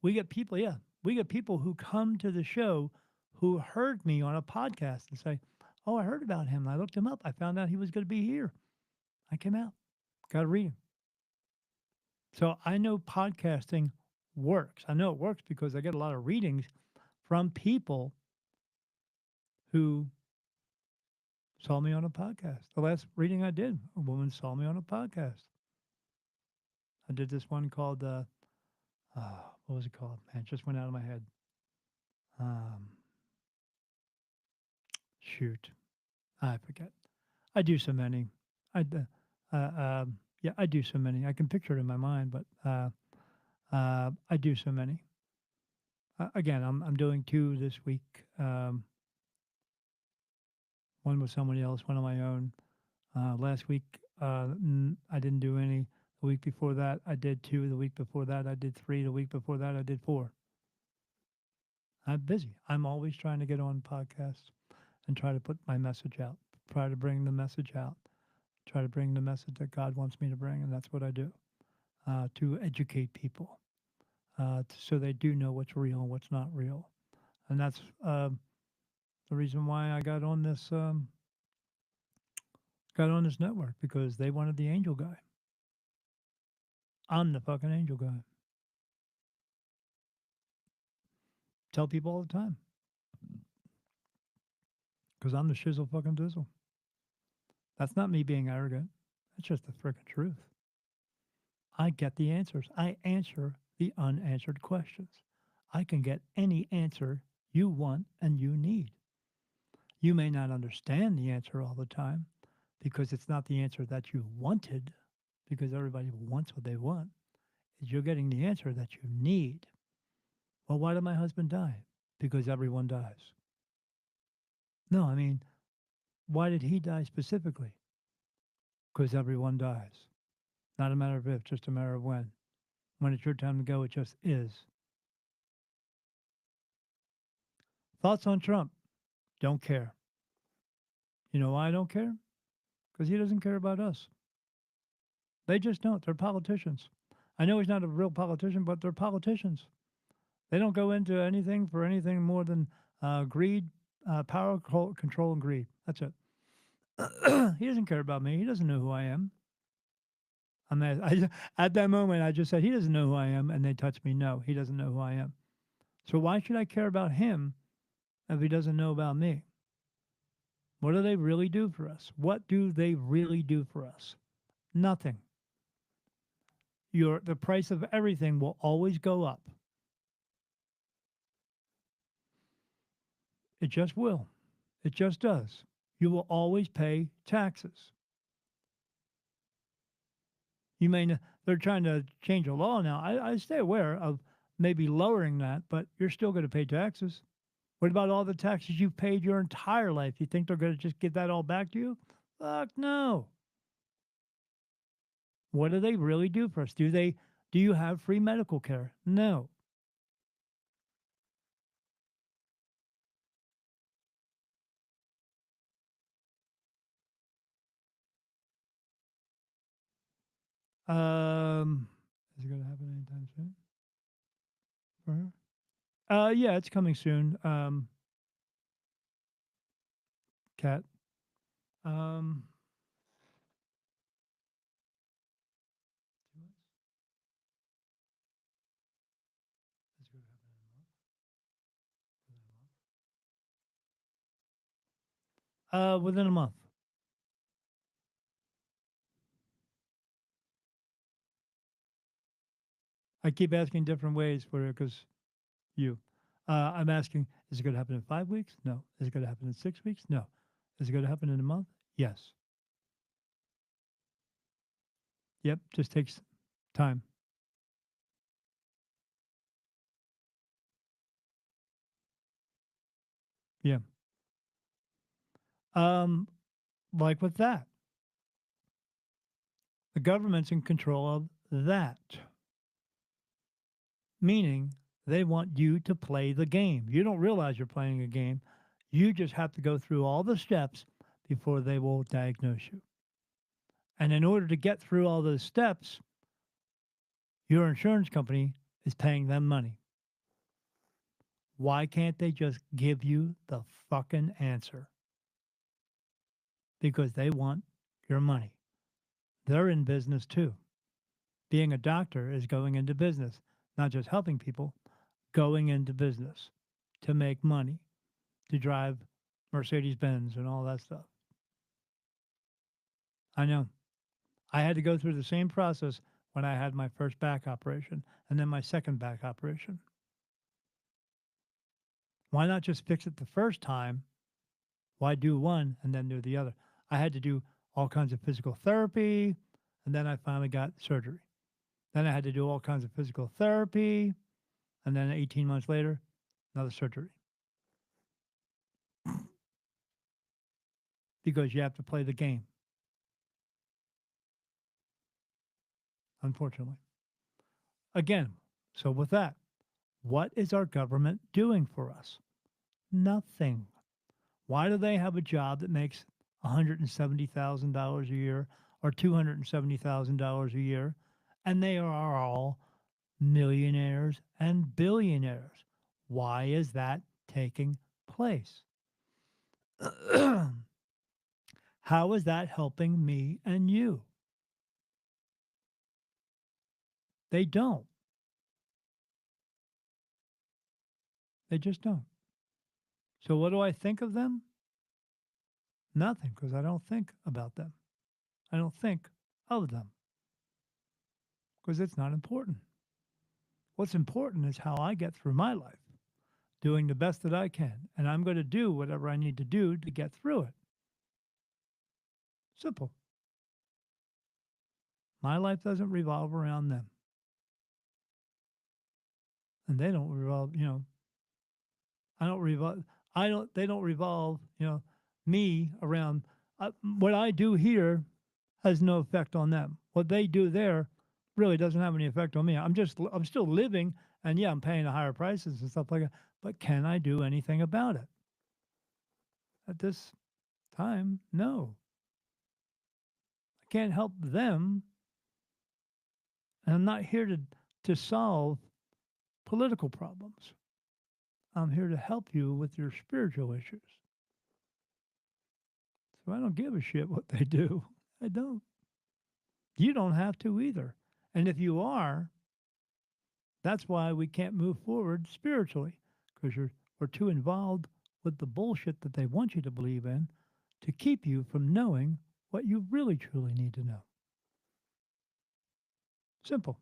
We get people, yeah, we get people who come to the show who heard me on a podcast and say, "Oh, I heard about him. I looked him up. I found out he was going to be here. I came out, got to read him." So I know podcasting works. I know it works because I get a lot of readings from people who saw me on a podcast. The last reading I did, a woman saw me on a podcast. I did this one called, what was it called? Man, it just went out of my head. Um, Shoot, I forget. I do so many. I, d- yeah, I do so many. I can picture it in my mind, but I do so many. Again, I'm doing two this week. One with somebody else, one on my own. Last week, I didn't do any. The week before that, I did two. The week before that, I did three. The week before that, I did four. I'm busy. I'm always trying to get on podcasts and try to put my message out, try to bring the message out, try to bring the message that God wants me to bring. And that's what I do to educate people so they do know what's real and what's not real. And that's the reason why I got on this network because they wanted the angel guy. I'm the fucking angel guy. Tell people all the time because I'm the shizzle fucking dizzle. That's not me being arrogant. That's just the freaking truth. I get the answers. I answer the unanswered questions. I can get any answer you want and you need. You may not understand the answer all the time because it's not the answer that you wanted, because everybody wants what they want. You're getting the answer that you need. Well, why did my husband die? Because everyone dies. No, I mean, why did he die specifically? Because everyone dies. Not a matter of if, just a matter of when. When it's your time to go, it just is. Thoughts on Trump? Don't care. You know why I don't care? Because he doesn't care about us. They just don't. They're politicians. I know he's not a real politician, but they're politicians. They don't go into anything for anything more than greed, power, control, and greed. That's it. He doesn't care about me. He doesn't know who I am. At that moment, I just said, he doesn't know who I am. And they touched me. No, he doesn't know who I am. So why should I care about him if he doesn't know about me? What do they really do for us? What do they really do for us? Nothing. The price of everything will always go up. It just will. It just does. You will always pay taxes. You may they're trying to change a law now. I stay aware of maybe lowering that, but you're still going to pay taxes. What about all the taxes you've paid your entire life? You think they're going to just give that all back to you? Fuck no. What do they really do for us? Do you have free medical care? No. Is it going to happen anytime soon for her? Yeah, it's coming soon. Cat. Um, 2 months. It's going to happen in a month. Within a month. I keep asking different ways for it because you. I'm asking, is it going to happen in 5 weeks? No. Is it going to happen in 6 weeks? No. Is it going to happen in a month? Yes. Yep. Just takes time. Yeah. Um, like with that, the government's in control of that, meaning They want you to play the game. You don't realize you're playing a game. You just have to go through all the steps before they will diagnose you. And in order to get through all those steps, your insurance company is paying them money. Why can't they just give you the fucking answer? Because they want your money. They're in business too. Being a doctor is going into business, not just helping people, going into business to make money, to drive Mercedes Benz and all that stuff. I know. I had to go through the same process when I had my first back operation and then my second back operation. Why not just fix it the first time? Why do one and then do the other? I had to do all kinds of physical therapy, and then I finally got surgery. Then I had to do all kinds of physical therapy, and then 18 months later, another surgery. Because you have to play the game, unfortunately. Again, so with that, what is our government doing for us? Nothing. Why do they have a job that makes $170,000 a year or $270,000 a year? And they are all millionaires and billionaires. Why is that taking place? How is that helping me and you? They don't. They just don't. So, what do I think of them? Nothing, because I don't think about them. I don't think of them because it's not important. What's important is how I get through my life, doing the best that I can. And I'm going to do whatever I need to do to get through it. Simple. My life doesn't revolve around them. And they don't revolve, I don't revolve, they don't revolve, me around. What I do here has no effect on them. What they do there really doesn't have any effect on me. I'm still living, and yeah, I'm paying the higher prices and stuff like that. But can I do anything about it at this time? No, I can't help them, and I'm not here to solve political problems. I'm here to help you with your spiritual issues. So I don't give a shit what they do. I don't. You don't have to either. And if you are, that's why we can't move forward spiritually, because we're too involved with the bullshit that they want you to believe in to keep you from knowing what you really truly need to know. Simple.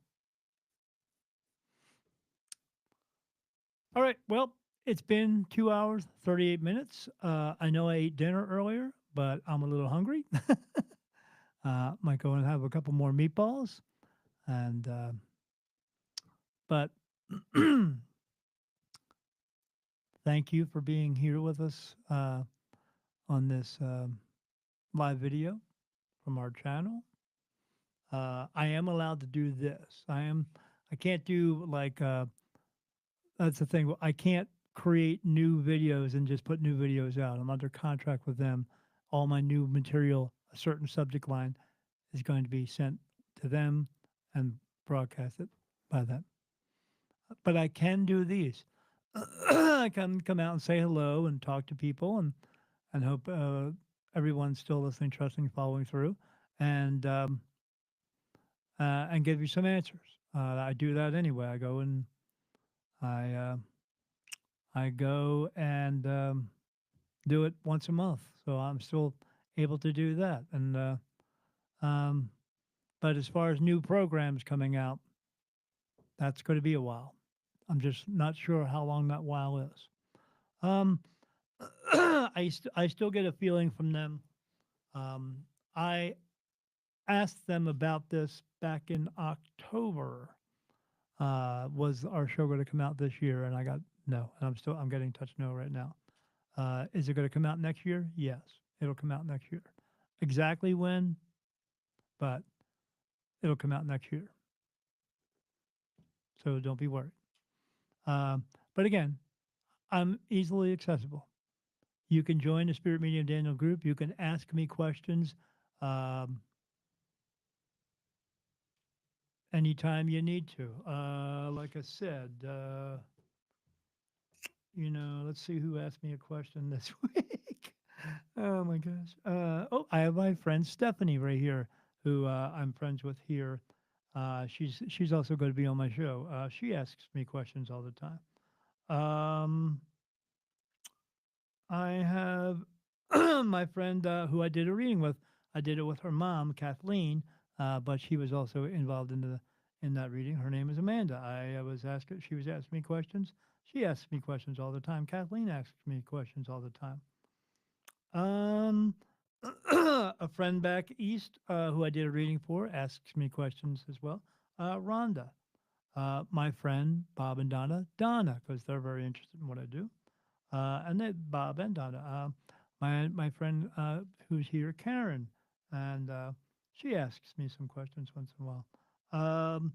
All right. Well, it's been 2 hours, 38 minutes. I know I ate dinner earlier, but I'm a little hungry. Might go and have a couple more meatballs. And, but thank you for being here with us on this live video from our channel. I am allowed to do this. I can't do like, that's the thing. I can't create new videos and just put new videos out. I'm under contract with them. All my new material, a certain subject line, is going to be sent to them and broadcasted by them. But I can do these. I can come out and say hello and talk to people and hope everyone's still listening, trusting, following through, and and give you some answers. I do that anyway. I uh, I go and do it once a month, so I'm still able to do that. And um, but as far as new programs coming out, that's going to be a while. I'm just not sure how long that while is. Um, I still get a feeling from them. I asked them about this back in October. Was our show going to come out this year? And I got no. And I'm getting touch no right now. Is it going to come out next year? Yes, it'll come out next year. Exactly when, but it'll come out next year. So don't be worried. Um, but again, I'm easily accessible. You can join the Spirit Medium Daniel group. You can ask me questions um, anytime you need to. Like I said, let's see who asked me a question this week. Oh my gosh. I have my friend Stephanie right here, who I'm friends with here. She's also going to be on my show. She asks me questions all the time. Um, I have my friend who I did a reading with. I did it with her mom, Kathleen, but she was also involved in that reading. Her name is Amanda. I was asking. She was asking me questions. She asks me questions all the time. Kathleen asks me questions all the time. Um, a friend back east who I did a reading for asks me questions as well. Rhonda, my friend Bob and Donna, because they're very interested in what I do. And then Bob and Donna. My friend who's here, Karen, and she asks me some questions once in a while. Um,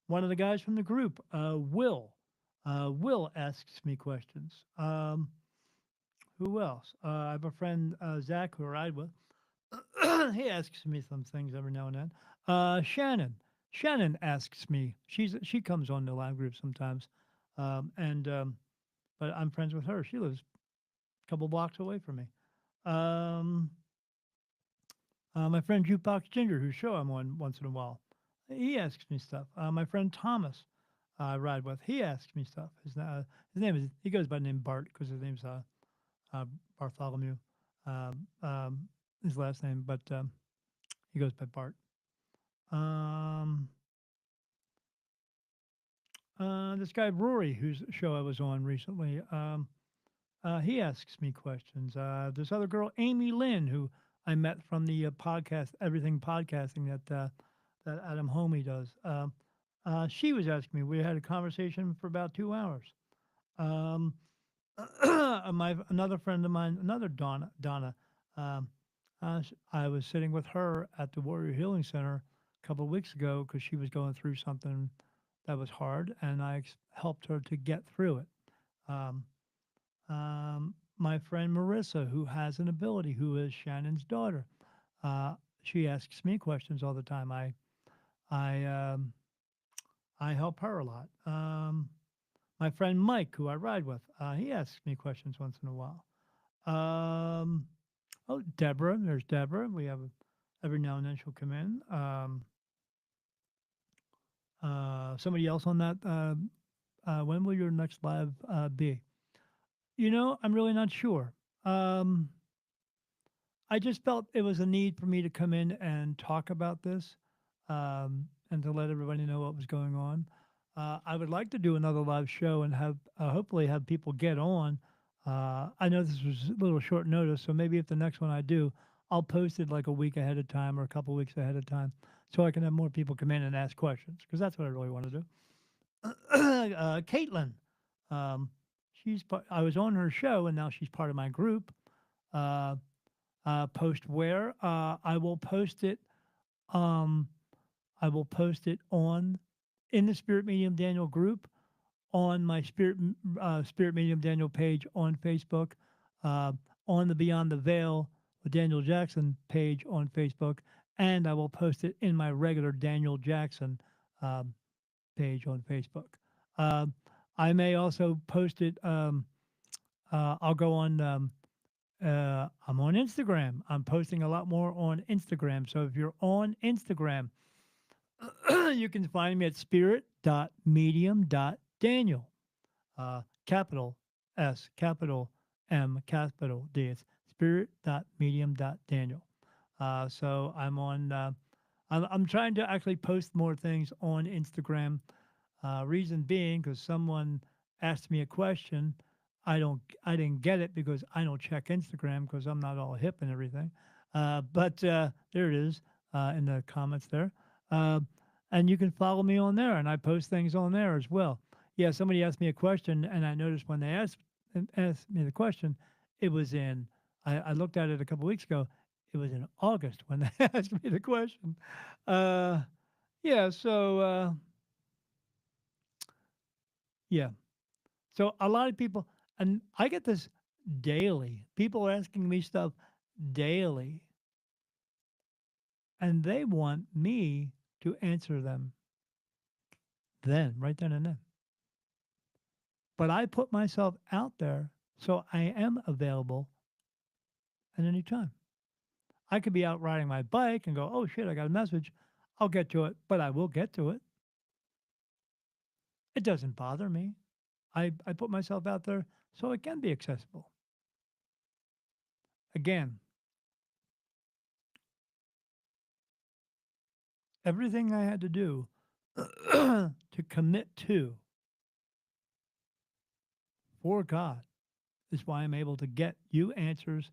one of the guys from the group, Will. Will asks me questions. Who else? I have a friend, Zach, who I ride with. He asks me some things every now and then. Shannon. Shannon asks me. She comes on the live group sometimes, and but I'm friends with her. She lives a couple blocks away from me. Um, my friend Jukebox Ginger, whose show I'm on once in a while, he asks me stuff. My friend Thomas, I ride with, he asks me stuff. His name is he goes by the name Bart because his name's uh, Bartholomew, um, um, his last name, but he goes by Bart. Um, this guy Rory, whose show I was on recently, he asks me questions. This other girl, Amy Lynn, who I met from the podcast, Everything Podcasting that Adam Homey does. She was asking me. We had a conversation for about 2 hours. Um, another friend of mine, another Donna. Um, I was sitting with her at the Warrior Healing Center a couple of weeks ago because she was going through something that was hard, and I helped her to get through it. Um, my friend Marissa, who has an ability, who is Shannon's daughter, uh, she asks me questions all the time. I um, I help her a lot. My friend Mike, who I ride with, he asks me questions once in a while. Um, oh, Deborah, there's Deborah. We have every now and then she'll come in. Somebody else on that. When will your next live be? I'm really not sure. Um, I just felt it was a need for me to come in and talk about this, and to let everybody know what was going on. I would like to do another live show and have hopefully have people get on. I know this was a little short notice, so maybe if the next one I do, I'll post it like a week ahead of time or a couple weeks ahead of time, so I can have more people come in and ask questions because that's what I really want to do. Caitlin, um, I was on her show and now she's part of my group. Uh, Post where I will post it. Um, I will post it on in the Spirit Medium Daniel group on my Spirit Medium Daniel page on Facebook, uh, on the Beyond the Veil with Daniel Jackson page on Facebook, and I will post it in my regular Daniel Jackson um, page on Facebook. Um, I may also post it. I'll go on. I'm on Instagram. I'm posting a lot more on Instagram. So if you're on Instagram, you can find me at spirit.medium.daniel. Capital S, capital M, capital D. It's spirit.medium.daniel. So I'm trying to actually post more things on Instagram. Reason being, because someone asked me a question, I didn't get it because I don't check Instagram because I'm not all hip and everything. But there it is in the comments there, uh, and you can follow me on there, and I post things on there as well. Yeah, somebody asked me a question, and I noticed when they asked me the question, it was in. I looked at it a couple weeks ago. It was in August when they asked me the question. Uh, yeah, so yeah, So a lot of people, and I get this daily. People are asking me stuff daily, and they want me to answer them right then and then. But I put myself out there so I am available at any time. I could be out riding my bike and go, oh shit, I got a message. I'll get to it, but I will get to it. It doesn't bother me. I put myself out there so it can be accessible. Again, everything I had to do to commit to for God is why I'm able to get you answers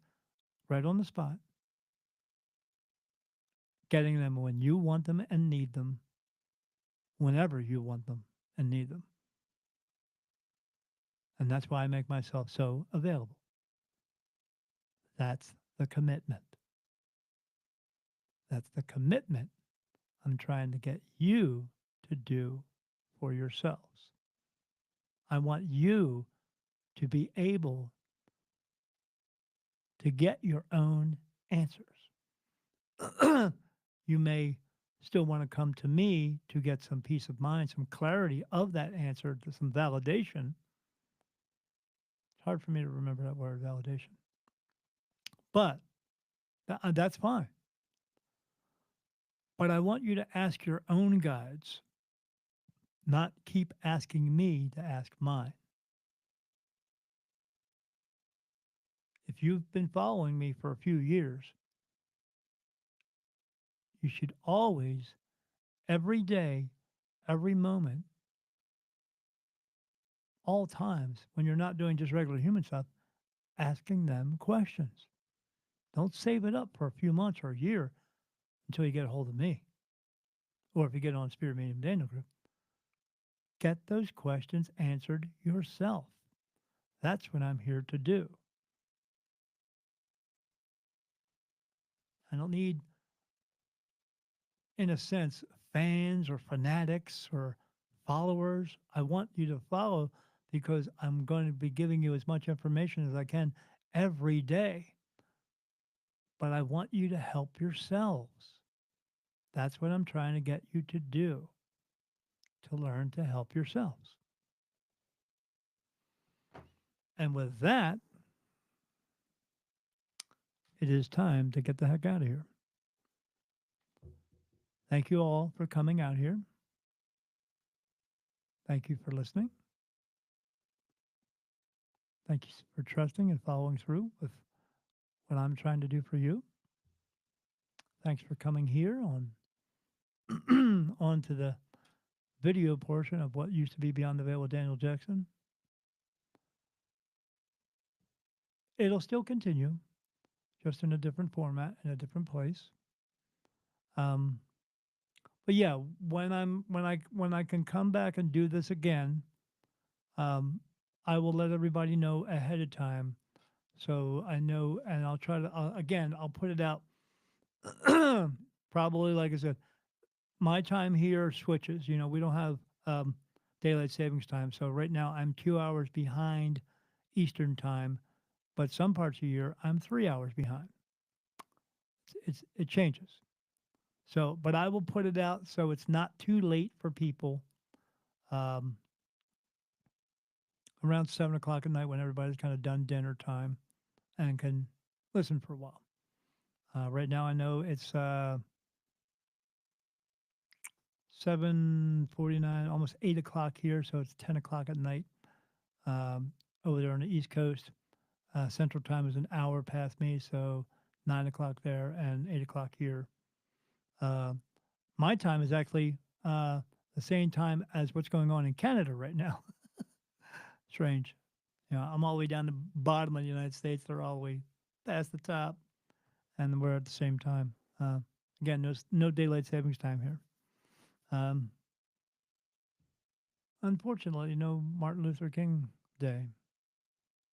right on the spot, getting them when you want them and need them, whenever you want them and need them. And that's why I make myself so available. That's the commitment. That's the commitment I'm trying to get you to do for yourselves. I want you to be able to get your own answers. You may still want to come to me to get some peace of mind, some clarity of that answer, to some validation. It's hard for me to remember that word, validation, but that's fine. But I want you to ask your own guides, not keep asking me to ask mine. If you've been following me for a few years, you should always, every day, every moment, all times, when you're not doing just regular human stuff, asking them questions. Don't save it up for a few months or a year until you get a hold of me. Or if you get on Spirit Medium Daniel Group, get those questions answered yourself. That's what I'm here to do. I don't need, in a sense, fans or fanatics or followers. I want you to follow because I'm going to be giving you as much information as I can every day. But I want you to help yourselves. That's what I'm trying to get you to do, to learn to help yourselves. And with that, it is time to get the heck out of here. Thank you all for coming out here. Thank you for listening. Thank you for trusting and following through with what I'm trying to do for you. Thanks for coming here onto the video portion of what used to be Beyond the Veil with Daniel Jackson. It'll still continue, just in a different format, in a different place. Um, but yeah, when I can come back and do this again, um, I will let everybody know ahead of time, so I know, and I'll try to again. I'll put it out. Probably, like I said, my time here switches. You know, we don't have daylight savings time, so right now I'm 2 hours behind Eastern time, but some parts of the year I'm 3 hours behind. It changes. So, but I will put it out so it's not too late for people. Um, Around 7 o'clock at night when everybody's kind of done dinner time and can listen for a while. Right now, I know it's 7:49, almost 8 o'clock here, so it's 10 o'clock at night um, over there on the East Coast. Central time is an hour past me, so 9 o'clock there and 8 o'clock here. Uh, my time is actually the same time as what's going on in Canada right now. Strange. You know, I'm all the way down the bottom of the United States. They're all the way past the top, and we're at the same time. Again, no daylight savings time here. Um, Unfortunately, no Martin Luther King Day.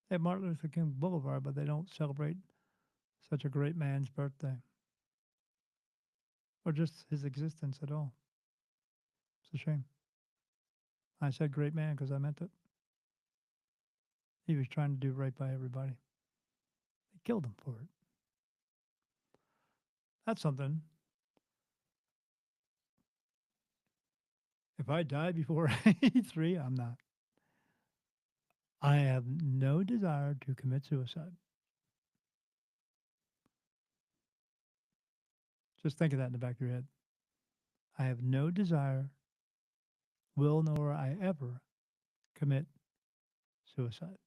They have Martin Luther King Boulevard, but they don't celebrate such a great man's birthday or just his existence at all. It's a shame. I said great man because I meant it. He was trying to do right by everybody. They killed him for it. That's something. If I die before 83, I'm not. I have no desire to commit suicide. Just think of that in the back of your head. I have no desire, will nor I ever commit suicide.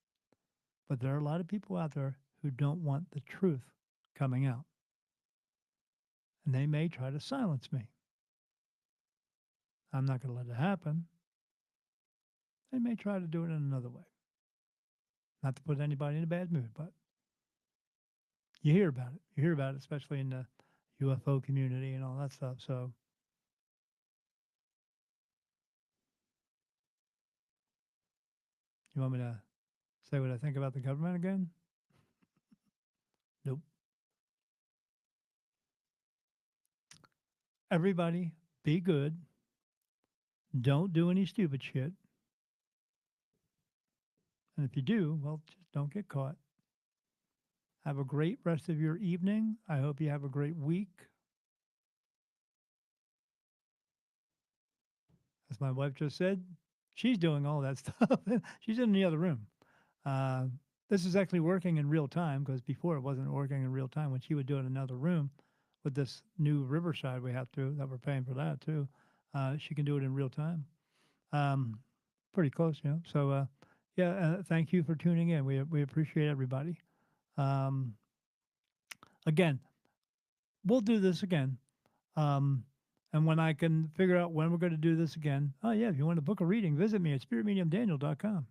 But there are a lot of people out there who don't want the truth coming out. And they may try to silence me. I'm not going to let it happen. They may try to do it in another way. Not to put anybody in a bad mood, but you hear about it. You hear about it, especially in the UFO community and all that stuff. So, you want me to say what I think about the government again? Nope. Everybody, be good. Don't do any stupid shit. And if you do, well, just don't get caught. Have a great rest of your evening. I hope you have a great week. As my wife just said, she's doing all that stuff. She's in the other room. Uh, this is actually working in real time because before it wasn't working in real time. When she would do it in another room with this new Riverside we have to that we're paying for that too, she can do it in real time. Um, pretty close, you know. So yeah, thank you for tuning in. We appreciate everybody. Um, again, we'll do this again. Um, and when I can figure out when we're going to do this again, oh yeah, if you want to book a reading, visit me at spiritmediumdaniel.com.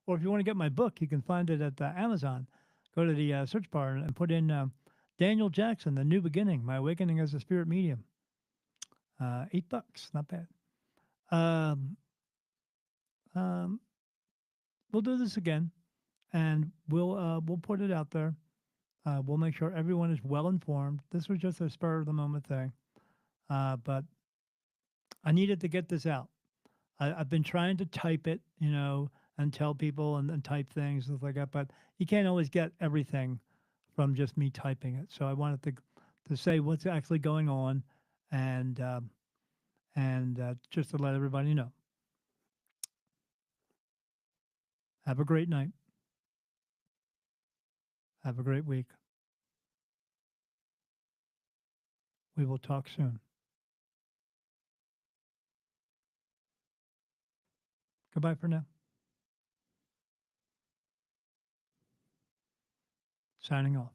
Or if you want to get my book, you can find it at Amazon. Go to the search bar and put in Daniel Jackson, The New Beginning, My Awakening as a Spirit Medium. $8, not bad. Um, um, we'll do this again, and we'll put it out there. We'll make sure everyone is well informed. This was just a spur of the moment thing, but I needed to get this out. I've been trying to type it, you know, and tell people and type things and stuff like that, but you can't always get everything from just me typing it. So I wanted to say what's actually going on, and just to let everybody know. Have a great night. Have a great week. We will talk soon. Goodbye for now. Signing off.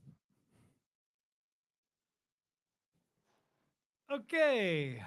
Okay.